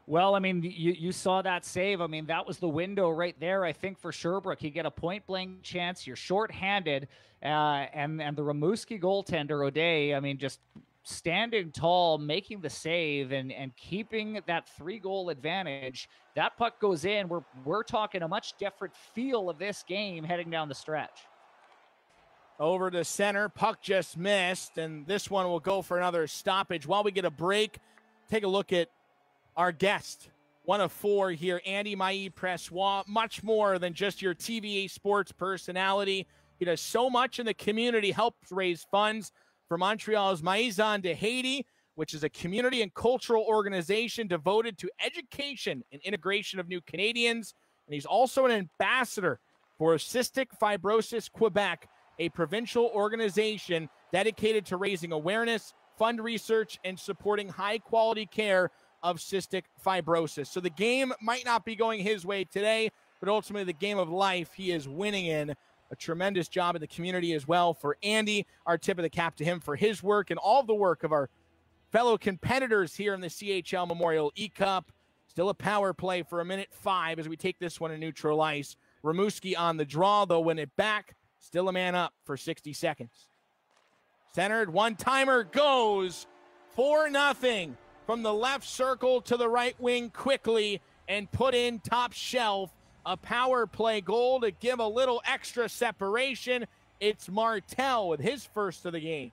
Well, I mean, you saw that save. I mean, that was the window right there, I think, for Sherbrooke. You get a point-blank chance. You're short-handed, and the Rimouski goaltender, O'Day, I mean, just standing tall, making the save, and keeping that 3-goal advantage. That puck goes in. We're talking a much different feel of this game heading down the stretch. Over to center. Puck just missed, and this one will go for another stoppage. While we get a break, take a look at our guest. One of four here, Andy Maillet-Pressoir, much more than just your TVA sports personality. He does so much in the community, helps raise funds for Montreal's Maison de Haiti, which is a community and cultural organization devoted to education and integration of new Canadians. And he's also an ambassador for Cystic Fibrosis Quebec, a provincial organization dedicated to raising awareness, fund research, and supporting high-quality care of cystic fibrosis. So the game might not be going his way today, but ultimately the game of life he is winning in. A tremendous job in the community as well for Andy. Our tip of the cap to him for his work and all the work of our fellow competitors here in the CHL Memorial E-Cup. Still a power play for 1:05 as we take this one in neutral ice. Rimouski on the draw, though, win it back. Still a man up for 60 seconds. Centered, one-timer goes 4-0 from the left circle to the right wing quickly and put in top shelf. A power play goal to give a little extra separation. It's Martel with his first of the game.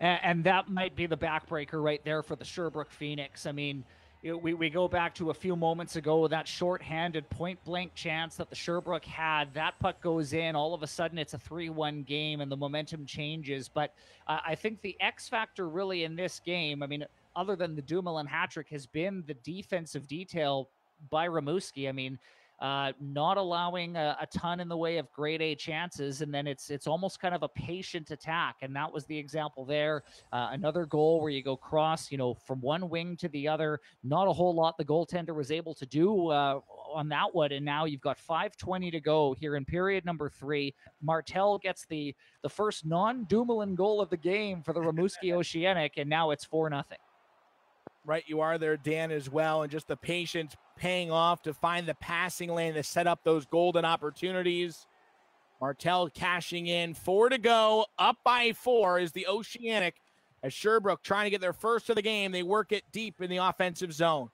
And that might be the backbreaker right there for the Sherbrooke Phoenix. I mean, we go back to a few moments ago, that shorthanded point-blank chance that the Sherbrooke had. That puck goes in. All of a sudden, it's a 3-1 game, and the momentum changes. But I think the X factor really in this game, I mean, other than the Dumoulin hat trick, has been the defensive detail by Rimouski. I mean, not allowing a ton in the way of grade A chances, and then it's almost kind of a patient attack, and that was the example there. Another goal where you go cross, from one wing to the other. Not a whole lot the goaltender was able to do on that one, and now you've got 5:20 to go here in period number 3. Martel gets the first non-Dumoulin goal of the game for the Rimouski Oceanic, and now it's 4-0. Right, you are there, Dan, as well, and just the patience paying off to find the passing lane to set up those golden opportunities. Martel cashing in, 4 to go, up by 4 is the Oceanic, as Sherbrooke trying to get their first of the game. They work it deep in the offensive zone.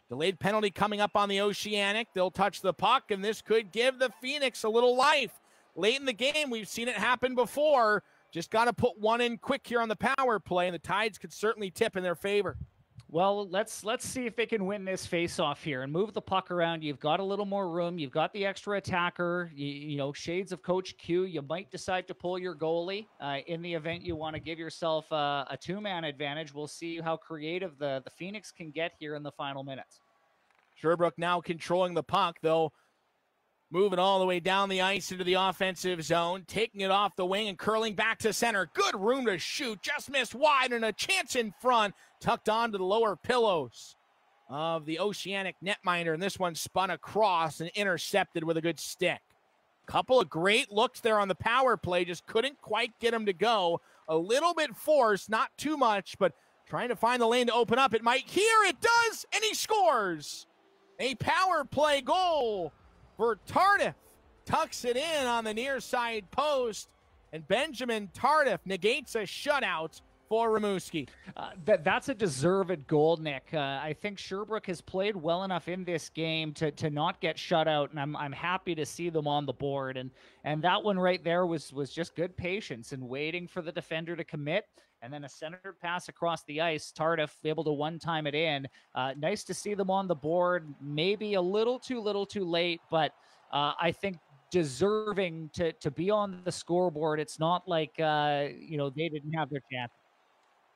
Delayed penalty coming up on the Oceanic. They'll touch the puck, and this could give the Phoenix a little life. Late in the game, we've seen it happen before. Just got to put one in quick here on the power play, and the Tides could certainly tip in their favor. Well, let's see if they can win this face-off here and move the puck around. You've got a little more room. You've got the extra attacker. You know, shades of Coach Q. You might decide to pull your goalie in the event you want to give yourself a two-man advantage. We'll see how creative the Phoenix can get here in the final minutes. Sherbrooke now controlling the puck, though. Moving all the way down the ice into the offensive zone, taking it off the wing and curling back to center. Good room to shoot, just missed wide, and a chance in front, tucked onto the lower pillows of the Oceanic netminder, and this one spun across and intercepted with a good stick. Couple of great looks there on the power play, just couldn't quite get him to go. A little bit forced, not too much, but trying to find the lane to open up. It might, here it does, and he scores. A power play goal for Tardif. Tucks it in on the near side post, and Benjamin Tardif negates a shutout for Rimouski. That's a deserved goal, Nick. I think Sherbrooke has played well enough in this game to not get shut out, and I'm happy to see them on the board. And that one right there was just good patience and waiting for the defender to commit, and then a centered pass across the ice. Tardif able to one-time it in. Nice to see them on the board. Maybe a little too late, but I think deserving to be on the scoreboard. It's not like they didn't have their chance.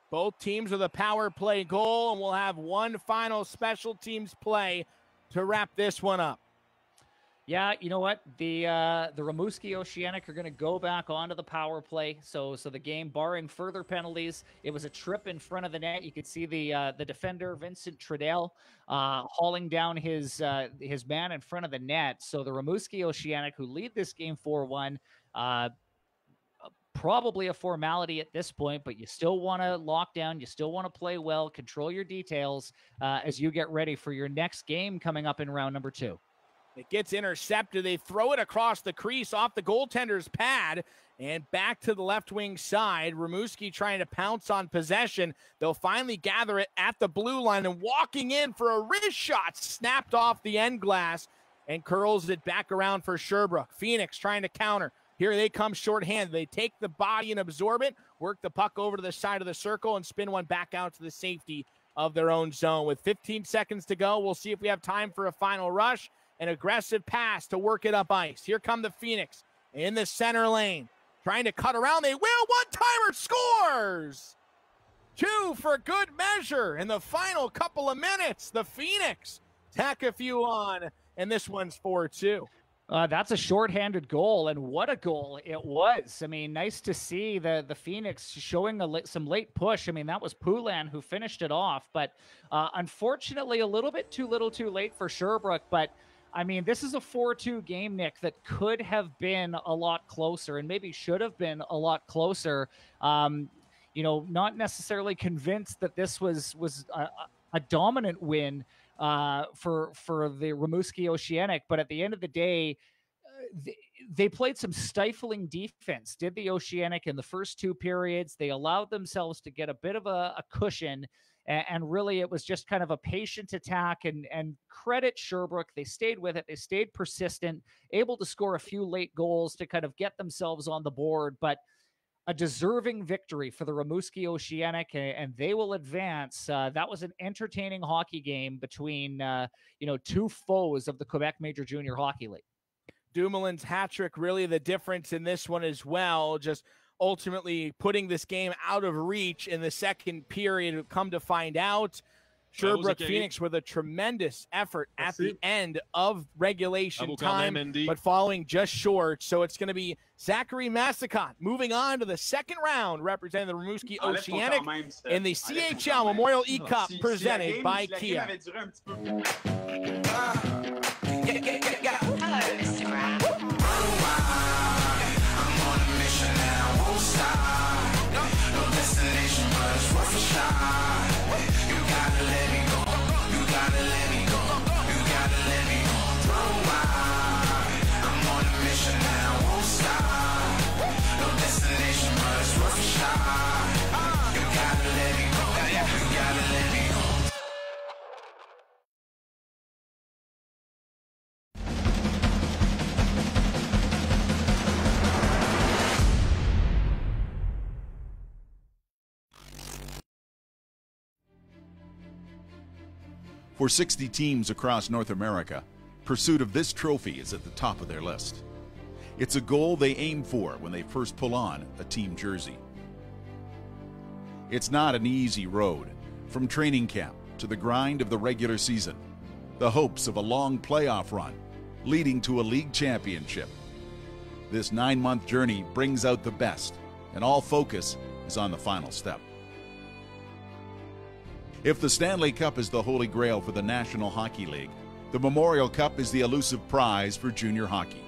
Both teams with a power play goal, and we'll have one final special teams play to wrap this one up. Yeah, you know what? The Rimouski Oceanic are going to go back onto the power play. So the game, barring further penalties, it was a trip in front of the net. You could see the defender Vincent Tredell hauling down his man in front of the net. So the Rimouski Oceanic, who lead this game 4-1, probably a formality at this point, but you still want to lock down. You still want to play well, control your details as you get ready for your next game coming up in round number 2. It gets intercepted. They throw it across the crease off the goaltender's pad and back to the left wing side. Rimouski trying to pounce on possession. They'll finally gather it at the blue line, and walking in for a wrist shot snapped off the end glass and curls it back around for Sherbrooke. Phoenix trying to counter. Here they come shorthanded. They take the body and absorb it, work the puck over to the side of the circle, and spin one back out to the safety of their own zone. With 15 seconds to go, we'll see if we have time for a final rush. An aggressive pass to work it up ice. Here come the Phoenix in the center lane. Trying to cut around. They will. One-timer scores. 2 for good measure in the final couple of minutes. The Phoenix tack a few on, and this one's 4-2. That's a shorthanded goal, and what a goal it was. I mean, nice to see the Phoenix showing some late push. I mean, that was Poulin who finished it off, but unfortunately a little bit too little too late for Sherbrooke. But, I mean, this is a 4-2 game, Nick, that could have been a lot closer and maybe should have been a lot closer. You know, not necessarily convinced that this was a dominant win for the Rimouski Oceanic, but at the end of the day, they played some stifling defense, did the Oceanic in the first 2 periods. They allowed themselves to get a bit of a cushion, and really it was just kind of a patient attack, and credit Sherbrooke. They stayed with it. They stayed persistent, able to score a few late goals to kind of get themselves on the board, but a deserving victory for the Rimouski Oceanic, and they will advance. That was an entertaining hockey game between, 2 foes of the Quebec Major Junior Hockey League. Dumoulin's hat trick really the difference in this one as well, just ultimately putting this game out of reach in the second period. Come to find out, Sherbrooke Phoenix with a tremendous effort at the end of regulation time, but falling just short. So it's going to be Zachary Massicot moving on to the second round, representing the Rimouski Oceanic in the CHL Memorial E-Cup presented by Kia. Hello, Instagram. I'm on a mission and I won't stop. No destination, but it's worth a shot. You gotta let me go. You gotta let me go. You gotta let me go. I'm on a mission and I won't stop. No destination, but it's worth a shot. You gotta let me go. You gotta let me go. For 60 teams across North America, pursuit of this trophy is at the top of their list. It's a goal they aim for when they first pull on a team jersey. It's not an easy road, from training camp to the grind of the regular season, the hopes of a long playoff run, leading to a league championship. This 9-month journey brings out the best, and all focus is on the final step. If the Stanley Cup is the holy grail for the National Hockey League, the Memorial Cup is the elusive prize for junior hockey.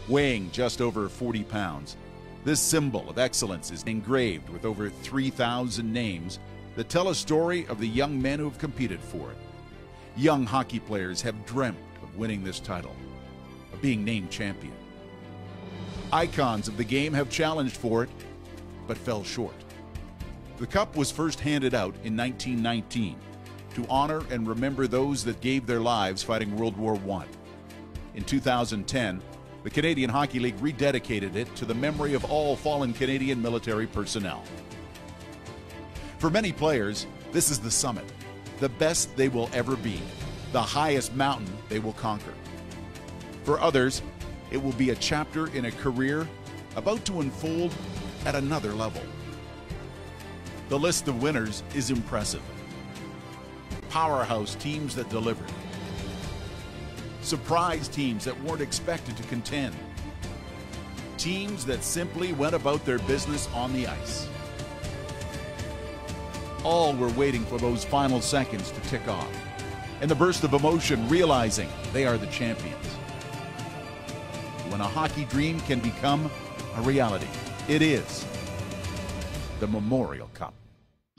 Weighing just over 40 pounds, this symbol of excellence is engraved with over 3,000 names that tell a story of the young men who have competed for it. Young hockey players have dreamt of winning this title, of being named champion. Icons of the game have challenged for it, but fell short. The cup was first handed out in 1919 to honor and remember those that gave their lives fighting World War I. In 2010, the Canadian Hockey League rededicated it to the memory of all fallen Canadian military personnel. For many players, this is the summit, the best they will ever be, the highest mountain they will conquer. For others, it will be a chapter in a career about to unfold at another level. The list of winners is impressive. Powerhouse teams that delivered. Surprise teams that weren't expected to contend. Teams that simply went about their business on the ice. All were waiting for those final seconds to tick off, and the burst of emotion realizing they are the champions. When a hockey dream can become a reality, it is the Memorial Cup.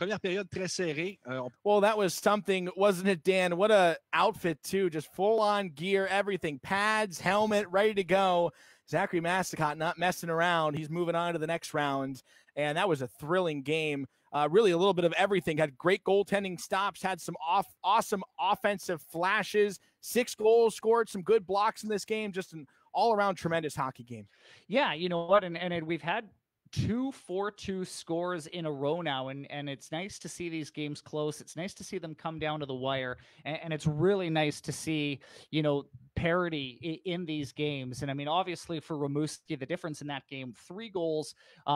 Première période très serrée. Well, that was something, wasn't it, Dan? What a outfit, too. Just full-on gear, everything. Pads, helmet, ready to go. Zachary Massicot not messing around. He's moving on to the next round, and that was a thrilling game. Really a little bit of everything. Had great goaltending stops, had some awesome offensive flashes, 6 goals scored, some good blocks in this game. Just an all around tremendous hockey game. Yeah, you know what? And we've had 2 4-2 scores in a row now, and it's nice to see these games close. It's nice to see them come down to the wire, and it's really nice to see, you know, parity in these games. And I mean, obviously for Rimouski, the difference in that game, 3 goals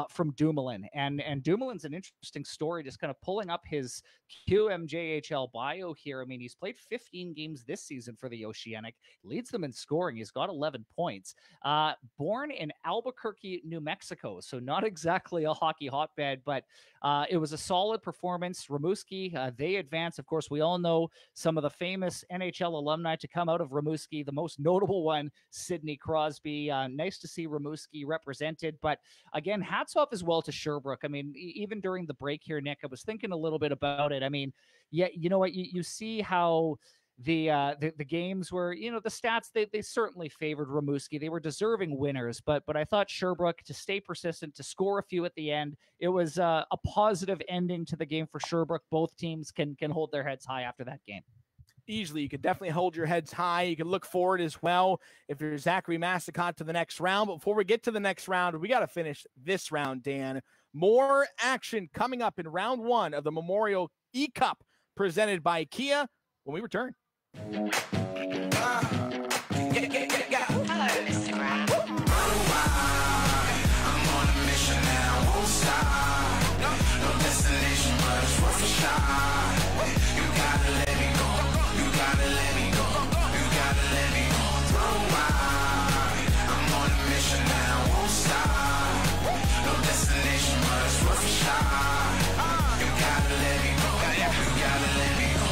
from Dumoulin, and Dumoulin's an interesting story, just kind of pulling up his QMJHL bio here. I mean, he's played 15 games this season for the Oceanic, leads them in scoring. He's got 11 points. Born in Albuquerque, New Mexico, so not exactly a hockey hotbed, but it was a solid performance. Rimouski, they advance. Of course, we all know some of the famous NHL alumni to come out of Rimouski, the most notable one, Sidney Crosby. Nice to see Rimouski represented, but again, hats off as well to Sherbrooke. I mean, even during the break here, Nick, I was thinking a little bit about it. I mean, yeah, you know what, you see how the games were, you know, the stats, they certainly favored Rimouski. They were deserving winners, but I thought Sherbrooke, to stay persistent, to score a few at the end, it was a positive ending to the game for Sherbrooke. Both teams can hold their heads high after that game. Easily. You could definitely hold your heads high. You can look forward as well if you're Zachary Massicott to the next round. But before we get to the next round, we got to finish this round, Dan. More action coming up in round 1 of the Memorial E-Cup presented by Kia when we return. Hello, Instagram. I'm on a mission now, won't stop. No destination, but it's worth a shot. You gotta let me go. You gotta let me go. You gotta let me go. I'm on a mission now, won't stop. No destination, but it's worth a shot. You gotta let me go. You gotta let me go.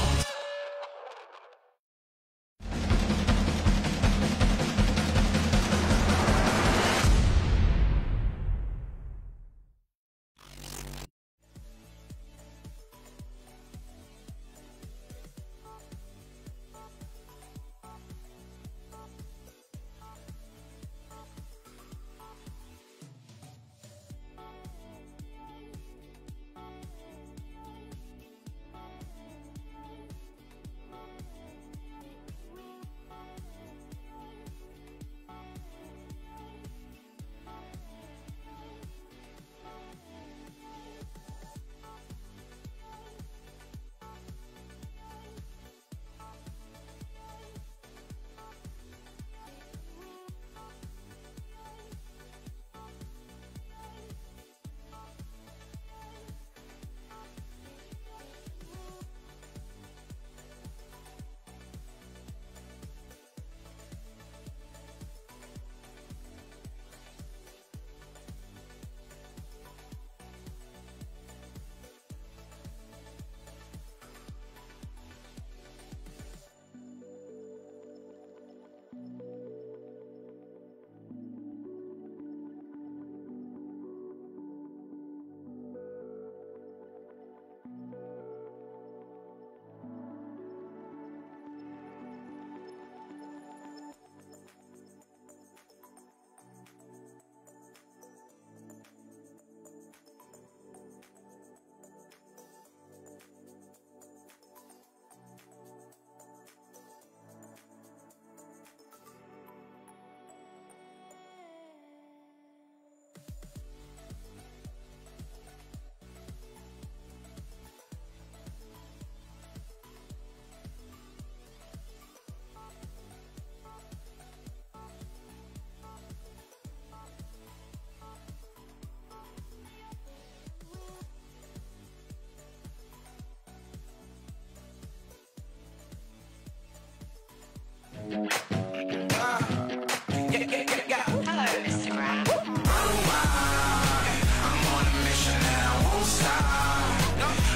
Hello, Instagram. I'm on a mission and I won't stop.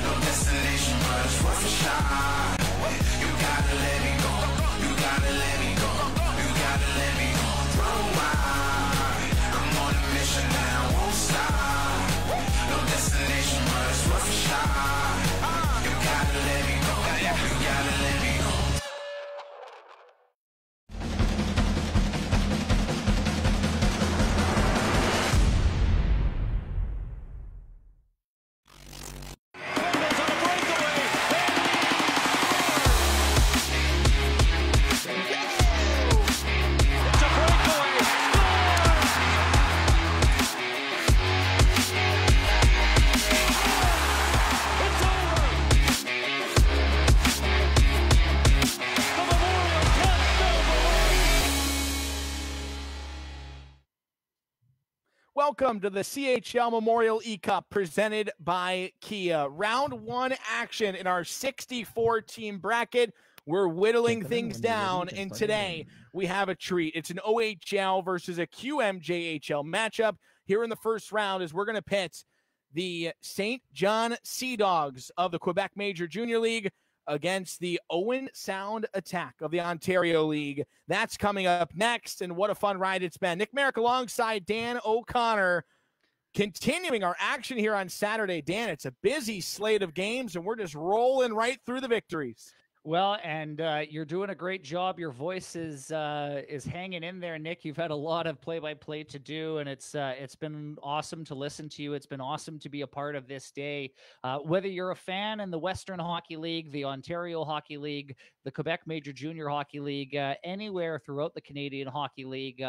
No destination, but it's worth a shot. You gotta let me go. You gotta let me go. You gotta let me go. I'm on a mission and I won't stop. No destination, but it's worth a shot. You gotta let me go. You gotta let me go. It's a breakaway. welcome to the CHL Memorial E-Cup presented by Kia. Round 1 action in our 64-team bracket. We're whittling things down, and today we have a treat. It's an OHL versus a QMJHL matchup here in the first round as we're going to pit the St. John Sea Dogs of the Quebec Major Junior League against the Owen Sound Attack of the Ontario League. That's coming up next, and what a fun ride it's been. Nick Merrick alongside Dan O'Connor, continuing our action here on Saturday. Dan, it's a busy slate of games, and we're just rolling right through the victories. Well, and you're doing a great job. Your voice is hanging in there, Nick. You've had a lot of play-by-play to do, and it's been awesome to listen to you. It's been awesome to be a part of this day. Whether you're a fan in the Western Hockey League, the Ontario Hockey League, the Quebec Major Junior Hockey League, anywhere throughout the Canadian Hockey League,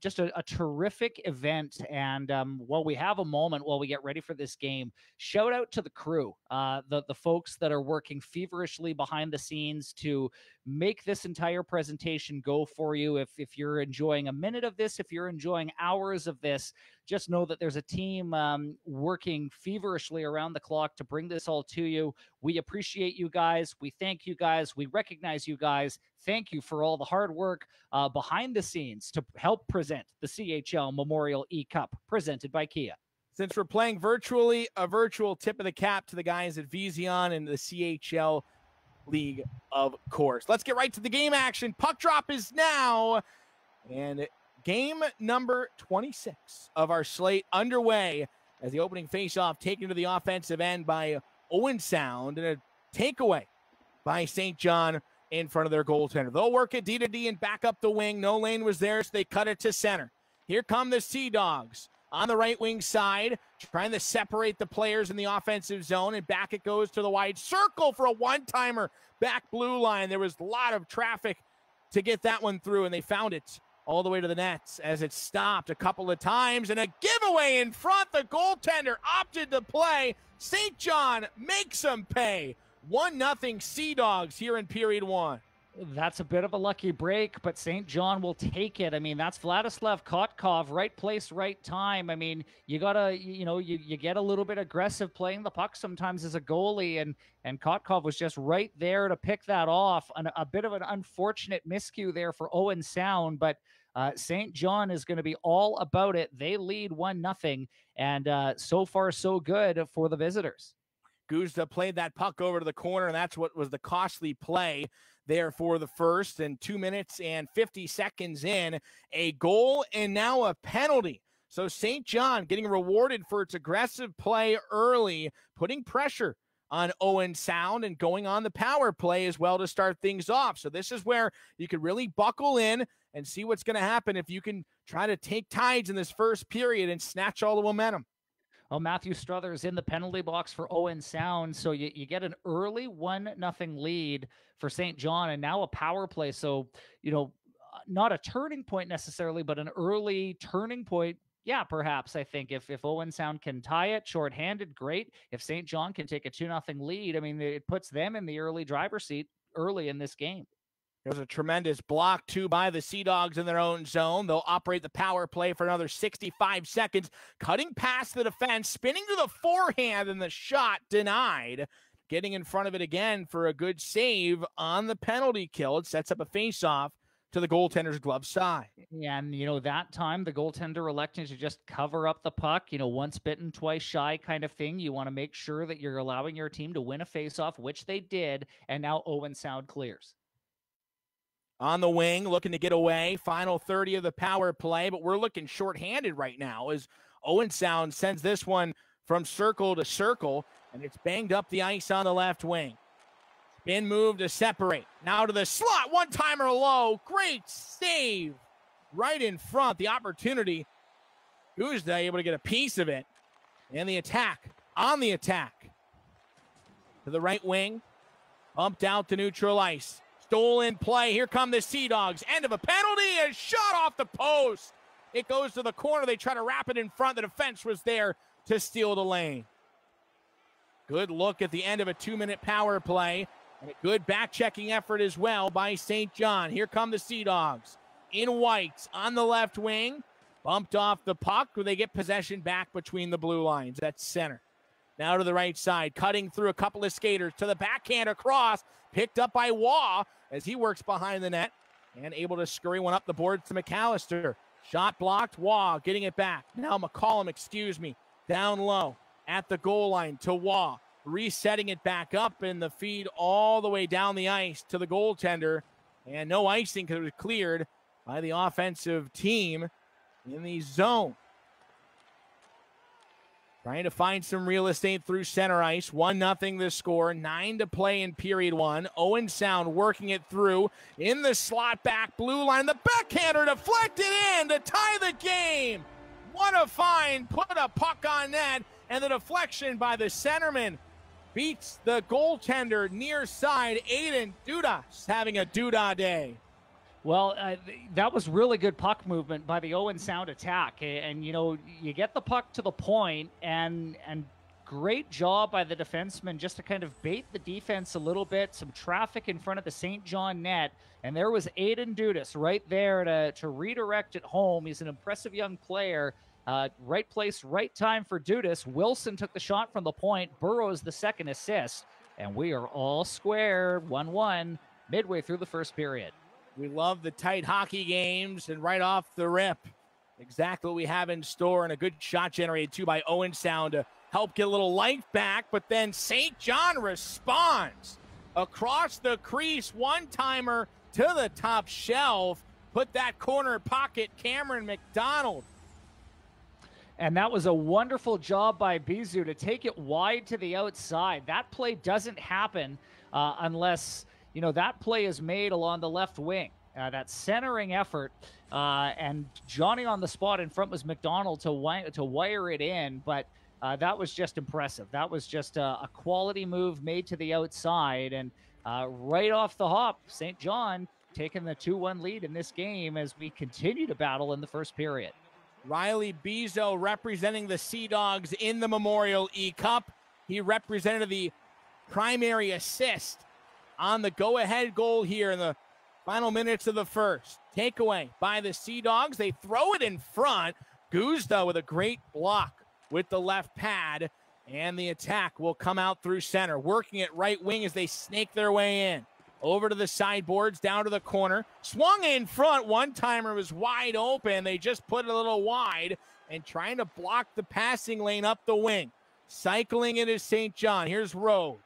just a terrific event. And while we have a moment while we get ready for this game, shout out to the crew, the folks that are working feverishly behind the scenes to make this entire presentation go for you. If you're enjoying a minute of this, if you're enjoying hours of this, just know that there's a team working feverishly around the clock to bring this all to you. We appreciate you guys. We thank you guys. We recognize you guys. Thank you for all the hard work behind the scenes to help present the CHL Memorial E-Cup presented by Kia. Since we're playing virtually, a virtual tip of the cap to the guys at Vision and the CHL League, of course. Let's get right to the game action. Puck drop is now, and game number 26 of our slate underway as the opening faceoff taken to the offensive end by Owen Sound, and a takeaway by St. John in front of their goaltender. They'll work it D-to-D and back up the wing. No lane was there, so they cut it to center. Here come the Sea Dogs on the right wing side, trying to separate the players in the offensive zone, and back it goes to the wide circle for a one-timer back blue line. There was a lot of traffic to get that one through, and they found it all the way to the nets as it stopped a couple of times, and a giveaway in front. The goaltender opted to play. St. John makes them pay. 1-0 Sea Dogs here in period 1. That's a bit of a lucky break, but St. John will take it. I mean, that's Vladislav Kotkov, right place, right time. I mean, you gotta, you get a little bit aggressive playing the puck sometimes as a goalie, and Kotkov was just right there to pick that off. A bit of an unfortunate miscue there for Owen Sound, but St. John is going to be all about it. They lead 1-0, and so far so good for the visitors. Guzda played that puck over to the corner, and that's what was the costly play there for the first. And 2 minutes and 50 seconds in, a goal and now a penalty. So St. John getting rewarded for its aggressive play early, putting pressure on Owen Sound and going on the power play as well to start things off. So this is where you could really buckle in and see what's going to happen if you can try to take tides in this first period and snatch all the momentum. Well, Matthew Struthers in the penalty box for Owen Sound. So you get an early 1-0 lead for St. John, and now a power play. So, not a turning point necessarily, but an early turning point. Yeah, perhaps, I think, if Owen Sound can tie it shorthanded, great. If St. John can take a 2-0 lead, I mean, it puts them in the early driver's seat early in this game. There's a tremendous block, too, by the Sea Dogs in their own zone. They'll operate the power play for another 65 seconds, cutting past the defense, spinning to the forehand, and the shot denied. Getting in front of it again for a good save on the penalty kill. It sets up a face-off to the goaltender's glove side. Yeah, and, that time the goaltender electing to just cover up the puck, once bitten, twice shy kind of thing. You want to make sure that you're allowing your team to win a face-off, which they did, and now Owen Sound clears. On the wing, looking to get away. Final 30 of the power play, but we're looking shorthanded right now as Owen Sound sends this one from circle to circle, and it's banged up the ice on the left wing. Spin move to separate. Now to the slot. One-timer low. Great save right in front. The opportunity. Guzda able to get a piece of it. And the attack. On the attack. To the right wing. Bumped out to neutral ice. Stolen play. Here come the Sea Dogs. End of a penalty. A shot off the post. It goes to the corner. They try to wrap it in front. The defense was there to steal the lane. Good look at the end of a 2-minute power play. And a good back-checking effort as well by St. John. Here come the Sea Dogs. In white on the left wing. Bumped off the puck where they get possession back between the blue lines. That's center. Now to the right side, cutting through a couple of skaters to the backhand across, picked up by Waugh as he works behind the net and able to scurry one up the boards to McAllister. Shot blocked, Waugh getting it back. Now McCollum, down low at the goal line to Waugh, resetting it back up in the feed all the way down the ice to the goaltender. And no icing because it was cleared by the offensive team in the zone. Trying to find some real estate through center ice. 1-0 the score. 9 to play in period one. Owen Sound working it through in the slot back blue line. The backhander deflected in to tie the game. What a find. Put a puck on net. And the deflection by the centerman beats the goaltender near side. Aiden Dudas having a Duda day. Well, that was really good puck movement by the Owen Sound attack. And, you know, you get the puck to the point, and great job by the defenseman just to kind of bait the defense a little bit. Some traffic in front of the St. John net. And there was Aiden Dudas right there to redirect it home. He's an impressive young player. Right place, right time for Dudas. Wilson took the shot from the point. Burrows the second assist. And we are all square, 1-1, midway through the first period. We love the tight hockey games, and right off the rip, exactly what we have in store, and a good shot generated too by Owen Sound to help get a little life back, but then St. John responds. Across the crease, one-timer to the top shelf, put that corner pocket, Cameron McDonald. And that was a wonderful job by Bizou to take it wide to the outside. That play doesn't happen unless, you know, that play is made along the left wing. That centering effort, and Johnny on the spot in front was McDonald to wire it in, but that was just impressive. That was just a quality move made to the outside, and right off the hop, St. John taking the 2-1 lead in this game as we continue to battle in the first period. Riley Bizou representing the Sea Dogs in the Memorial E-Cup. He represented the primary assist on the go-ahead goal here in the final minutes of the first. Takeaway by the Sea Dogs. They throw it in front. Guzda with a great block with the left pad, and the attack will come out through center, working at right wing as they snake their way in. Over to the sideboards, down to the corner. Swung in front. One-timer was wide open. They just put it a little wide and trying to block the passing lane up the wing. Cycling it is St. John. Here's Rowe.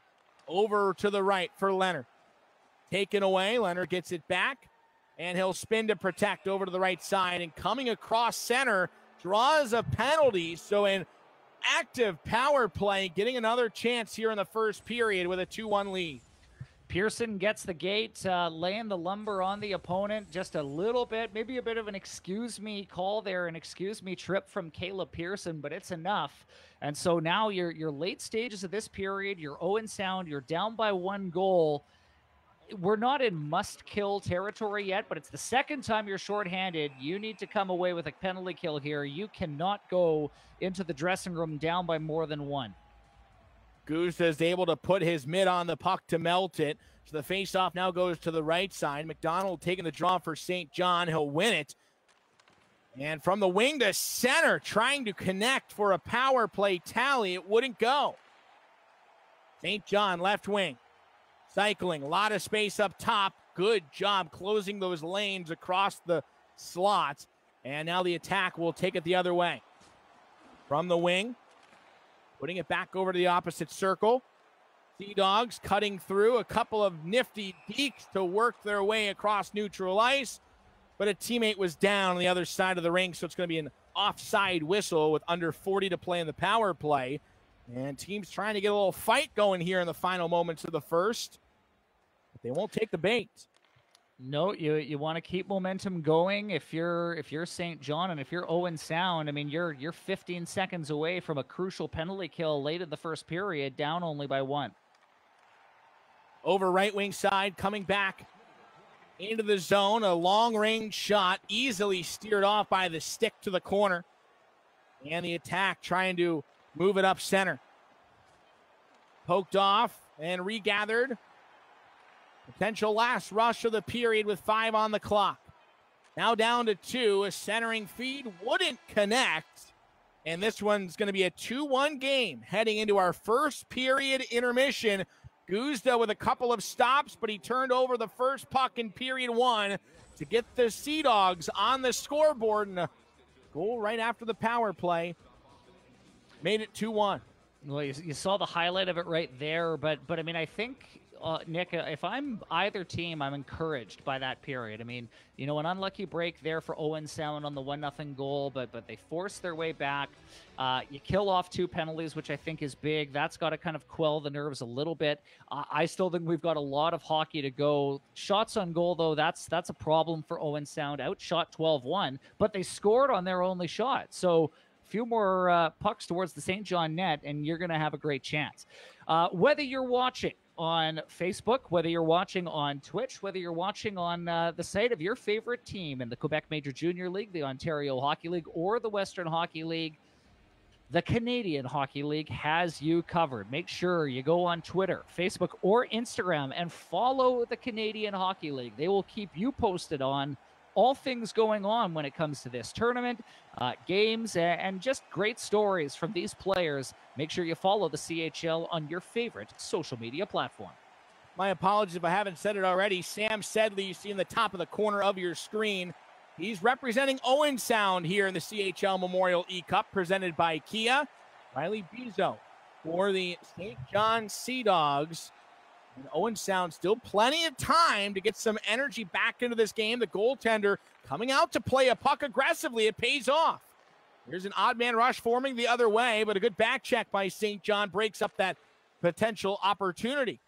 Over to the right for Leonard. Taken away. Leonard gets it back, and he'll spin to protect over to the right side. And coming across center, draws a penalty. So an active power play, getting another chance here in the first period with a 2-1 lead. Pearson gets the gate, laying the lumber on the opponent just a little bit, maybe a bit of an excuse me call there, an excuse me trip from Caleb Pearson, but it's enough. And so now your late stages of this period, you're Owen Sound, you're down by 1 goal. We're not in must-kill territory yet, but it's the second time you're shorthanded. You need to come away with a penalty kill here. You cannot go into the dressing room down by more than 1. Guzda is able to put his mid on the puck to melt it. So the faceoff now goes to the right side. McDonald taking the draw for St. John. He'll win it. And from the wing to center, trying to connect for a power play tally. It wouldn't go. St. John, left wing. Cycling, a lot of space up top. Good job closing those lanes across the slots. And now the attack will take it the other way. From the wing. Putting it back over to the opposite circle. Sea Dogs cutting through a couple of nifty deeks to work their way across neutral ice. But a teammate was down on the other side of the ring, so it's going to be an offside whistle with under 40 to play in the power play. And teams trying to get a little fight going here in the final moments of the first. But they won't take the bait. No, you want to keep momentum going. If you're St. John and if you're Owen Sound, I mean you're 15 seconds away from a crucial penalty kill late in the first period, down only by 1. Over right wing side, coming back into the zone, a long range shot, easily steered off by the stick to the corner, and the attack trying to move it up center. Poked off and regathered. Potential last rush of the period with 5 on the clock. Now down to 2. A centering feed wouldn't connect. And this one's going to be a 2-1 game heading into our first period intermission. Guzda with a couple of stops, but he turned over the first puck in period 1 to get the Sea Dogs on the scoreboard. And a goal right after the power play made it 2-1. Well, you saw the highlight of it right there, but I mean, I think, Nick, if I'm either team, I'm encouraged by that period. I mean, you know, an unlucky break there for Owen Sound on the 1-0 goal, but they force their way back. You kill off 2 penalties, which I think is big. That's got to kind of quell the nerves a little bit. I still think we've got a lot of hockey to go. Shots on goal, though, that's a problem for Owen Sound. Outshot 12-1, but they scored on their only shot. So few more pucks towards the St. John net, and you're going to have a great chance. Whether you're watching on Facebook, whether you're watching on Twitch, whether you're watching on the site of your favorite team in the Quebec Major Junior League, the Ontario Hockey League, or the Western Hockey League, the Canadian Hockey League has you covered. Make sure you go on Twitter, Facebook, or Instagram and follow the Canadian Hockey League. They will keep you posted on all things going on when it comes to this tournament, games, and just great stories from these players. Make sure you follow the CHL on your favorite social media platform. My apologies if I haven't said it already. Sam Sedley, you see in the top of the corner of your screen. He's representing Owen Sound here in the CHL Memorial E-Cup, presented by Kia. Riley Bizzo for the St. John Sea Dogs. And Owen Sound still plenty of time to get some energy back into this game. The goaltender coming out to play a puck aggressively. It pays off. Here's an odd man rush forming the other way, but a good back check by St. John breaks up that potential opportunity.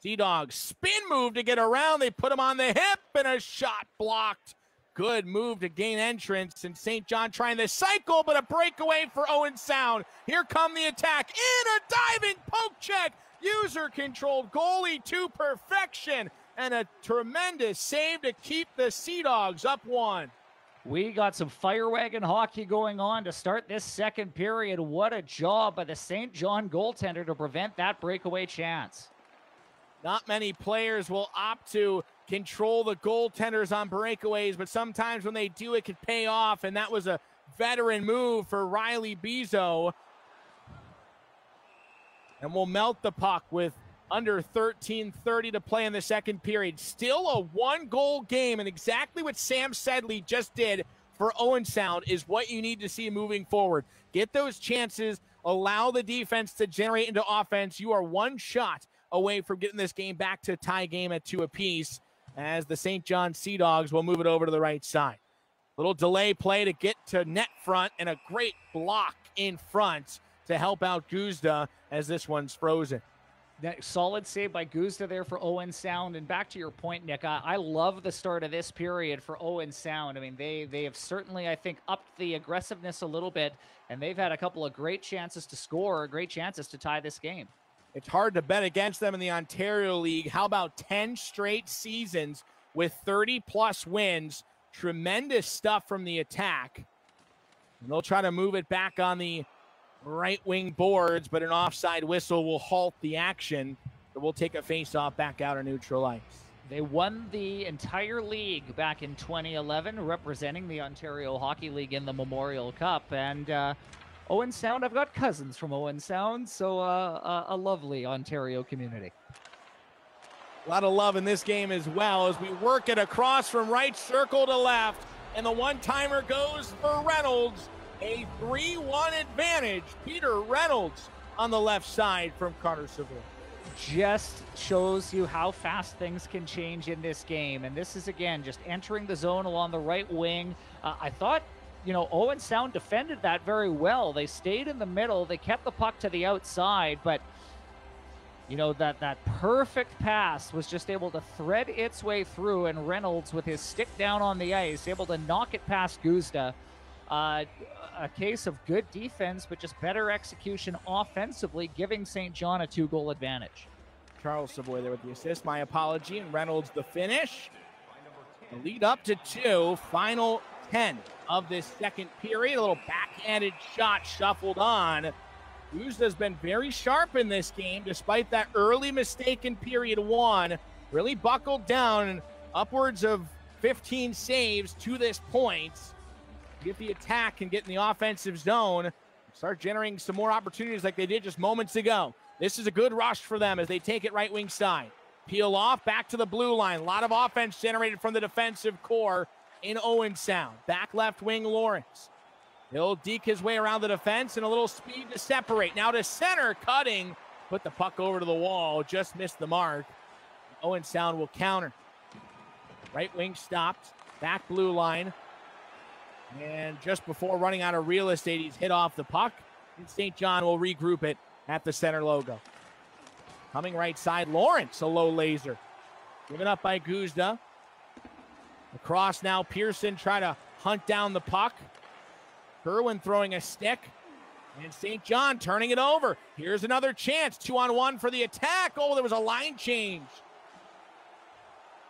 Sea Dogs spin move to get around. They put him on the hip, and a shot blocked. Good move to gain entrance, and St. John trying the cycle, but a breakaway for Owen Sound. Here come the attack. In a diving poke check. User-controlled goalie to perfection, and a tremendous save to keep the Sea Dogs up 1. We got some fire wagon hockey going on to start this second period. What a job by the St. John goaltender to prevent that breakaway chance. Not many players will opt to control the goaltenders on breakaways, but sometimes when they do, it can pay off, and that was a veteran move for Riley Bizzo. And we'll melt the puck with under 13:30 to play in the second period. Still a 1-goal game, and exactly what Sam Sedley just did for Owen Sound is what you need to see moving forward. Get those chances, allow the defense to generate into offense. You are one shot away from getting this game back to a tie game at 2 apiece, as the St. John Sea Dogs will move it over to the right side. Little delay play to get to net front, and a great block in front to help out Guzda as this one's frozen. That solid save by Guzda there for Owen Sound. And back to your point, Nick, I love the start of this period for Owen Sound. I mean, they have certainly, I think, upped the aggressiveness a little bit, and they've had a couple of great chances to score, great chances to tie this game. It's hard to bet against them in the Ontario League. How about 10 straight seasons with 30-plus wins? Tremendous stuff from the attack. And they'll try to move it back on the right wing boards, but an offside whistle will halt the action. So we'll take a face-off back out of neutral ice. They won the entire league back in 2011, representing the Ontario Hockey League in the Memorial Cup. And Owen Sound, I've got cousins from Owen Sound, so a lovely Ontario community. A lot of love in this game as well as we work it across from right circle to left. And the one-timer goes for Reynolds. A 3-1 advantage. Peter Reynolds on the left side from Carter Savoy. Just shows you how fast things can change in this game. And this is, again, just entering the zone along the right wing. I thought, you know, Owen Sound defended that very well. They stayed in the middle. They kept the puck to the outside. But, you know, that perfect pass was just able to thread its way through. And Reynolds, with his stick down on the ice, able to knock it past Guzda. A case of good defense, but just better execution offensively, giving St. John a 2-goal advantage. Charles Savoy there with the assist. My apology. And Reynolds the finish. The lead up to 2. Final 10 of this second period. A little backhanded shot shuffled on. Guzda's been very sharp in this game, despite that early mistake in period 1. Really buckled down, and upwards of 15 saves to this point. Get the attack and get in the offensive zone. Start generating some more opportunities like they did just moments ago. This is a good rush for them as they take it right wing side. Peel off, back to the blue line. A lot of offense generated from the defensive core in Owen Sound. Back left wing, Lawrence. He'll deke his way around the defense and a little speed to separate. Now to center, cutting. Put the puck over to the wall. Just missed the mark. Owen Sound will counter. Right wing stopped. Back blue line. And just before running out of real estate, he's hit off the puck. And St. John will regroup it at the center logo. Coming right side, Lawrence, a low laser. Given up by Guzda. Across now, Pearson trying to hunt down the puck. Kerwin throwing a stick. And St. John turning it over. Here's another chance. 2-on-1 for the attack. Oh, there was a line change.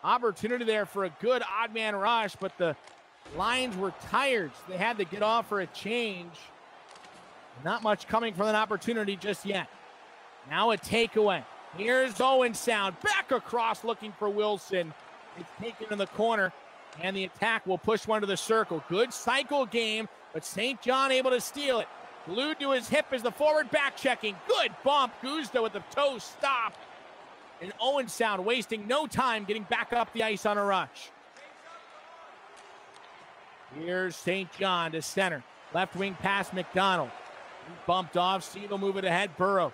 Opportunity there for a good odd man rush, but the lines were tired, so they had to get off for a change. Not much coming from an opportunity just yet. Now a takeaway. Here's Owen Sound. Back across looking for Wilson. It's taken in the corner, and the attack will push one to the circle. Good cycle game, but St. John able to steal it. Glued to his hip as the forward back checking. Good bump. Guzda with the toe stop. And Owen Sound wasting no time getting back up the ice on a rush. Here's St. John to center. Left wing pass McDonald. He bumped off. Siegel move it ahead. Burrow.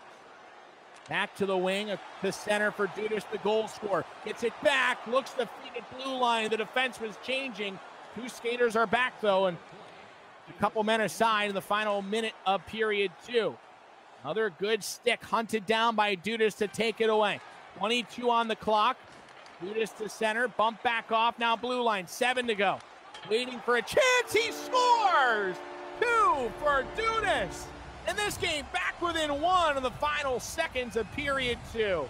Back to the wing. To center for Dudas, the goal scorer. Gets it back. Looks the feet at blue line. The defense was changing. Two skaters are back, though, and a couple men aside in the final minute of period 2. Another good stick hunted down by Dudas to take it away. 22 on the clock. Dudas to center. Bump back off. Now blue line. 7 to go. Waiting for a chance. He scores! 2 for Dudas. And this game back within 1 in the final seconds of period 2.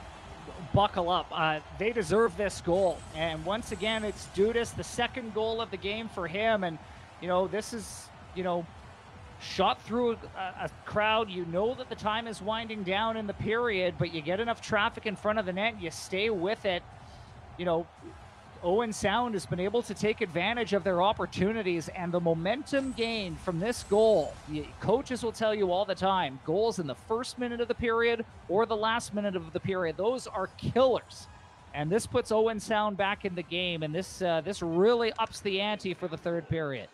Buckle up. They deserve this goal. And once again, it's Dudas, the second goal of the game for him. And, this is, shot through a crowd. You know that the time is winding down in the period, but you get enough traffic in front of the net, you stay with it. Owen Sound has been able to take advantage of their opportunities, and the momentum gained from this goal. Coaches will tell you all the time, goals in the first minute of the period or the last minute of the period, those are killers. And this puts Owen Sound back in the game, and this really ups the ante for the third period.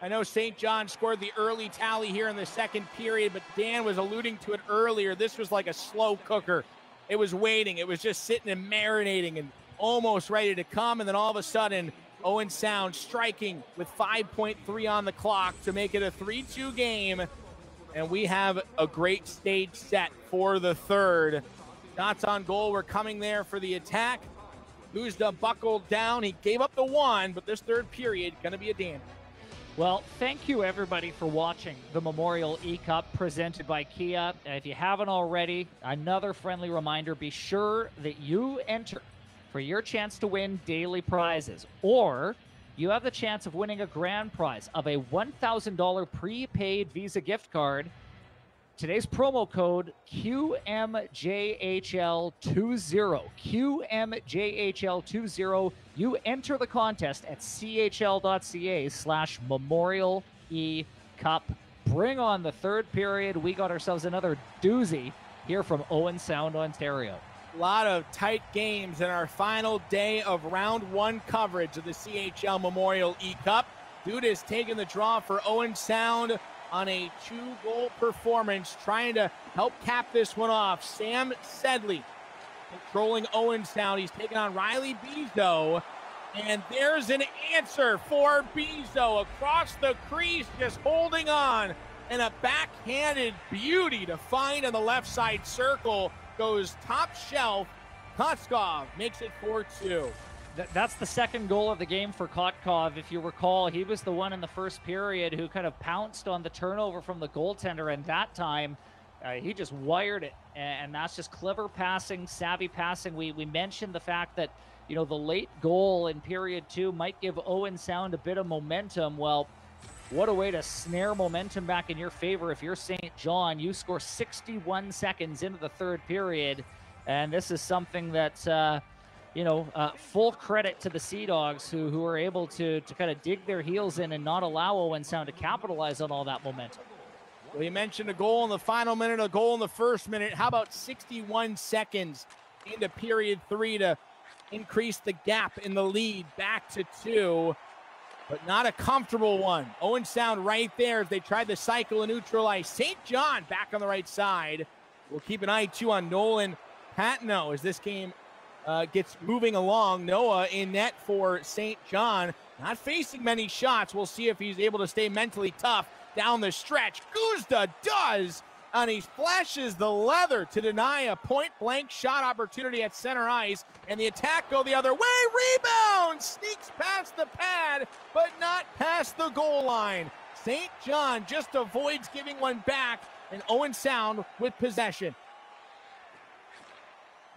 I know St. John scored the early tally here in the second period, but Dan was alluding to it earlier. This was like a slow cooker. It was waiting. It was just sitting and marinating and almost ready to come. And then all of a sudden, Owen Sound striking with 5.3 on the clock to make it a 3-2 game. And we have a great stage set for the third. Shots on goal were coming there for the attack. Guzda buckled down. He gave up the 1, but this third period going to be a dandy. Well, thank you, everybody, for watching the Memorial E-Cup presented by Kia. If you haven't already, another friendly reminder, be sure that you enter for your chance to win daily prizes, or you have the chance of winning a grand prize of a $1,000 prepaid Visa gift card. Today's promo code QMJHL20. QMJHL20. You enter the contest at chl.ca/Memorial E-Cup. Bring on the third period. We got ourselves another doozy here from Owen Sound, Ontario. A lot of tight games in our final day of round 1 coverage of the CHL Memorial E-Cup. Dudas taking the draw for Owen Sound on a 2-goal performance, trying to help cap this one off. Sam Sedley controlling Owen Sound. He's taking on Riley Bezo, and there's an answer for Bezo across the crease, just holding on, and a backhanded beauty to find on the left side circle. Goes top shelf. Kotkov makes it 4-2. That's the second goal of the game for Kotkov. If you recall, he was the one in the first period who kind of pounced on the turnover from the goaltender, and that time he just wired it. And that's just clever passing, savvy passing. We mentioned the fact that, the late goal in period 2 might give Owen Sound a bit of momentum. Well, what a way to snare momentum back in your favor. If you're St. John, you score 61 seconds into the third period, and this is something that full credit to the Sea Dogs who were able to kind of dig their heels in and not allow Owen Sound to capitalize on all that momentum. Well, you mentioned a goal in the final minute, a goal in the first minute. How about 61 seconds into period 3 to increase the gap in the lead back to 2, but not a comfortable one. Owen Sound right there as they tried to cycle and neutralize. St. John back on the right side. We'll keep an eye too on Nolan Patino as this game gets moving along. Noah in net for St. John, not facing many shots. We'll see if he's able to stay mentally tough down the stretch. Guzda does, and he flashes the leather to deny a point-blank shot opportunity at center ice, and the attack go the other way. Rebound! Sneaks past the pad, but not past the goal line. St. John just avoids giving one back, and Owen Sound with possession.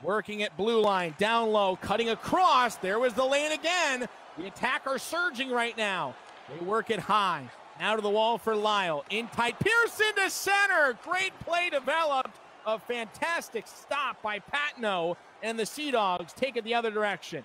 Working at blue line, down low, cutting across. There was the lane again. The attacker surging right now. They work it high. Now to the wall for Lyle. In tight. Pearson to center. Great play developed. A fantastic stop by Patino. And the Sea Dogs take it the other direction.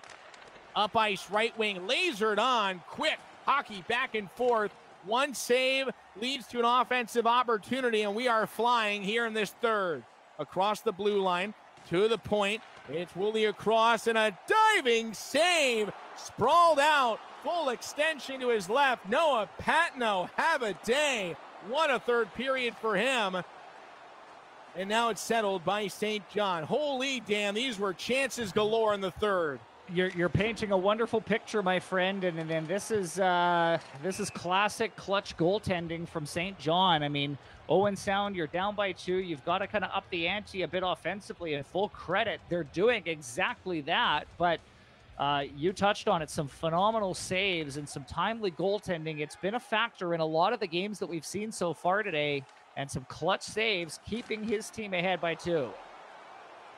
Up ice, right wing. Lasered on. Quick hockey back and forth. One save leads to an offensive opportunity. And we are flying here in this third. Across the blue line. To the point. It's Woolley across. And a diving save. Sprawled out. Full extension to his left. Noah Patino, have a day. What a third period for him. And now it's settled by St. John. Holy damn, these were chances galore in the third. You're painting a wonderful picture, my friend, and then this is classic clutch goaltending from St. John. I mean, Owen Sound, you're down by 2. You've got to kind of up the ante a bit offensively, and full credit, they're doing exactly that, but you touched on it, some phenomenal saves and some timely goaltending. It's been a factor in a lot of the games that we've seen so far today, and some clutch saves keeping his team ahead by 2.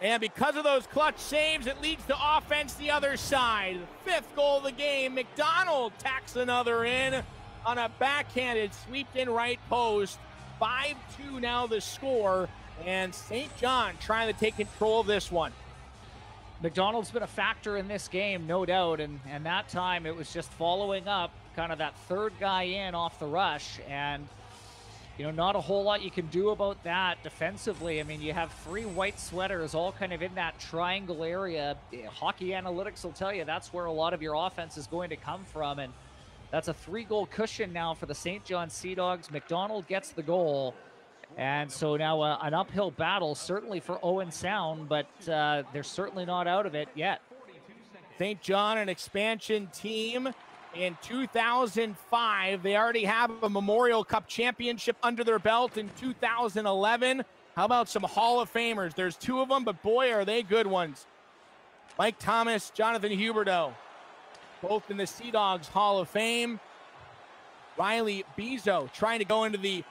And because of those clutch saves, it leads to offense the other side. 5th goal of the game. McDonald tacks another in on a backhanded sweeped in right post. 5-2 now the score, and St. John trying to take control of this one. McDonald's been a factor in this game, no doubt, and that time it was just following up kind of that third guy in off the rush, and not a whole lot you can do about that defensively. I mean, you have 3 white sweaters all kind of in that triangle area. Hockey analytics will tell you that's where a lot of your offense is going to come from, and that's a 3-goal cushion now for the St. John Sea Dogs. McDonald gets the goal. And so now an uphill battle, certainly for Owen Sound, but they're certainly not out of it yet. St. John, an expansion team in 2005. They already have a Memorial Cup championship under their belt in 2011. How about some Hall of Famers? There's 2 of them, but boy, are they good ones. Mike Thomas, Jonathan Huberdeau, both in the Sea Dogs Hall of Fame. Riley Bezo trying to go into the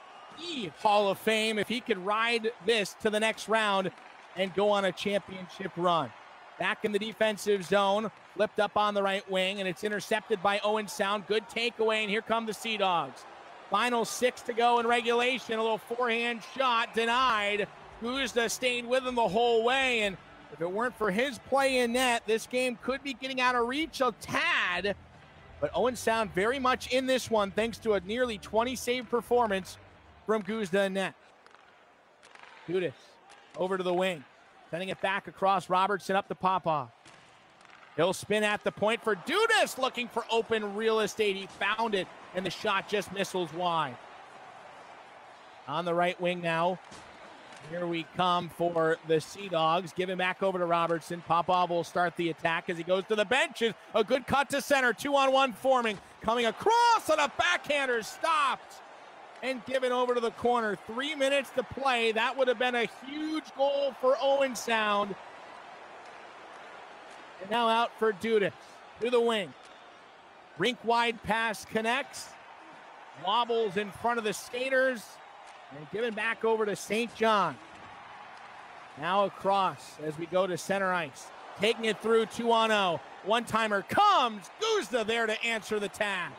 Hall of Fame if he could ride this to the next round and go on a championship run. Back in the defensive zone, flipped up on the right wing, and it's intercepted by Owen Sound. Good takeaway, and here come the Sea Dogs. Final 6 to go in regulation. A little forehand shot denied. Guzda stayed with him the whole way, and if it weren't for his play in net, this game could be getting out of reach a tad. But Owen Sound very much in this one thanks to a nearly 20-save performance from Guzda in net. Dudas over to the wing. Sending it back across Robertson up to Popov. He'll spin at the point for Dudas, looking for open real estate. He found it, and the shot just missiles wide. On the right wing now. Here we come for the Sea Dogs. Give him back over to Robertson. Popov will start the attack as he goes to the benches. A good cut to center. 2-on-1 forming. Coming across, and a backhander stopped and given over to the corner. 3 minutes to play. That would have been a huge goal for Owen Sound. And now out for Dudas to the wing. Rink wide pass connects. Wobbles in front of the skaters. And given back over to St. John. Now across as we go to center ice. Taking it through 2-on-0. One-timer comes. Guzda there to answer the task.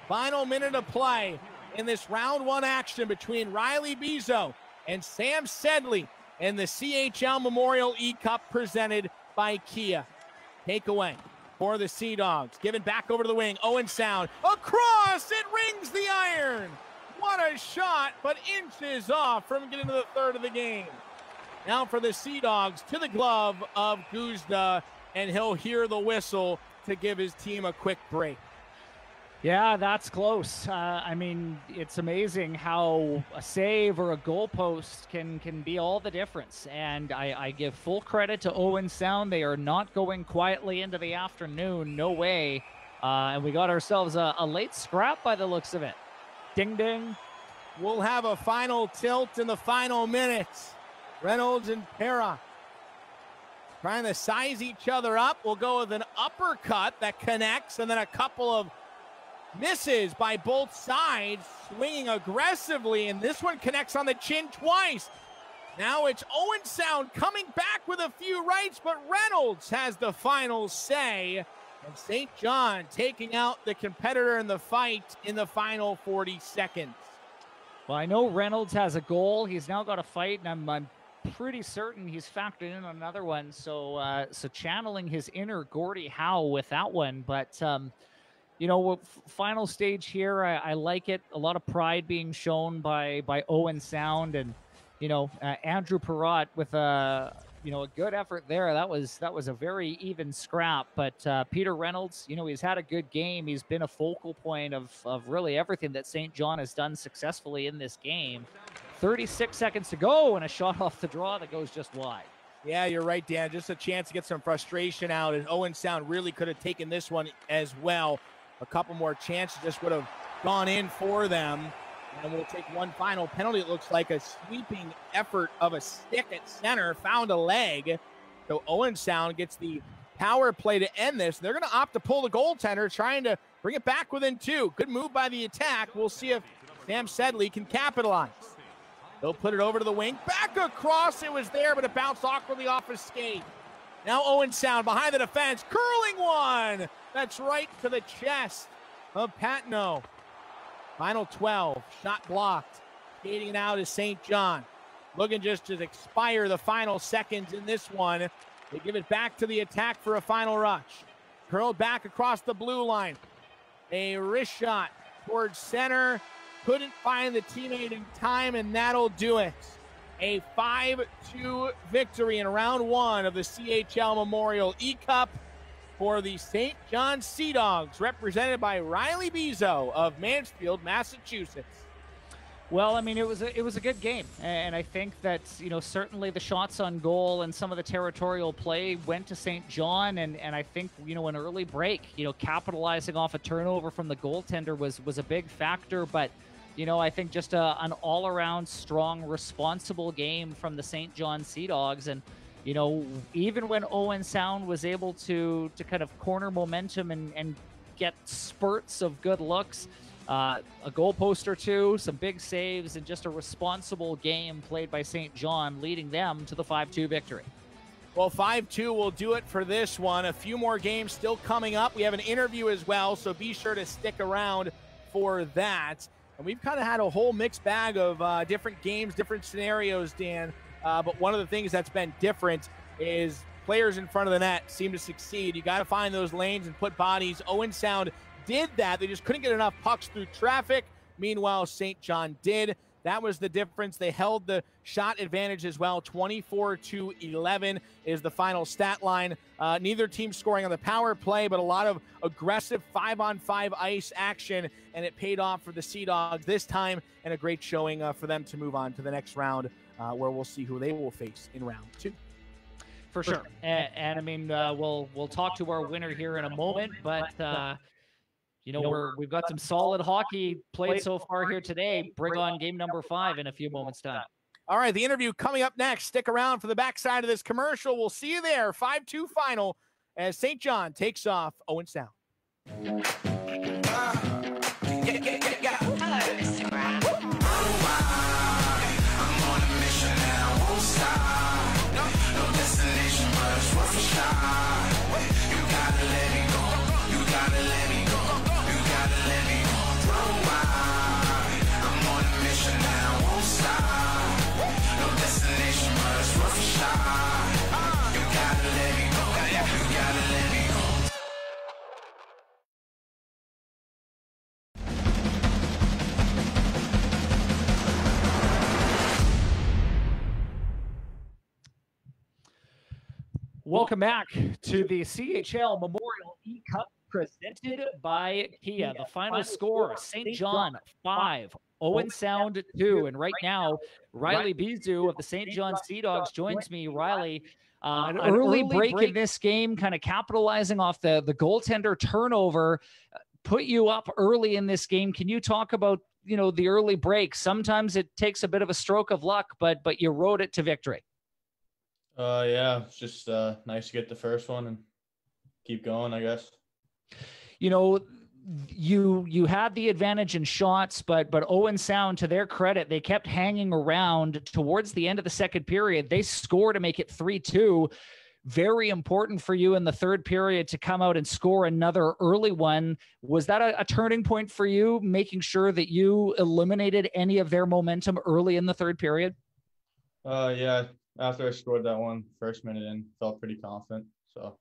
Final minute of play in this round 1 action between Riley Bezo and Sam Sedley in the CHL Memorial E-Cup presented by Kia. Takeaway for the Sea Dogs. Given back over to the wing. Owen Sound. Across. It rings the iron. What a shot, but inches off from getting to the third of the game. Now for the Sea Dogs to the glove of Guzda, and he'll hear the whistle to give his team a quick break. Yeah, that's close. I mean, it's amazing how a save or a goalpost can be all the difference. And I give full credit to Owen Sound. They are not going quietly into the afternoon. No way. And we got ourselves a late scrap by the looks of it. Ding, ding. We'll have a final tilt in the final minutes. Reynolds and Pera trying to size each other up. We'll go with an uppercut that connects, and then a couple of misses by both sides, swinging aggressively, and this one connects on the chin twice. Now it's Owen Sound coming back with a few rights, but Reynolds has the final say, and St. John taking out the competitor in the fight in the final 40 seconds. Well, I know Reynolds has a goal. He's now got a fight, and I'm pretty certain he's factored in another one. So channeling his inner Gordie Howe with that one. But, you know, final stage here, I like it. A lot of pride being shown by Owen Sound, and, you know, Andrew Perrott with a good effort there. That was a very even scrap. But Peter Reynolds, you know, he's had a good game. He's been a focal point of really everything that St. John has done successfully in this game. 36 seconds to go, and a shot off the draw that goes just wide. Yeah, you're right, Dan. Just a chance to get some frustration out, and Owen Sound really could have taken this one as well. A couple more chances just would have gone in for them. And we'll take one final penalty. It looks like a sweeping effort of a stick at center, found a leg. So Owen Sound gets the power play to end this. They're going to opt to pull the goaltender, trying to bring it back within two. Good move by the attack. We'll see if Sam Sedley can capitalize. They'll put it over to the wing. Back across. It was there, but it bounced awkwardly off his skate. Now Owen Sound behind the defense. Curling one. That's right to the chest of Patno. Final 12. Shot blocked. Skating it out is St. John. Looking just to expire the final seconds in this one. They give it back to the attack for a final rush. Curled back across the blue line. A wrist shot towards center. Couldn't find the teammate in time, and that'll do it. A 5-2 victory in round one of the CHL Memorial E-Cup for the St. John Sea Dogs, represented by Riley Bezo of Mansfield, Massachusetts. Well, I mean, it was a good game, and I think that, you know, certainly the shots on goal and some of the territorial play went to St. John, and I think, you know, an early break, you know, capitalizing off a turnover from the goaltender was a big factor, but, you know, I think just an all-around strong, responsible game from the St. John Sea Dogs, and, you know, even when Owen Sound was able to kind of corner momentum and get spurts of good looks, a goal post or two, some big saves, and just a responsible game played by St. John, leading them to the 5-2 victory. Well, 5-2 will do it for this one. A few more games still coming up. We have an interview as well, so be sure to stick around for that. And we've kind of had a whole mixed bag of different games, different scenarios, Dan. But one of the things that's been different is players in front of the net seem to succeed. You got to find those lanes and put bodies. Owen Sound did that. They just couldn't get enough pucks through traffic. Meanwhile, St. John did. That was the difference. They held the shot advantage as well. 24-11 is the final stat line. Neither team scoring on the power play, but a lot of aggressive 5-on-5 ice action, and it paid off for the Sea Dogs this time, and a great showing for them to move on to the next round, where we'll see who they will face in round two. For sure. And I mean, we'll talk to our winner here in a moment, but you know, we've got some solid hockey played so far here today. Bring on game number 5 in a few moments' time. All right, the interview coming up next. Stick around for the backside of this commercial. We'll see you there. 5-2 final as St. John takes off Owen Sound. Hello, Instagram. I'm on a mission and I won't stop. No destination, but it's worth a shot. You gotta let me go. You gotta let me go. You gotta let me go. I'm on a mission and I won't stop. No destination, but it's worth a shot. You gotta let me go. You gotta let me go. Welcome back to the CHL Memorial E-Cup presented by Kia. The final score, St. John 5, Owen Sound 2. And right now, Riley Bizu of the St. John Sea Dogs joins me. Riley, an early break in this game, kind of capitalizing off the goaltender turnover, put you up early in this game. Can you talk about, the early break? Sometimes it takes a bit of a stroke of luck, but you rode it to victory. Yeah, it's just nice to get the first one and keep going, I guess. You had the advantage in shots, but Owen Sound, to their credit, they kept hanging around towards the end of the second period. They scored to make it 3-2. Very important for you in the third period to come out and score another early one. Was that a turning point for you, making sure that you eliminated any of their momentum early in the third period? Yeah. After I scored that one, first minute in, felt pretty confident. So,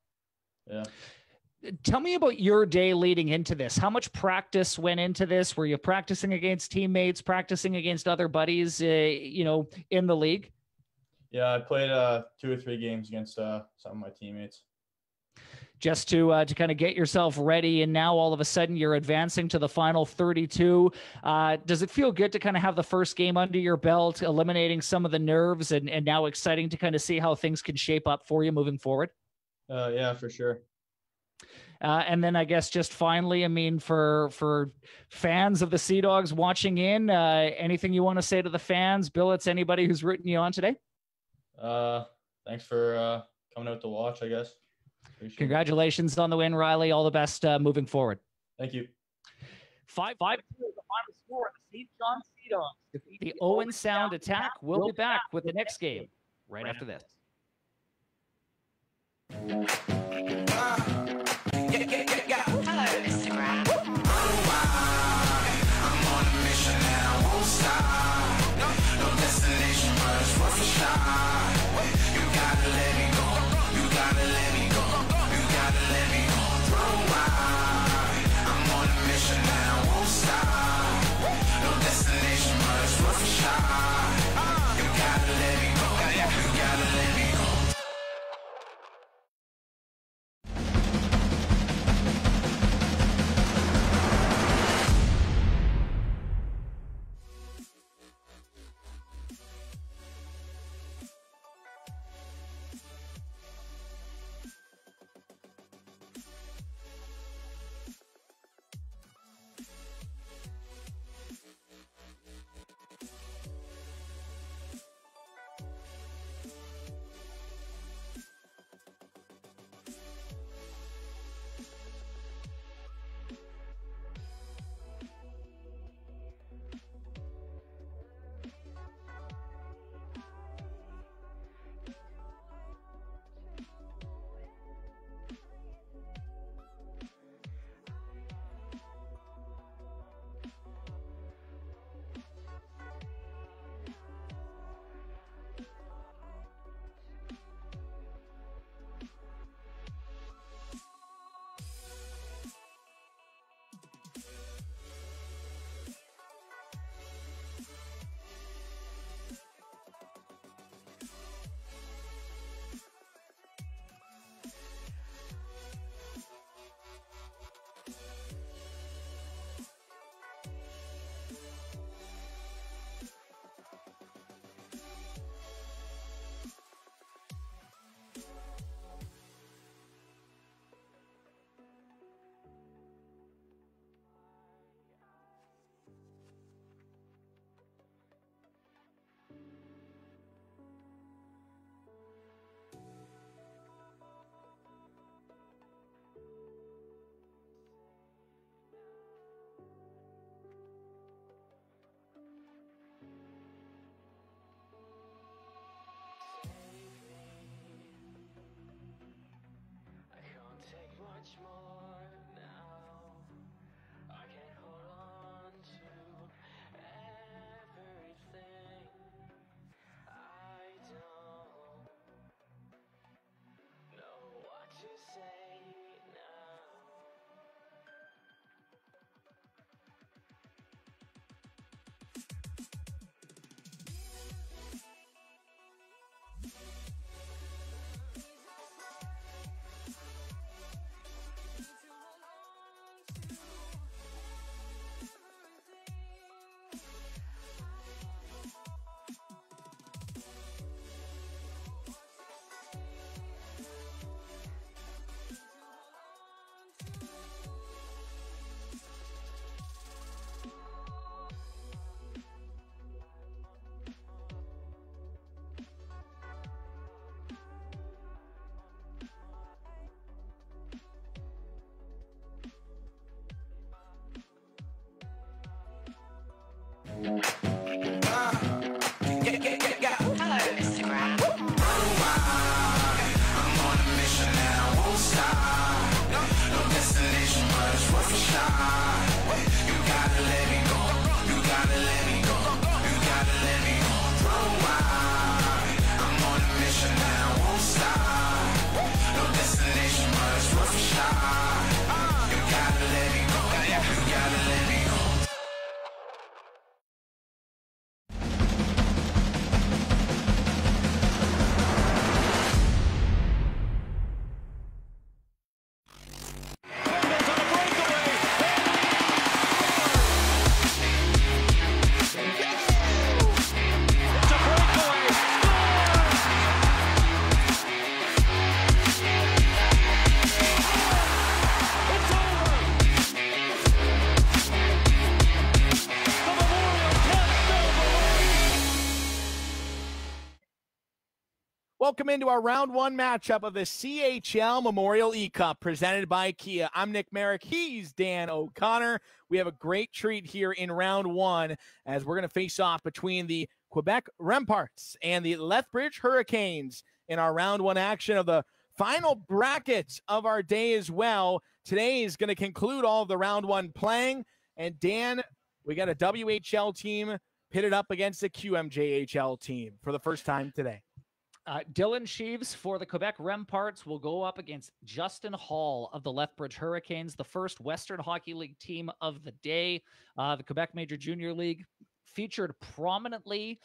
yeah. Tell me about your day leading into this. How much practice went into this? Were you practicing against teammates, practicing against other buddies, in the league? Yeah, I played 2 or 3 games against some of my teammates. Just to kind of get yourself ready, and now all of a sudden you're advancing to the final 32. Does it feel good to kind of have the first game under your belt, eliminating some of the nerves, and now exciting to kind of see how things can shape up for you moving forward? Yeah, for sure. And then I guess just finally, for fans of the Sea Dogs watching in, anything you want to say to the fans? Billets, anybody who's rooting you on today? Thanks for coming out to watch, I guess. Appreciate Congratulations on the win, Riley. All the best moving forward. Thank you. 5-2 is the final score. The St. John Sea Dogs defeat the Owen Sound Attack. We'll be back with the next game right after this. Hello, Instagram. I'm on a mission and I won't stop. No destination, but it's worth a shot. You gotta let me go. You gotta let me go. You gotta let me go. I'm on a mission and I won't stop. No destination, but it's worth a shot. You gotta let me go. You gotta let me go. Hello, Instagram. I'm on a mission and I won't stop. No destination, but it's worth a shot. You gotta let me go. You gotta let me go. You gotta let me go. Run wild. I'm on a mission and I won't stop. No destination, but it's worth a shot. You gotta let me go. You gotta let me go. Welcome into our round one matchup of the CHL Memorial E-Cup presented by Kia. I'm Nick Merrick. He's Dan O'Connor. We have a great treat here in round one as we're going to face off between the Quebec Remparts and the Lethbridge Hurricanes in our round one action of the final brackets of our day as well. Today is going to conclude all of the round one playing. And Dan, we got a WHL team pitted up against a QMJHL team for the first time today. Dylan Sheaves for the Quebec Remparts will go up against Justin Hall of the Lethbridge Hurricanes, the first Western Hockey League team of the day. The Quebec Major Junior League featured prominently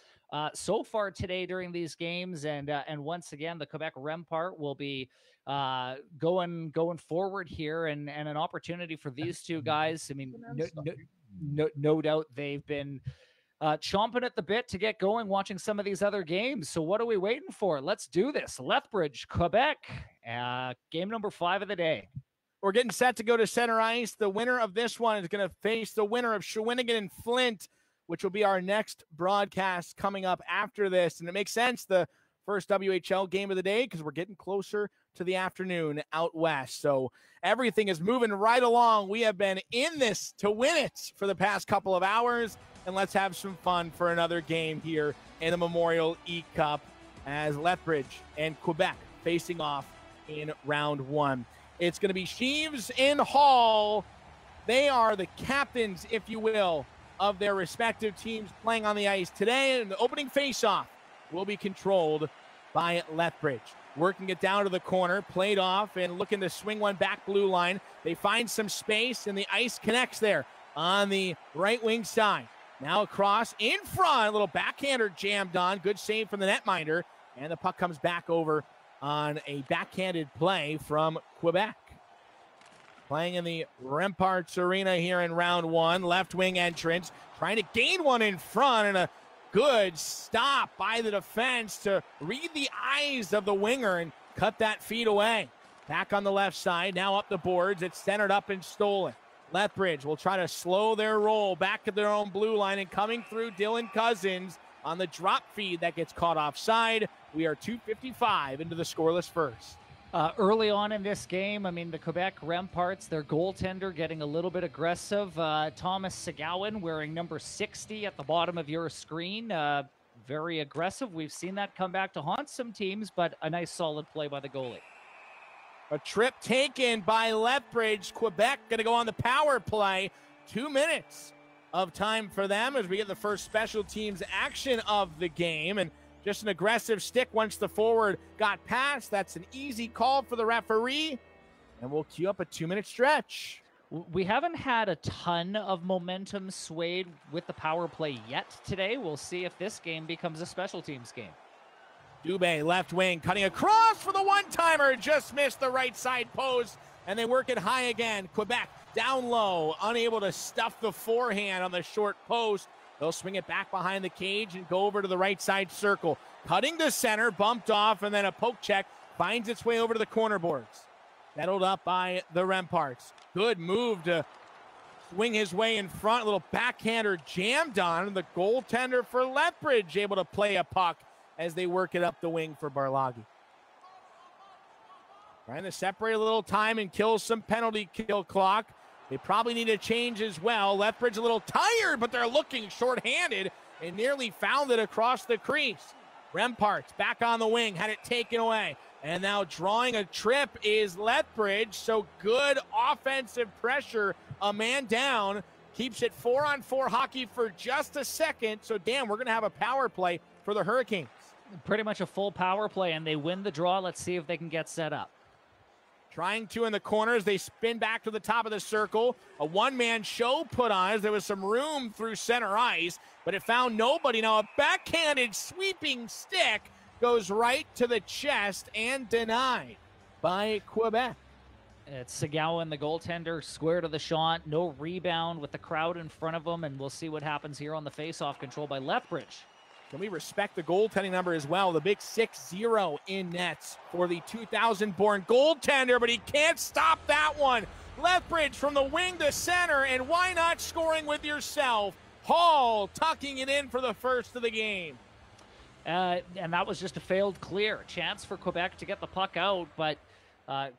so far today during these games, and once again, the Quebec Rempart will be going forward here, and an opportunity for these two guys. I mean, no doubt they've been chomping at the bit to get going, watching some of these other games. So what are we waiting for? Let's do this. Lethbridge, Quebec, game number 5 of the day. We're getting set to go to center ice. The winner of this one is going to face the winner of Shawinigan and Flint, which will be our next broadcast coming up after this. And it makes sense, the first WHL game of the day, because we're getting closer to the afternoon out west. So everything is moving right along. We have been in this to win it for the past couple of hours. And let's have some fun for another game here in the Memorial E-Cup as Lethbridge and Quebec facing off in round one. It's going to be Sheaves and Hall. They are the captains, if you will, of their respective teams playing on the ice today. And the opening faceoff will be controlled by Lethbridge. Working it down to the corner, played off and looking to swing one back blue line. They find some space and the ice connects there on the right wing side. Now across in front, a little backhander jammed on. Good save from the netminder. And the puck comes back over on a backhanded play from Quebec. Playing in the Remparts Arena here in round one. Left wing entrance. Trying to gain one in front. And a good stop by the defense to read the eyes of the winger and cut that feed away. Back on the left side. Now up the boards. It's centered up and stolen. Lethbridge will try to slow their roll back to their own blue line, and coming through Dylan Cousins on the drop feed that gets caught offside. We are 2:55 into the scoreless first. Early on in this game, I mean, the Quebec Remparts, their goaltender getting a little bit aggressive. Thomas Segowan wearing number 60 at the bottom of your screen. Very aggressive. We've seen that come back to haunt some teams, but a nice solid play by the goalie. A trip taken by Lethbridge. Quebec going to go on the power play. 2 minutes of time for them as we get the first special teams action of the game. And just an aggressive stick once the forward got past. That's an easy call for the referee. And we'll queue up a 2-minute stretch. We haven't had a ton of momentum swayed with the power play yet today. We'll see if this game becomes a special teams game. Dubé, left wing, cutting across for the one-timer. Just missed the right side post, and they work it high again. Quebec down low, unable to stuff the forehand on the short post. They'll swing it back behind the cage and go over to the right side circle. Cutting to center, bumped off, and then a poke check finds its way over to the corner boards. Settled up by the Remparts. Good move to swing his way in front. A little backhander jammed on. The goaltender for Lethbridge able to play a puck as they work it up the wing for Barlagi. Trying to separate a little time and kill some penalty kill clock. They probably need a change as well. Lethbridge a little tired, but they're looking shorthanded and nearly found it across the crease. Remparts back on the wing, had it taken away. And now drawing a trip is Lethbridge. So good offensive pressure. A man down. Keeps it 4-on-4 hockey for just a second. So, Dan, we're going to have a power play for the Hurricanes. Pretty much a full power play, and they win the draw. Let's see if they can get set up. Trying to in the corners. They spin back to the top of the circle. A one-man show put on as there was some room through center ice, but it found nobody. Now a backhanded sweeping stick goes right to the chest and denied by Quebec. It's Segawa, the goaltender, square to the shot. No rebound with the crowd in front of him, and we'll see what happens here on the face-off control by Lethbridge. Can we respect the goaltending number as well? The big 6-0 in nets for the 2000-born goaltender, but he can't stop that one. Lethbridge from the wing to center, and why not scoring with yourself? Hall tucking it in for the first of the game. And that was just a failed clear. Chance for Quebec to get the puck out, but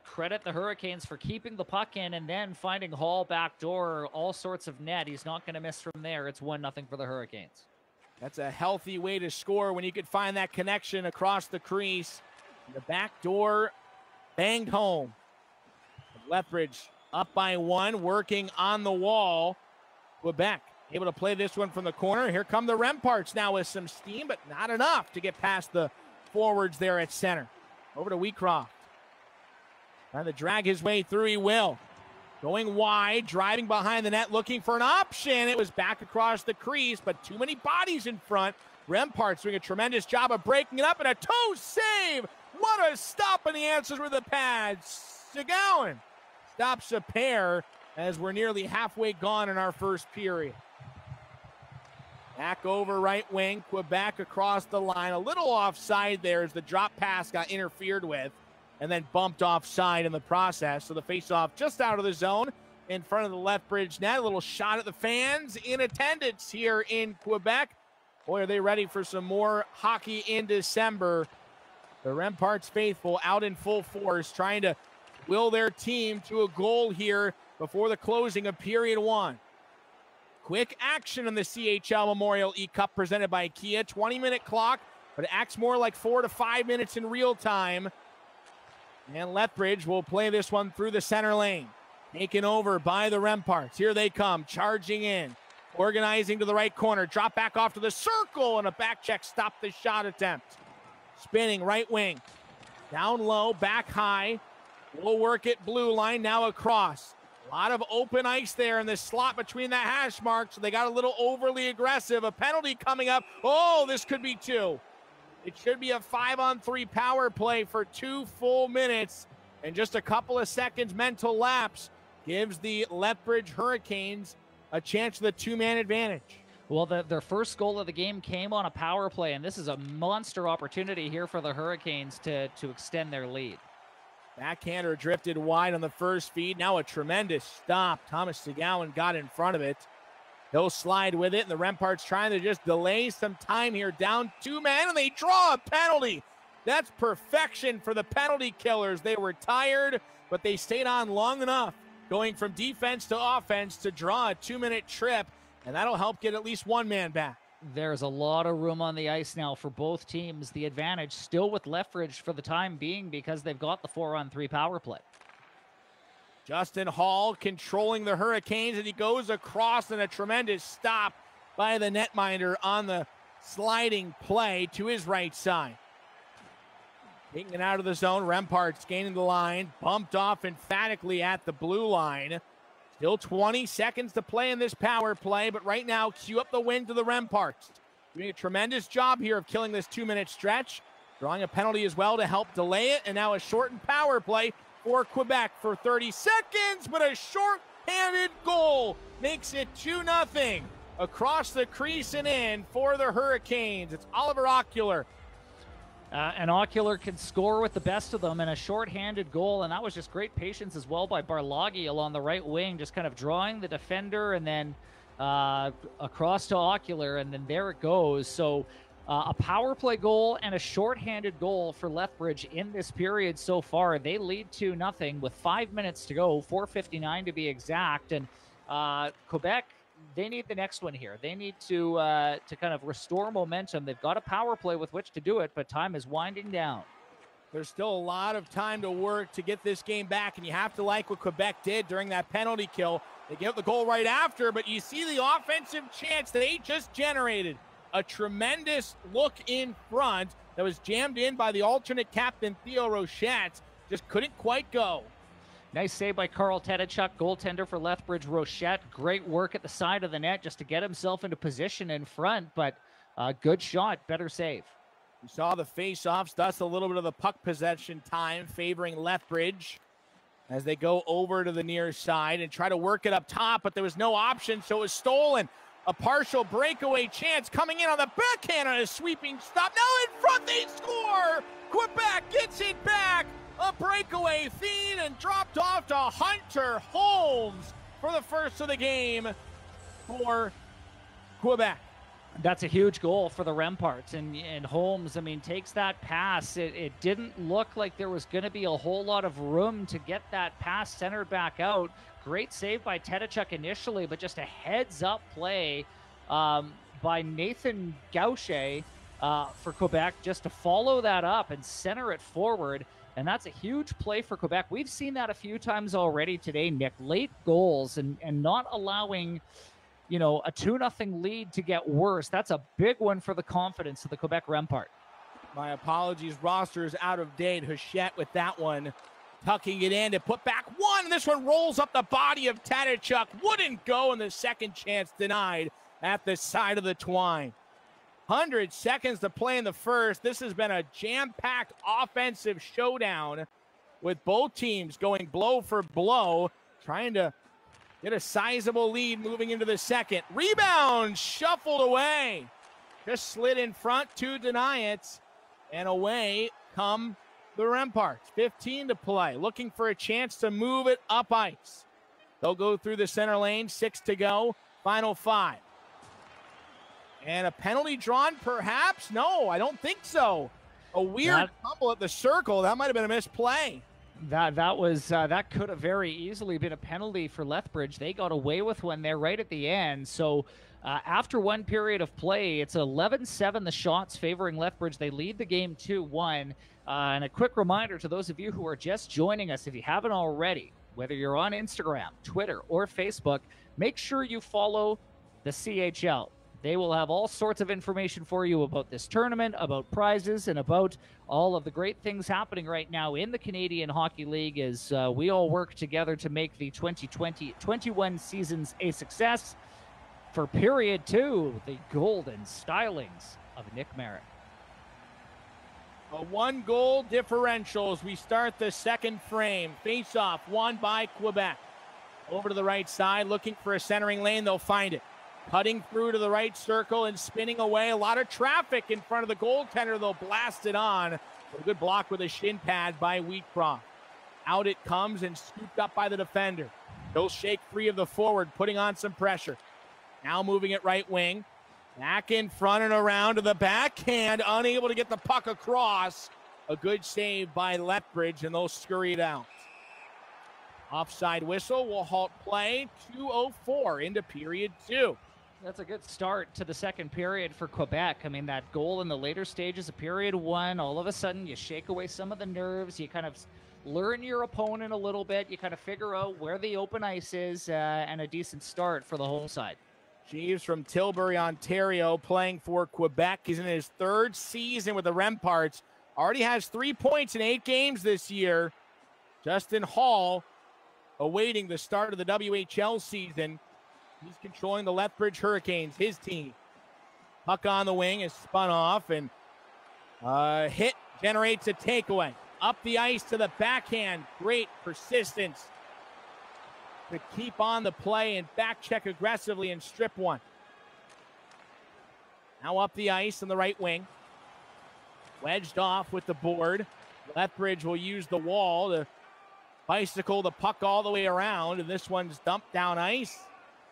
credit the Hurricanes for keeping the puck in and then finding Hall backdoor, all sorts of net. He's not going to miss from there. It's 1-0 for the Hurricanes. That's a healthy way to score when you could find that connection across the crease. The back door banged home. Lethbridge up by 1, working on the wall. Quebec able to play this one from the corner. Here come the Remparts now with some steam, but not enough to get past the forwards there at center. Over to Wheatcroft. Trying to drag his way through, he will. Going wide, driving behind the net, looking for an option. It was back across the crease, but too many bodies in front. Remparts doing a tremendous job of breaking it up, and a toe save. What a stop, and the answers were the pads. Segawa stops a pair as we're nearly halfway gone in our first period. Back over right wing, Quebec across the line. A little offside there as the drop pass got interfered with and then bumped offside in the process. So the faceoff just out of the zone in front of the Lethbridge net. A little shot at the fans in attendance here in Quebec. Boy, are they ready for some more hockey in December. The Remparts faithful out in full force, trying to will their team to a goal here before the closing of period 1. Quick action in the CHL Memorial E-Cup presented by Kia. 20-minute clock, but it acts more like 4 to 5 minutes in real time. And Lethbridge will play this one through the center lane. Taken over by the Remparts. Here they come, charging in. Organizing to the right corner. Drop back off to the circle, and a back check stopped the shot attempt. Spinning right wing. Down low, back high. We'll work it blue line, now across. A lot of open ice there in the slot between the hash marks. So they got a little overly aggressive. A penalty coming up. Oh, this could be 2. It should be a 5-on-3 power play for 2 full minutes. And just a couple of seconds mental lapse gives the Lethbridge Hurricanes a chance of the 2-man advantage. Well, their first goal of the game came on a power play, and this is a monster opportunity here for the Hurricanes to extend their lead. Backhander drifted wide on the first feed. Now a tremendous stop. Thomas Segawa got in front of it. He'll slide with it, and the Remparts trying to just delay some time here. Down 2 men, and they draw a penalty. That's perfection for the penalty killers. They were tired, but they stayed on long enough, going from defense to offense to draw a 2-minute trip, and that'll help get at least 1 man back. There's a lot of room on the ice now for both teams. The advantage still with Lethbridge for the time being because they've got the 4-on-3 power play. Justin Hall controlling the Hurricanes, and he goes across in a tremendous stop by the netminder on the sliding play to his right side. Taking it out of the zone, Remparts gaining the line, bumped off emphatically at the blue line. Still 20 seconds to play in this power play, but right now, cue up the win to the Remparts. Doing a tremendous job here of killing this 2-minute stretch. Drawing a penalty as well to help delay it, and now a shortened power play for Quebec for 30 seconds, but a short-handed goal makes it 2-0 across the crease and in for the Hurricanes. It's Oliver Ocular. And Ocular can score with the best of them in a short-handed goal, and that was just great patience as well by Barloghi along the right wing, just kind of drawing the defender and then across to Ocular, and then there it goes. So A power play goal and a shorthanded goal for Lethbridge in this period so far. They lead 2-0 with 5 minutes to go, 4:59 to be exact. And Quebec, they need the next one here. They need to kind of restore momentum. They've got a power play with which to do it, but time is winding down. There's still a lot of time to work to get this game back, and you have to like what Quebec did during that penalty kill. They gave up the goal right after, but you see the offensive chance they just generated. A tremendous look in front that was jammed in by the alternate captain, Theo Rochette. Just couldn't quite go. Nice save by Carl Tedachuk, goaltender for Lethbridge. Rochette, great work at the side of the net just to get himself into position in front, but good shot, better save. We saw the face-offs, thus a little bit of the puck possession time favoring Lethbridge as they go over to the near side and try to work it up top, but there was no option, so it was stolen. A partial breakaway chance coming in on the backhand on a sweeping stop. Now in front, they score! Quebec gets it back! A breakaway feed and dropped off to Hunter Holmes for the first of the game for Quebec. That's a huge goal for the Remparts, and Holmes, I mean, takes that pass. It didn't look like there was going to be a whole lot of room to get that pass centered back out. Great save by Tedachuk initially, but just a heads-up play by Nathan Gaucher for Quebec just to follow that up and center it forward, and that's a huge play for Quebec. We've seen that a few times already today, Nick. Late goals and not allowing, you know, a 2-0 lead to get worse. That's a big one for the confidence of the Quebec Rempart. My apologies, roster is out of date. Hachette with that one, tucking it in to put back one. This one rolls up the body of Tadachuk. Wouldn't go, and the second chance denied at the side of the twine. 100 seconds to play in the first. This has been a jam-packed offensive showdown with both teams going blow for blow, trying to get a sizable lead moving into the second. Rebound shuffled away. Just slid in front to deny it. And away come the Remparts. 15 to play. Looking for a chance to move it up ice. They'll go through the center lane. 6 to go. Final 5. And a penalty drawn perhaps? No, I don't think so. A weird fumble at the circle. That might have been a misplay. That could have very easily been a penalty for Lethbridge. They got away with one there right at the end. So after one period of play, it's 11-7 the shots favoring Lethbridge. They lead the game 2-1. And a quick reminder to those of you who are just joining us, if you haven't already, whether you're on Instagram, Twitter, or Facebook, make sure you follow the CHL. They will have all sorts of information for you about this tournament, about prizes, and about all of the great things happening right now in the Canadian Hockey League as we all work together to make the 2020-21 seasons a success. For period 2, the golden stylings of Nick Merritt. A 1-goal differential as we start the second frame. Face-off won by Quebec. Over to the right side, looking for a centering lane. They'll find it. Cutting through to the right circle and spinning away. A lot of traffic in front of the goaltender. They'll blast it on. A good block with a shin pad by Wheatcroft. Out it comes and scooped up by the defender. He'll shake free of the forward, putting on some pressure. Now moving it right wing. Back in front and around to the backhand. Unable to get the puck across. A good save by Lethbridge, and they'll scurry it out. Offside whistle will halt play. 2:04 into period 2. That's a good start to the second period for Quebec. I mean, that goal in the later stages of period 1, all of a sudden you shake away some of the nerves. You kind of learn your opponent a little bit. You kind of figure out where the open ice is, and a decent start for the home side. Jeeves from Tilbury, Ontario, playing for Quebec. He's in his 3rd season with the Remparts. Already has 3 points in 8 games this year. Justin Hall awaiting the start of the WHL season. He's controlling the Lethbridge Hurricanes, his team. Puck on the wing is spun off, and hit generates a takeaway. Up the ice to the backhand. Great persistence to keep on the play and back check aggressively and strip one. Now up the ice on the right wing. Wedged off with the board. Lethbridge will use the wall to bicycle the puck all the way around, and this one's dumped down ice,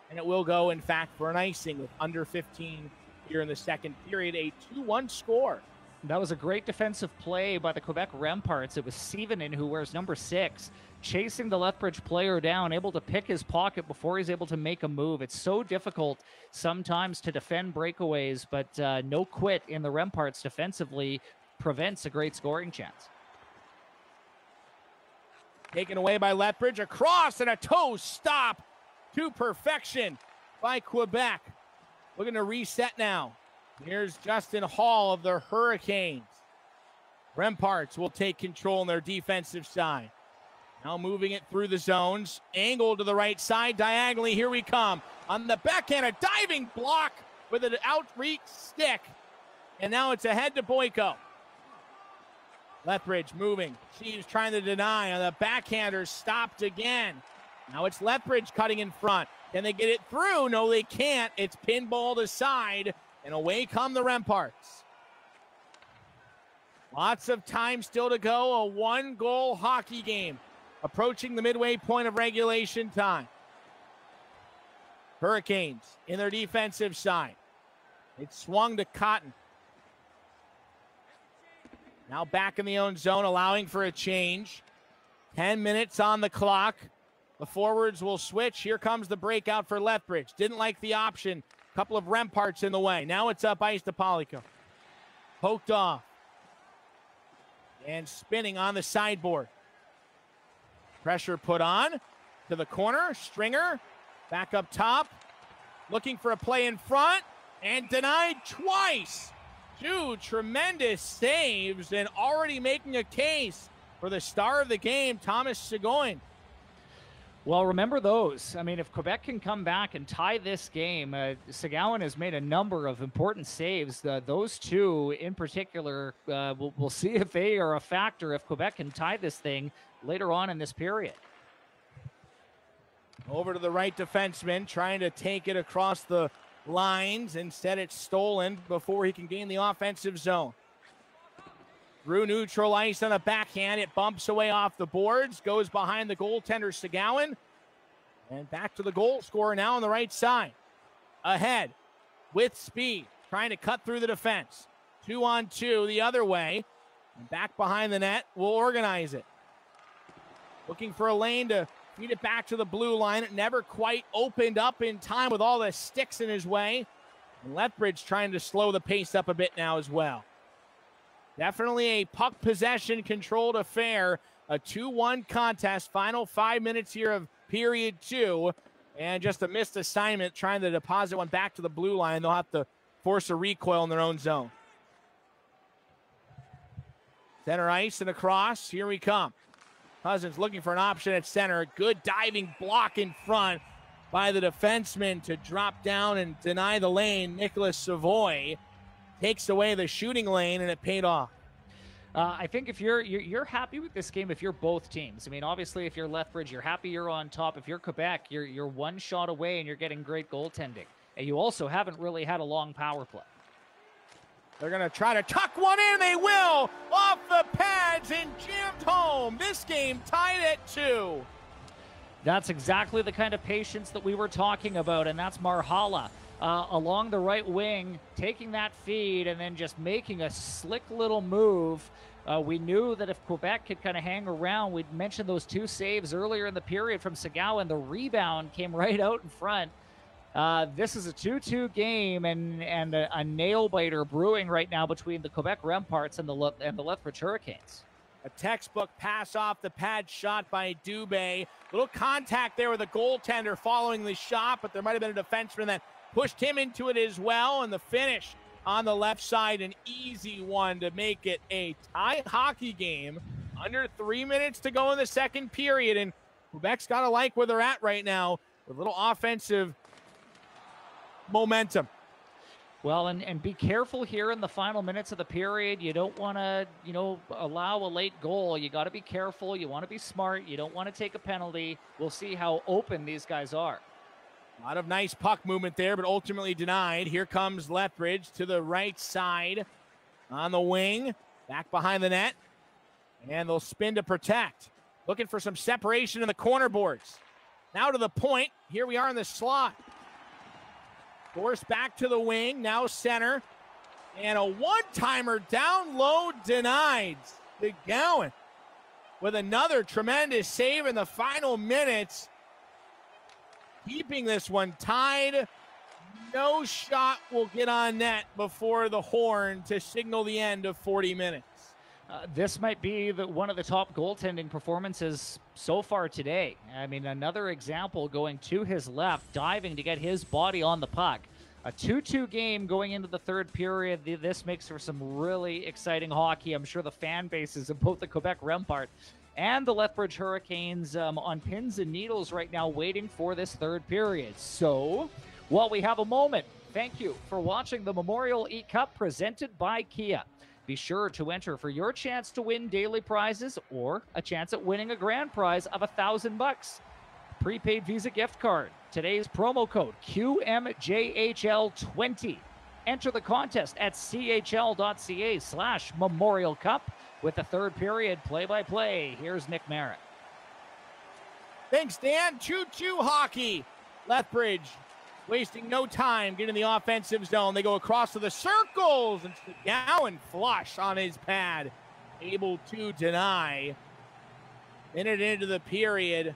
and it will go, in fact, for an icing with under 15 here in the second period. A 2-1 score. That was a great defensive play by the Quebec Remparts. It was Sevenin, who wears number 6, chasing the Lethbridge player down, able to pick his pocket before he's able to make a move. It's so difficult sometimes to defend breakaways, but no quit in the Remparts defensively prevents a great scoring chance. Taken away by Lethbridge, a cross and a toe stop to perfection by Quebec. Looking to reset now. Here's Justin Hall of the Hurricanes. Remparts will take control on their defensive side. Now moving it through the zones. Angle to the right side. Diagonally, here we come. On the backhand, a diving block with an outreach stick. And now it's ahead to Boyko. Lethbridge moving. She's trying to deny. On the backhander, stopped again. Now it's Lethbridge cutting in front. Can they get it through? No, they can't. It's pinballed aside. And away come the Remparts. Lots of time still to go. A 1-goal hockey game. Approaching the midway point of regulation time. Hurricanes in their defensive side. It swung to Cotton. Now back in the own zone, allowing for a change. 10 minutes on the clock. The forwards will switch. Here comes the breakout for Lethbridge. Didn't like the option. Couple of Remparts in the way. Now it's up ice to Polico. Poked off. And spinning on the sideboard. Pressure put on to the corner. Stringer back up top. Looking for a play in front. And denied twice. 2 tremendous saves and already making a case for the star of the game, Thomas Seguin. Well, remember those. I mean, if Quebec can come back and tie this game, Seguin has made a number of important saves. Those 2 in particular, we'll see if they are a factor if Quebec can tie this thing later on in this period. Over to the right defenseman, trying to take it across the lines. Instead, it's stolen before he can gain the offensive zone. Through neutral ice on a backhand. It bumps away off the boards. Goes behind the goaltender, Seguin. And back to the goal scorer now on the right side. Ahead with speed. Trying to cut through the defense. 2-on-2 the other way. And back behind the net. Will organize it. Looking for a lane to feed it back to the blue line. It never quite opened up in time with all the sticks in his way. And Lethbridge trying to slow the pace up a bit now as well. Definitely a puck possession controlled affair. A 2-1 contest. Final 5 minutes here of period 2. And just a missed assignment trying to deposit one back to the blue line. They'll have to force a recoil in their own zone. Center ice and across. Here we come. Cousins looking for an option at center. Good diving block in front by the defenseman to drop down and deny the lane. Nicholas Savoy takes away the shooting lane, and it paid off. I think if you're happy with this game, if you're both teams. I mean, obviously, if you're Lethbridge, you're happy you're on top. If you're Quebec, you're one shot away, and you're getting great goaltending. And you also haven't really had a long power play. They're going to try to tuck one in. They will. Off the pads and jammed home. This game tied at 2. That's exactly the kind of patience that we were talking about, and that's Marhala. Along the right wing, taking that feed and then just making a slick little move. We knew that if Quebec could kind of hang around, we'd mentioned those 2 saves earlier in the period from Seguin. The rebound came right out in front. This is a 2-2 game and a nail-biter brewing right now between the Quebec Remparts and the Lethbridge Hurricanes. A textbook pass off the pad shot by Dubé. Little contact there with the goaltender following the shot, but there might have been a defenseman that pushed him into it as well, and the finish on the left side, an easy one to make it a tie hockey game. Under 3 minutes to go in the second period, and Quebec's got to like where they're at right now with a little offensive momentum. Well, and be careful here in the final minutes of the period. You don't want to, allow a late goal. You got to be careful. You want to be smart. You don't want to take a penalty. We'll see how open these guys are. A lot of nice puck movement there, but ultimately denied. Here comes Lethbridge to the right side on the wing, back behind the net, and they'll spin to protect. Looking for some separation in the corner boards. Now to the point. Here we are in the slot. Forced back to the wing, now center. And a one-timer down low denied. McGowan with another tremendous save in the final minutes. Keeping this one tied. No shot will get on net before the horn to signal the end of 40 minutes. This might be one of the top goaltending performances so far today. I mean, another example going to his left, diving to get his body on the puck. A 2-2 game going into the third period. This makes for some really exciting hockey. I'm sure the fan bases of both the Quebec Remparts and the Lethbridge Hurricanes on pins and needles right now waiting for this third period. So, while we have a moment, thank you for watching the Memorial E-Cup presented by Kia. Be sure to enter for your chance to win daily prizes or a chance at winning a grand prize of $1,000. Prepaid Visa gift card. Today's promo code QMJHL20. Enter the contest at chl.ca/Memorial Cup with the third period play-by-play. Here's Nick Merritt. Thanks, Dan. 2-2 hockey. Lethbridge wasting no time getting the offensive zone. They go across to the circles, and McGowan flush on his pad, able to deny. Minute into the period.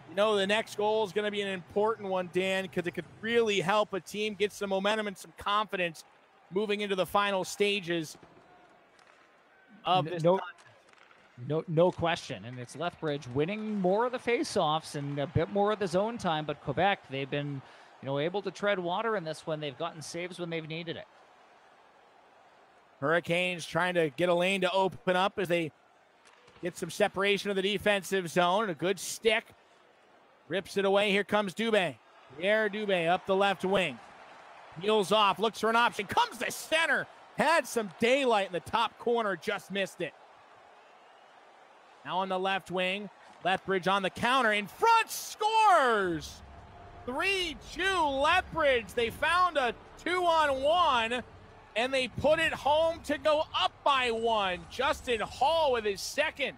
You know, the next goal is going to be an important one, Dan, because it could really help a team get some momentum and some confidence moving into the final stages of this. No question. And it's Lethbridge winning more of the faceoffs and a bit more of the zone time, but Quebec, they've been, able to tread water in this one. They've gotten saves when they've needed it. Hurricanes trying to get a lane to open up as they get some separation of the defensive zone. A good stick. Rips it away. Here comes Dubé. Pierre Dubé up the left wing. Heels off. Looks for an option. Comes to center. Had some daylight in the top corner. Just missed it. Now on the left wing. Lethbridge on the counter. In front. Scores. 3-2 Lethbridge. They found a 2-on-1. And they put it home to go up by one. Justin Hall with his second.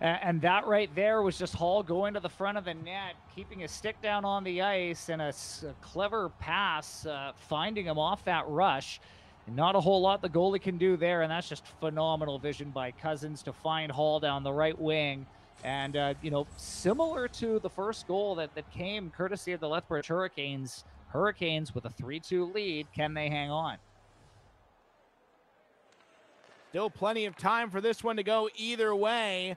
And that right there was just Hall going to the front of the net, keeping his stick down on the ice, and a clever pass, finding him off that rush. Not a whole lot the goalie can do there, and that's just phenomenal vision by Cousins to find Hall down the right wing. And, similar to the first goal that came courtesy of the Lethbridge Hurricanes with a 3-2 lead, can they hang on? Still plenty of time for this one to go either way.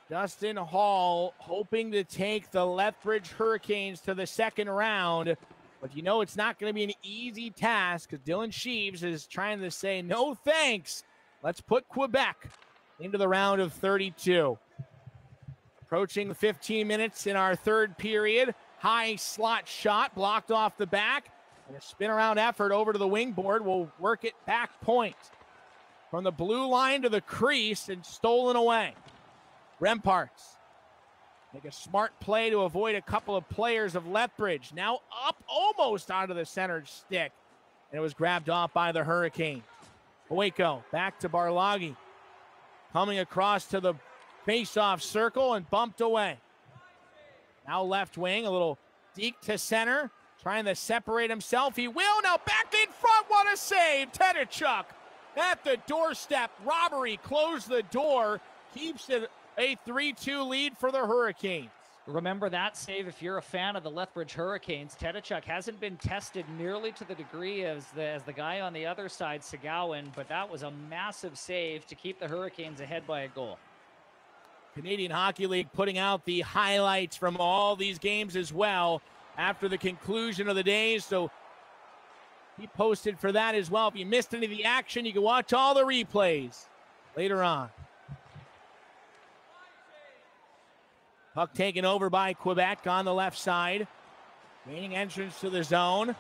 Justin Hall hoping to take the Lethbridge Hurricanes to the second round. But it's not going to be an easy task because Dylan Sheaves is trying to say, no thanks. Let's put Quebec into the round of 32. Approaching 15 minutes in our third period. High slot shot blocked off the back. And a spin around effort over to the wing board will work it back point. From the blue line to the crease and stolen away. Remparts make a smart play to avoid a couple of players of Lethbridge. Now up almost onto the center stick. And it was grabbed off by the Hurricanes. Boyko back to Barlagi. Coming across to the face-off circle and bumped away. Now left wing, a little deke to center. Trying to separate himself. He will. Now back in front. What a save. Tedachuk at the doorstep. Robbery closed the door. Keeps it a 3-2 lead for the Hurricanes. Remember that save if you're a fan of the Lethbridge Hurricanes. Tedachuk hasn't been tested nearly to the degree as the guy on the other side, Seguin, but that was a massive save to keep the Hurricanes ahead by a goal. Canadian Hockey League putting out the highlights from all these games as well after the conclusion of the days. So he posted for that as well. If you missed any of the action, you can watch all the replays later on. Puck taken over by Quebec on the left side. Gaining entrance to the zone.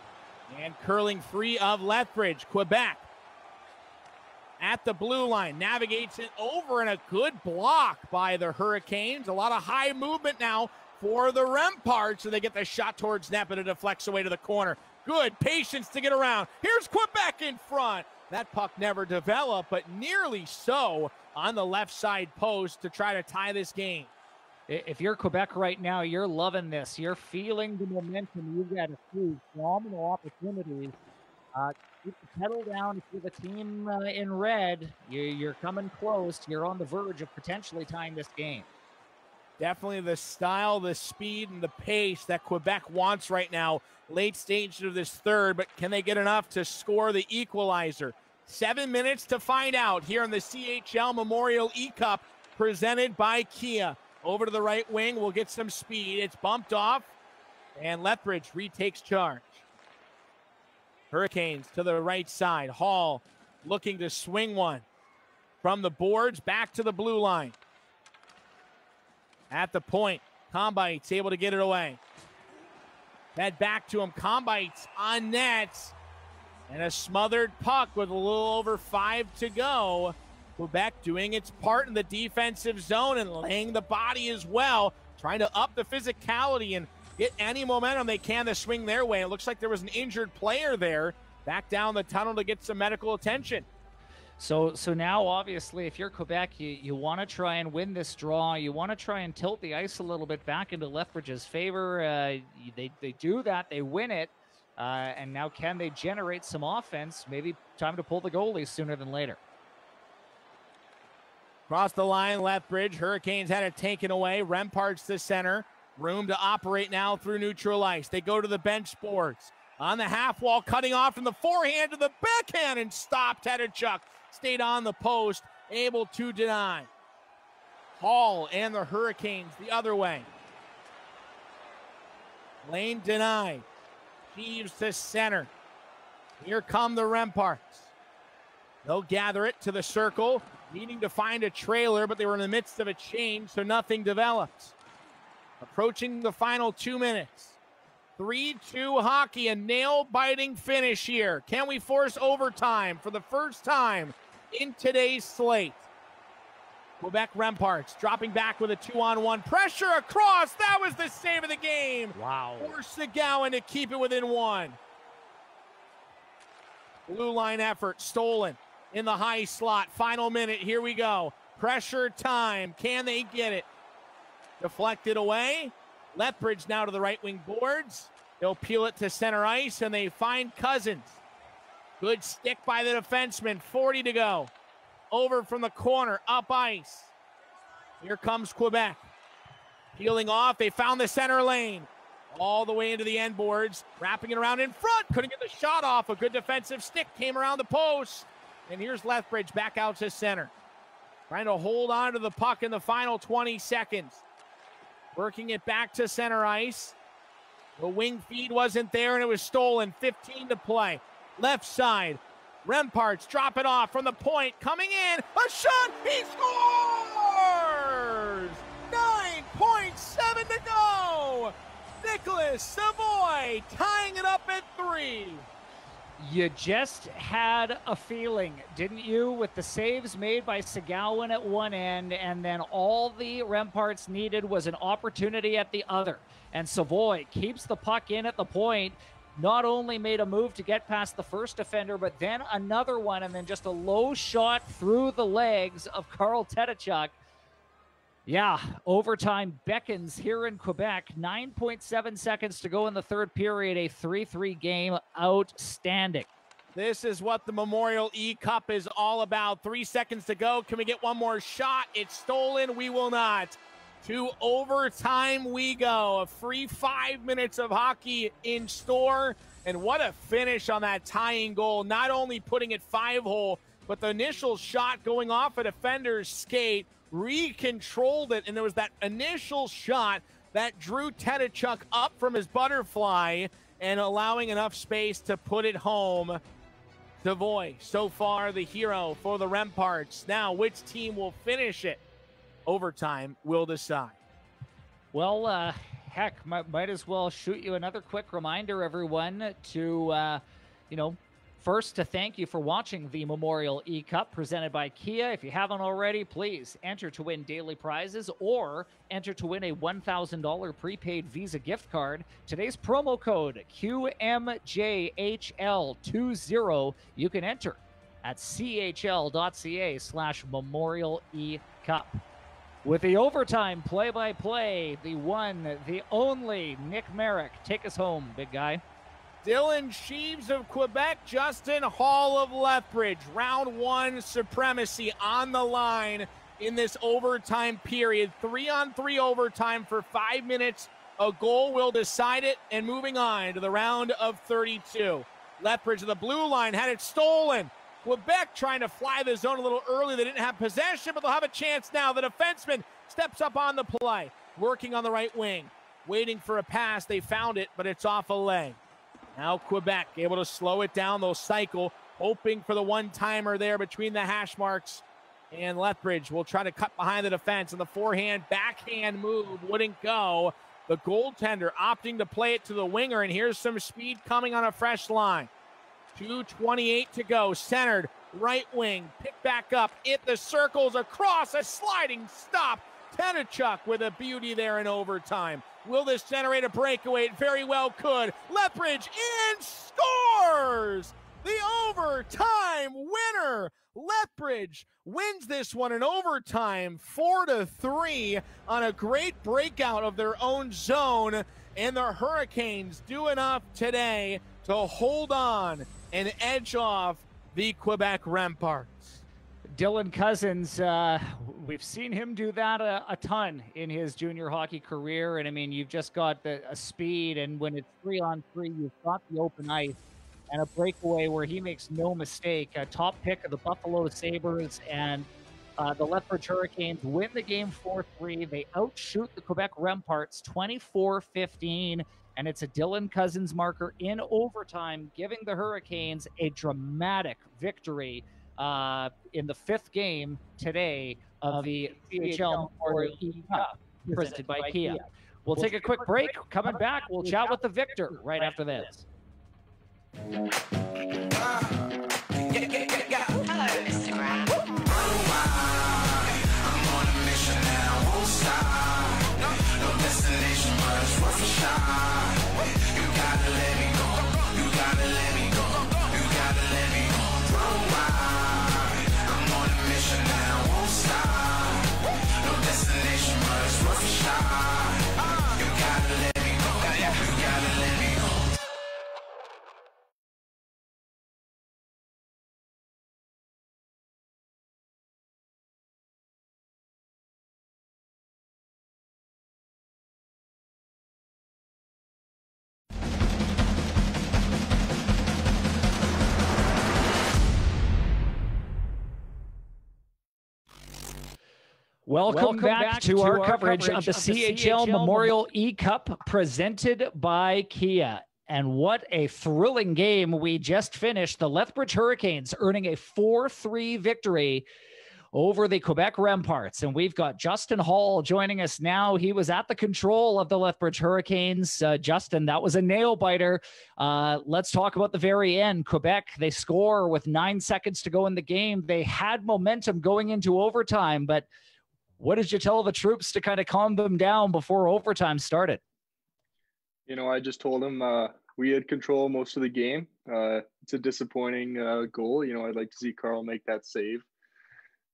And curling free of Lethbridge. Quebec at the blue line. Navigates it over, and a good block by the Hurricanes. A lot of high movement now for the Remparts. So they get the shot towards net, but it deflects away to the corner. Good patience to get around. Here's Quebec in front. That puck never developed, but nearly so on the left side post to try to tie this game. If you're Quebec right now, you're loving this. You're feeling the momentum. You've got a few phenomenal opportunities. Keep the pedal down. If you're the team in red, you're coming close. You're on the verge of potentially tying this game. Definitely the style, the speed, and the pace that Quebec wants right now. Late stage of this third, but can they get enough to score the equalizer? 7 minutes to find out here in the CHL Memorial E-Cup presented by Kia. Over to the right wing, we'll get some speed. It's bumped off, and Lethbridge retakes charge. Hurricanes to the right side. Hall looking to swing one from the boards back to the blue line. At the point, Combites able to get it away. Head back to him. Combites on net. And a smothered puck with a little over 5 to go. Quebec doing its part in the defensive zone and laying the body as well, trying to up the physicality and get any momentum they can to swing their way. It looks like there was an injured player there. Back down the tunnel to get some medical attention. So now, obviously, if you're Quebec, you want to try and win this draw. You want to try and tilt the ice a little bit back into Lethbridge's favor. They do that. They win it. And now can they generate some offense? Maybe time to pull the goalie sooner than later. Across the line, Lethbridge. Hurricanes had it taken away. Remparts to center. Room to operate now through neutral ice. They go to the bench boards. On the half wall, cutting off from the forehand to the backhand and stopped. Tedachuk stayed on the post, able to deny. Hall and the Hurricanes the other way. Lane denied. Sheaves to center. Here come the Remparts. They'll gather it to the circle, needing to find a trailer, but they were in the midst of a change, so nothing developed. Approaching the final 2 minutes. 3-2 hockey, a nail-biting finish here. Can we force overtime for the first time in today's slate? Quebec Remparts dropping back with a 2-on-1. Pressure across. That was the save of the game. Wow. Force Seguin to keep it within one. Blue line effort stolen in the high slot. Final minute. Here we go. Pressure time. Can they get it? Deflected away. Lethbridge now to the right wing boards. They'll peel it to center ice, and they find Cousins. Good stick by the defenseman. 40 to go. Over from the corner, up ice. Here comes Quebec. Peeling off, they found the center lane. All the way into the end boards, wrapping it around in front. Couldn't get the shot off. A good defensive stick came around the post. And here's Lethbridge back out to center. Trying to hold on to the puck in the final 20 seconds. Working it back to center ice. The wing feed wasn't there, and it was stolen. 15 to play. Left side. Remparts drop it off from the point. Coming in. A shot. He scores! 9.7 to go. Nicholas Savoy tying it up at 3. You just had a feeling, didn't you, with the saves made by Seguin at one end, and then all the Remparts needed was an opportunity at the other. And Savoy keeps the puck in at the point, not only made a move to get past the first defender, but then another one, and then just a low shot through the legs of Carl Tedachuk. Yeah, overtime beckons here in Quebec. 9.7 seconds to go in the third period. A 3-3 game. Outstanding. This is what the Memorial E-Cup is all about. 3 seconds to go. Can we get one more shot? It's stolen. We will not. To overtime we go. A free 5 minutes of hockey in store. And what a finish on that tying goal. Not only putting it 5-hole, but the initial shot going off a defender's skate. Recontrolled it, and there was that initial shot that drew Tedachuk up from his butterfly and allowing enough space to put it home. Savoy, so far the hero for the Remparts. Now, which team will finish it? Overtime will decide. Well, heck, might as well shoot you another quick reminder, everyone, to, first, to thank you for watching the Memorial E-Cup presented by Kia. If you haven't already, please enter to win daily prizes or enter to win a $1,000 prepaid Visa gift card. Today's promo code QMJHL20. You can enter at chl.ca/Memorial E-Cup. With the overtime play-by-play, the one, the only Nick Merrick. Take us home, big guy. Dylan Sheaves of Quebec, Justin Hall of Lethbridge. Round one supremacy on the line in this overtime period. 3-on-3 overtime for 5 minutes. A goal will decide it, and moving on to the round of 32. Lethbridge of the blue line had it stolen. Quebec trying to fly the zone a little early. They didn't have possession, but they'll have a chance now. The defenseman steps up on the play, working on the right wing, waiting for a pass. They found it, but it's off a leg. Now Quebec able to slow it down. They'll cycle, hoping for the one-timer there between the hash marks. And Lethbridge will try to cut behind the defense. And the forehand, backhand move wouldn't go. The goaltender opting to play it to the winger. And here's some speed coming on a fresh line. 2:28 to go. Centered, right wing, pick back up. It the circles across, a sliding stop. Tenachuk with a beauty there in overtime. Will this generate a breakaway? It very well could. Lethbridge in, scores! The overtime winner. Lethbridge wins this one in overtime, 4-3 on a great breakout of their own zone. And the Hurricanes do enough today to hold on and edge off the Quebec Remparts. Dylan Cousins, we've seen him do that a ton in his junior hockey career. And I mean, you've just got a speed, and when it's 3-on-3, you've got the open ice and a breakaway where he makes no mistake. A top pick of the Buffalo Sabres, and the Lethbridge Hurricanes win the game 4-3. They outshoot the Quebec Remparts 24-15. And it's a Dylan Cousins marker in overtime, giving the Hurricanes a dramatic victory in the fifth game today of the CHL Memorial E-Cup presented by Kia. We'll take a quick break. Coming back, we'll chat with the victor right after this. Hello, Instagram. I'm on a mission and I won't stop. No destination, but it's worth a shot. You gotta let me go. You gotta let me go. You gotta let me go. Worldwide, I'm on a mission and I won't stop. No destination, but it's worth a shot. You gotta let me go. You gotta let me go. Welcome back to our coverage of the CHL Memorial E-Cup presented by Kia. And what a thrilling game we just finished. The Lethbridge Hurricanes earning a 4-3 victory over the Quebec Remparts. And we've got Justin Hall joining us now. He was at the control of the Lethbridge Hurricanes. Justin, that was a nail-biter. Let's talk about the very end. Quebec, they score with 9 seconds to go in the game. They had momentum going into overtime, but what did you tell the troops to kind of calm them down before overtime started? You know, I just told them we had control most of the game. It's a disappointing goal. You know, I'd like to see Carl make that save.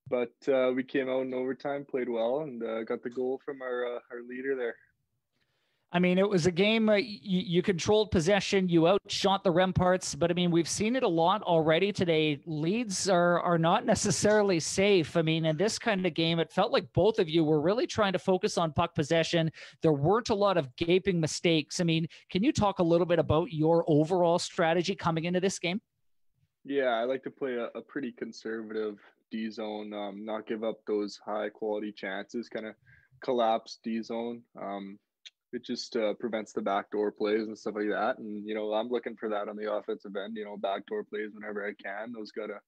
But we came out in overtime, played well, and got the goal from our leader there. I mean, it was a game, you controlled possession, you outshot the Remparts, but I mean, we've seen it a lot already today. Leads are not necessarily safe. I mean, in this kind of game, it felt like both of you were really trying to focus on puck possession. There weren't a lot of gaping mistakes. I mean, can you talk a little bit about your overall strategy coming into this game? Yeah, I like to play a pretty conservative D zone, not give up those high quality chances, kind of collapse D zone. It just prevents the backdoor plays and stuff like that. And, you know, I'm looking for that on the offensive end, you know, backdoor plays whenever I can. Those got a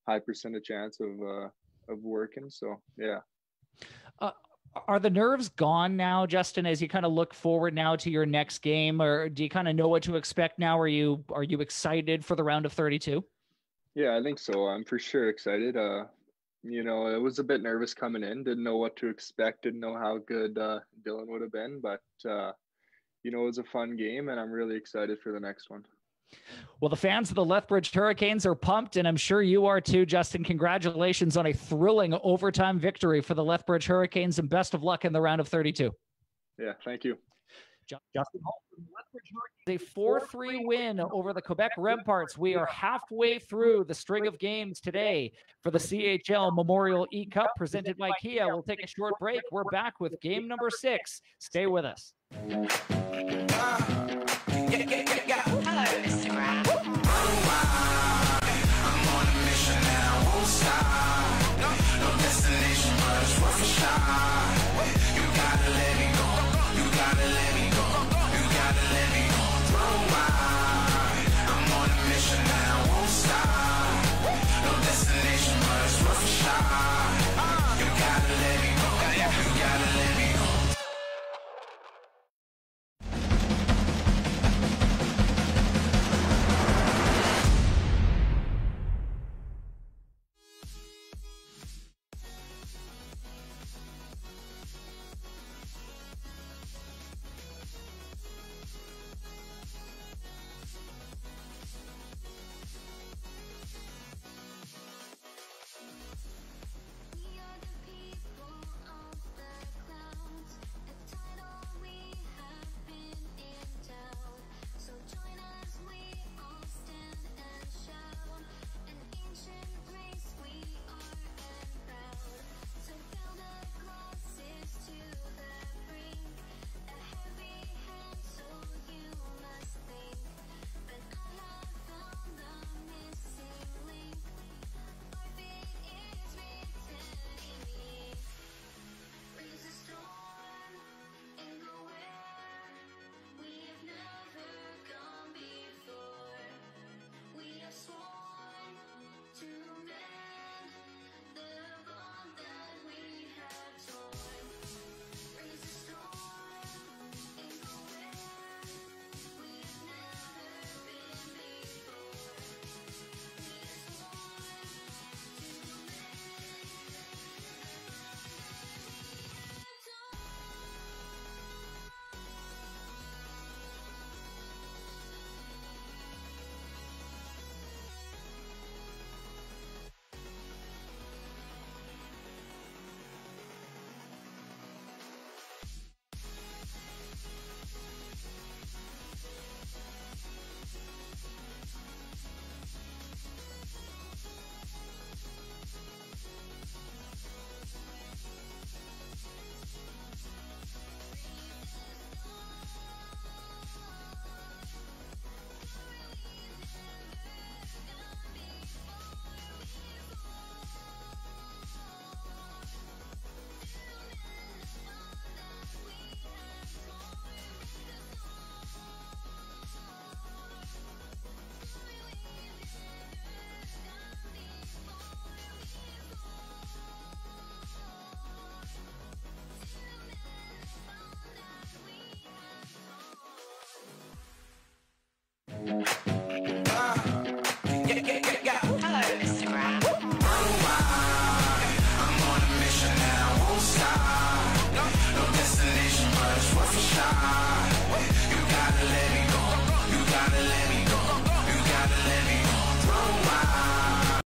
high percentage chance of working. So, yeah. Are the nerves gone now, Justin, as you kind of look forward now to your next game, or do you kind of know what to expect now? Are you excited for the round of 32? Yeah, I think so. I'm for sure excited. You know, I was a bit nervous coming in, didn't know what to expect, didn't know how good Dylan would have been, but, you know, it was a fun game and I'm really excited for the next one. Well, the fans of the Lethbridge Hurricanes are pumped, and I'm sure you are too, Justin. Congratulations on a thrilling overtime victory for the Lethbridge Hurricanes, and best of luck in the round of 32. Yeah, thank you. Justin Hall from the Lethbridge Hurricanes, a 4-3 win over the Quebec Remparts. We are halfway through the string of games today for the CHL Memorial E-Cup presented by Kia. We'll take a short break. We're back with game number 6. Stay with us. Yeah.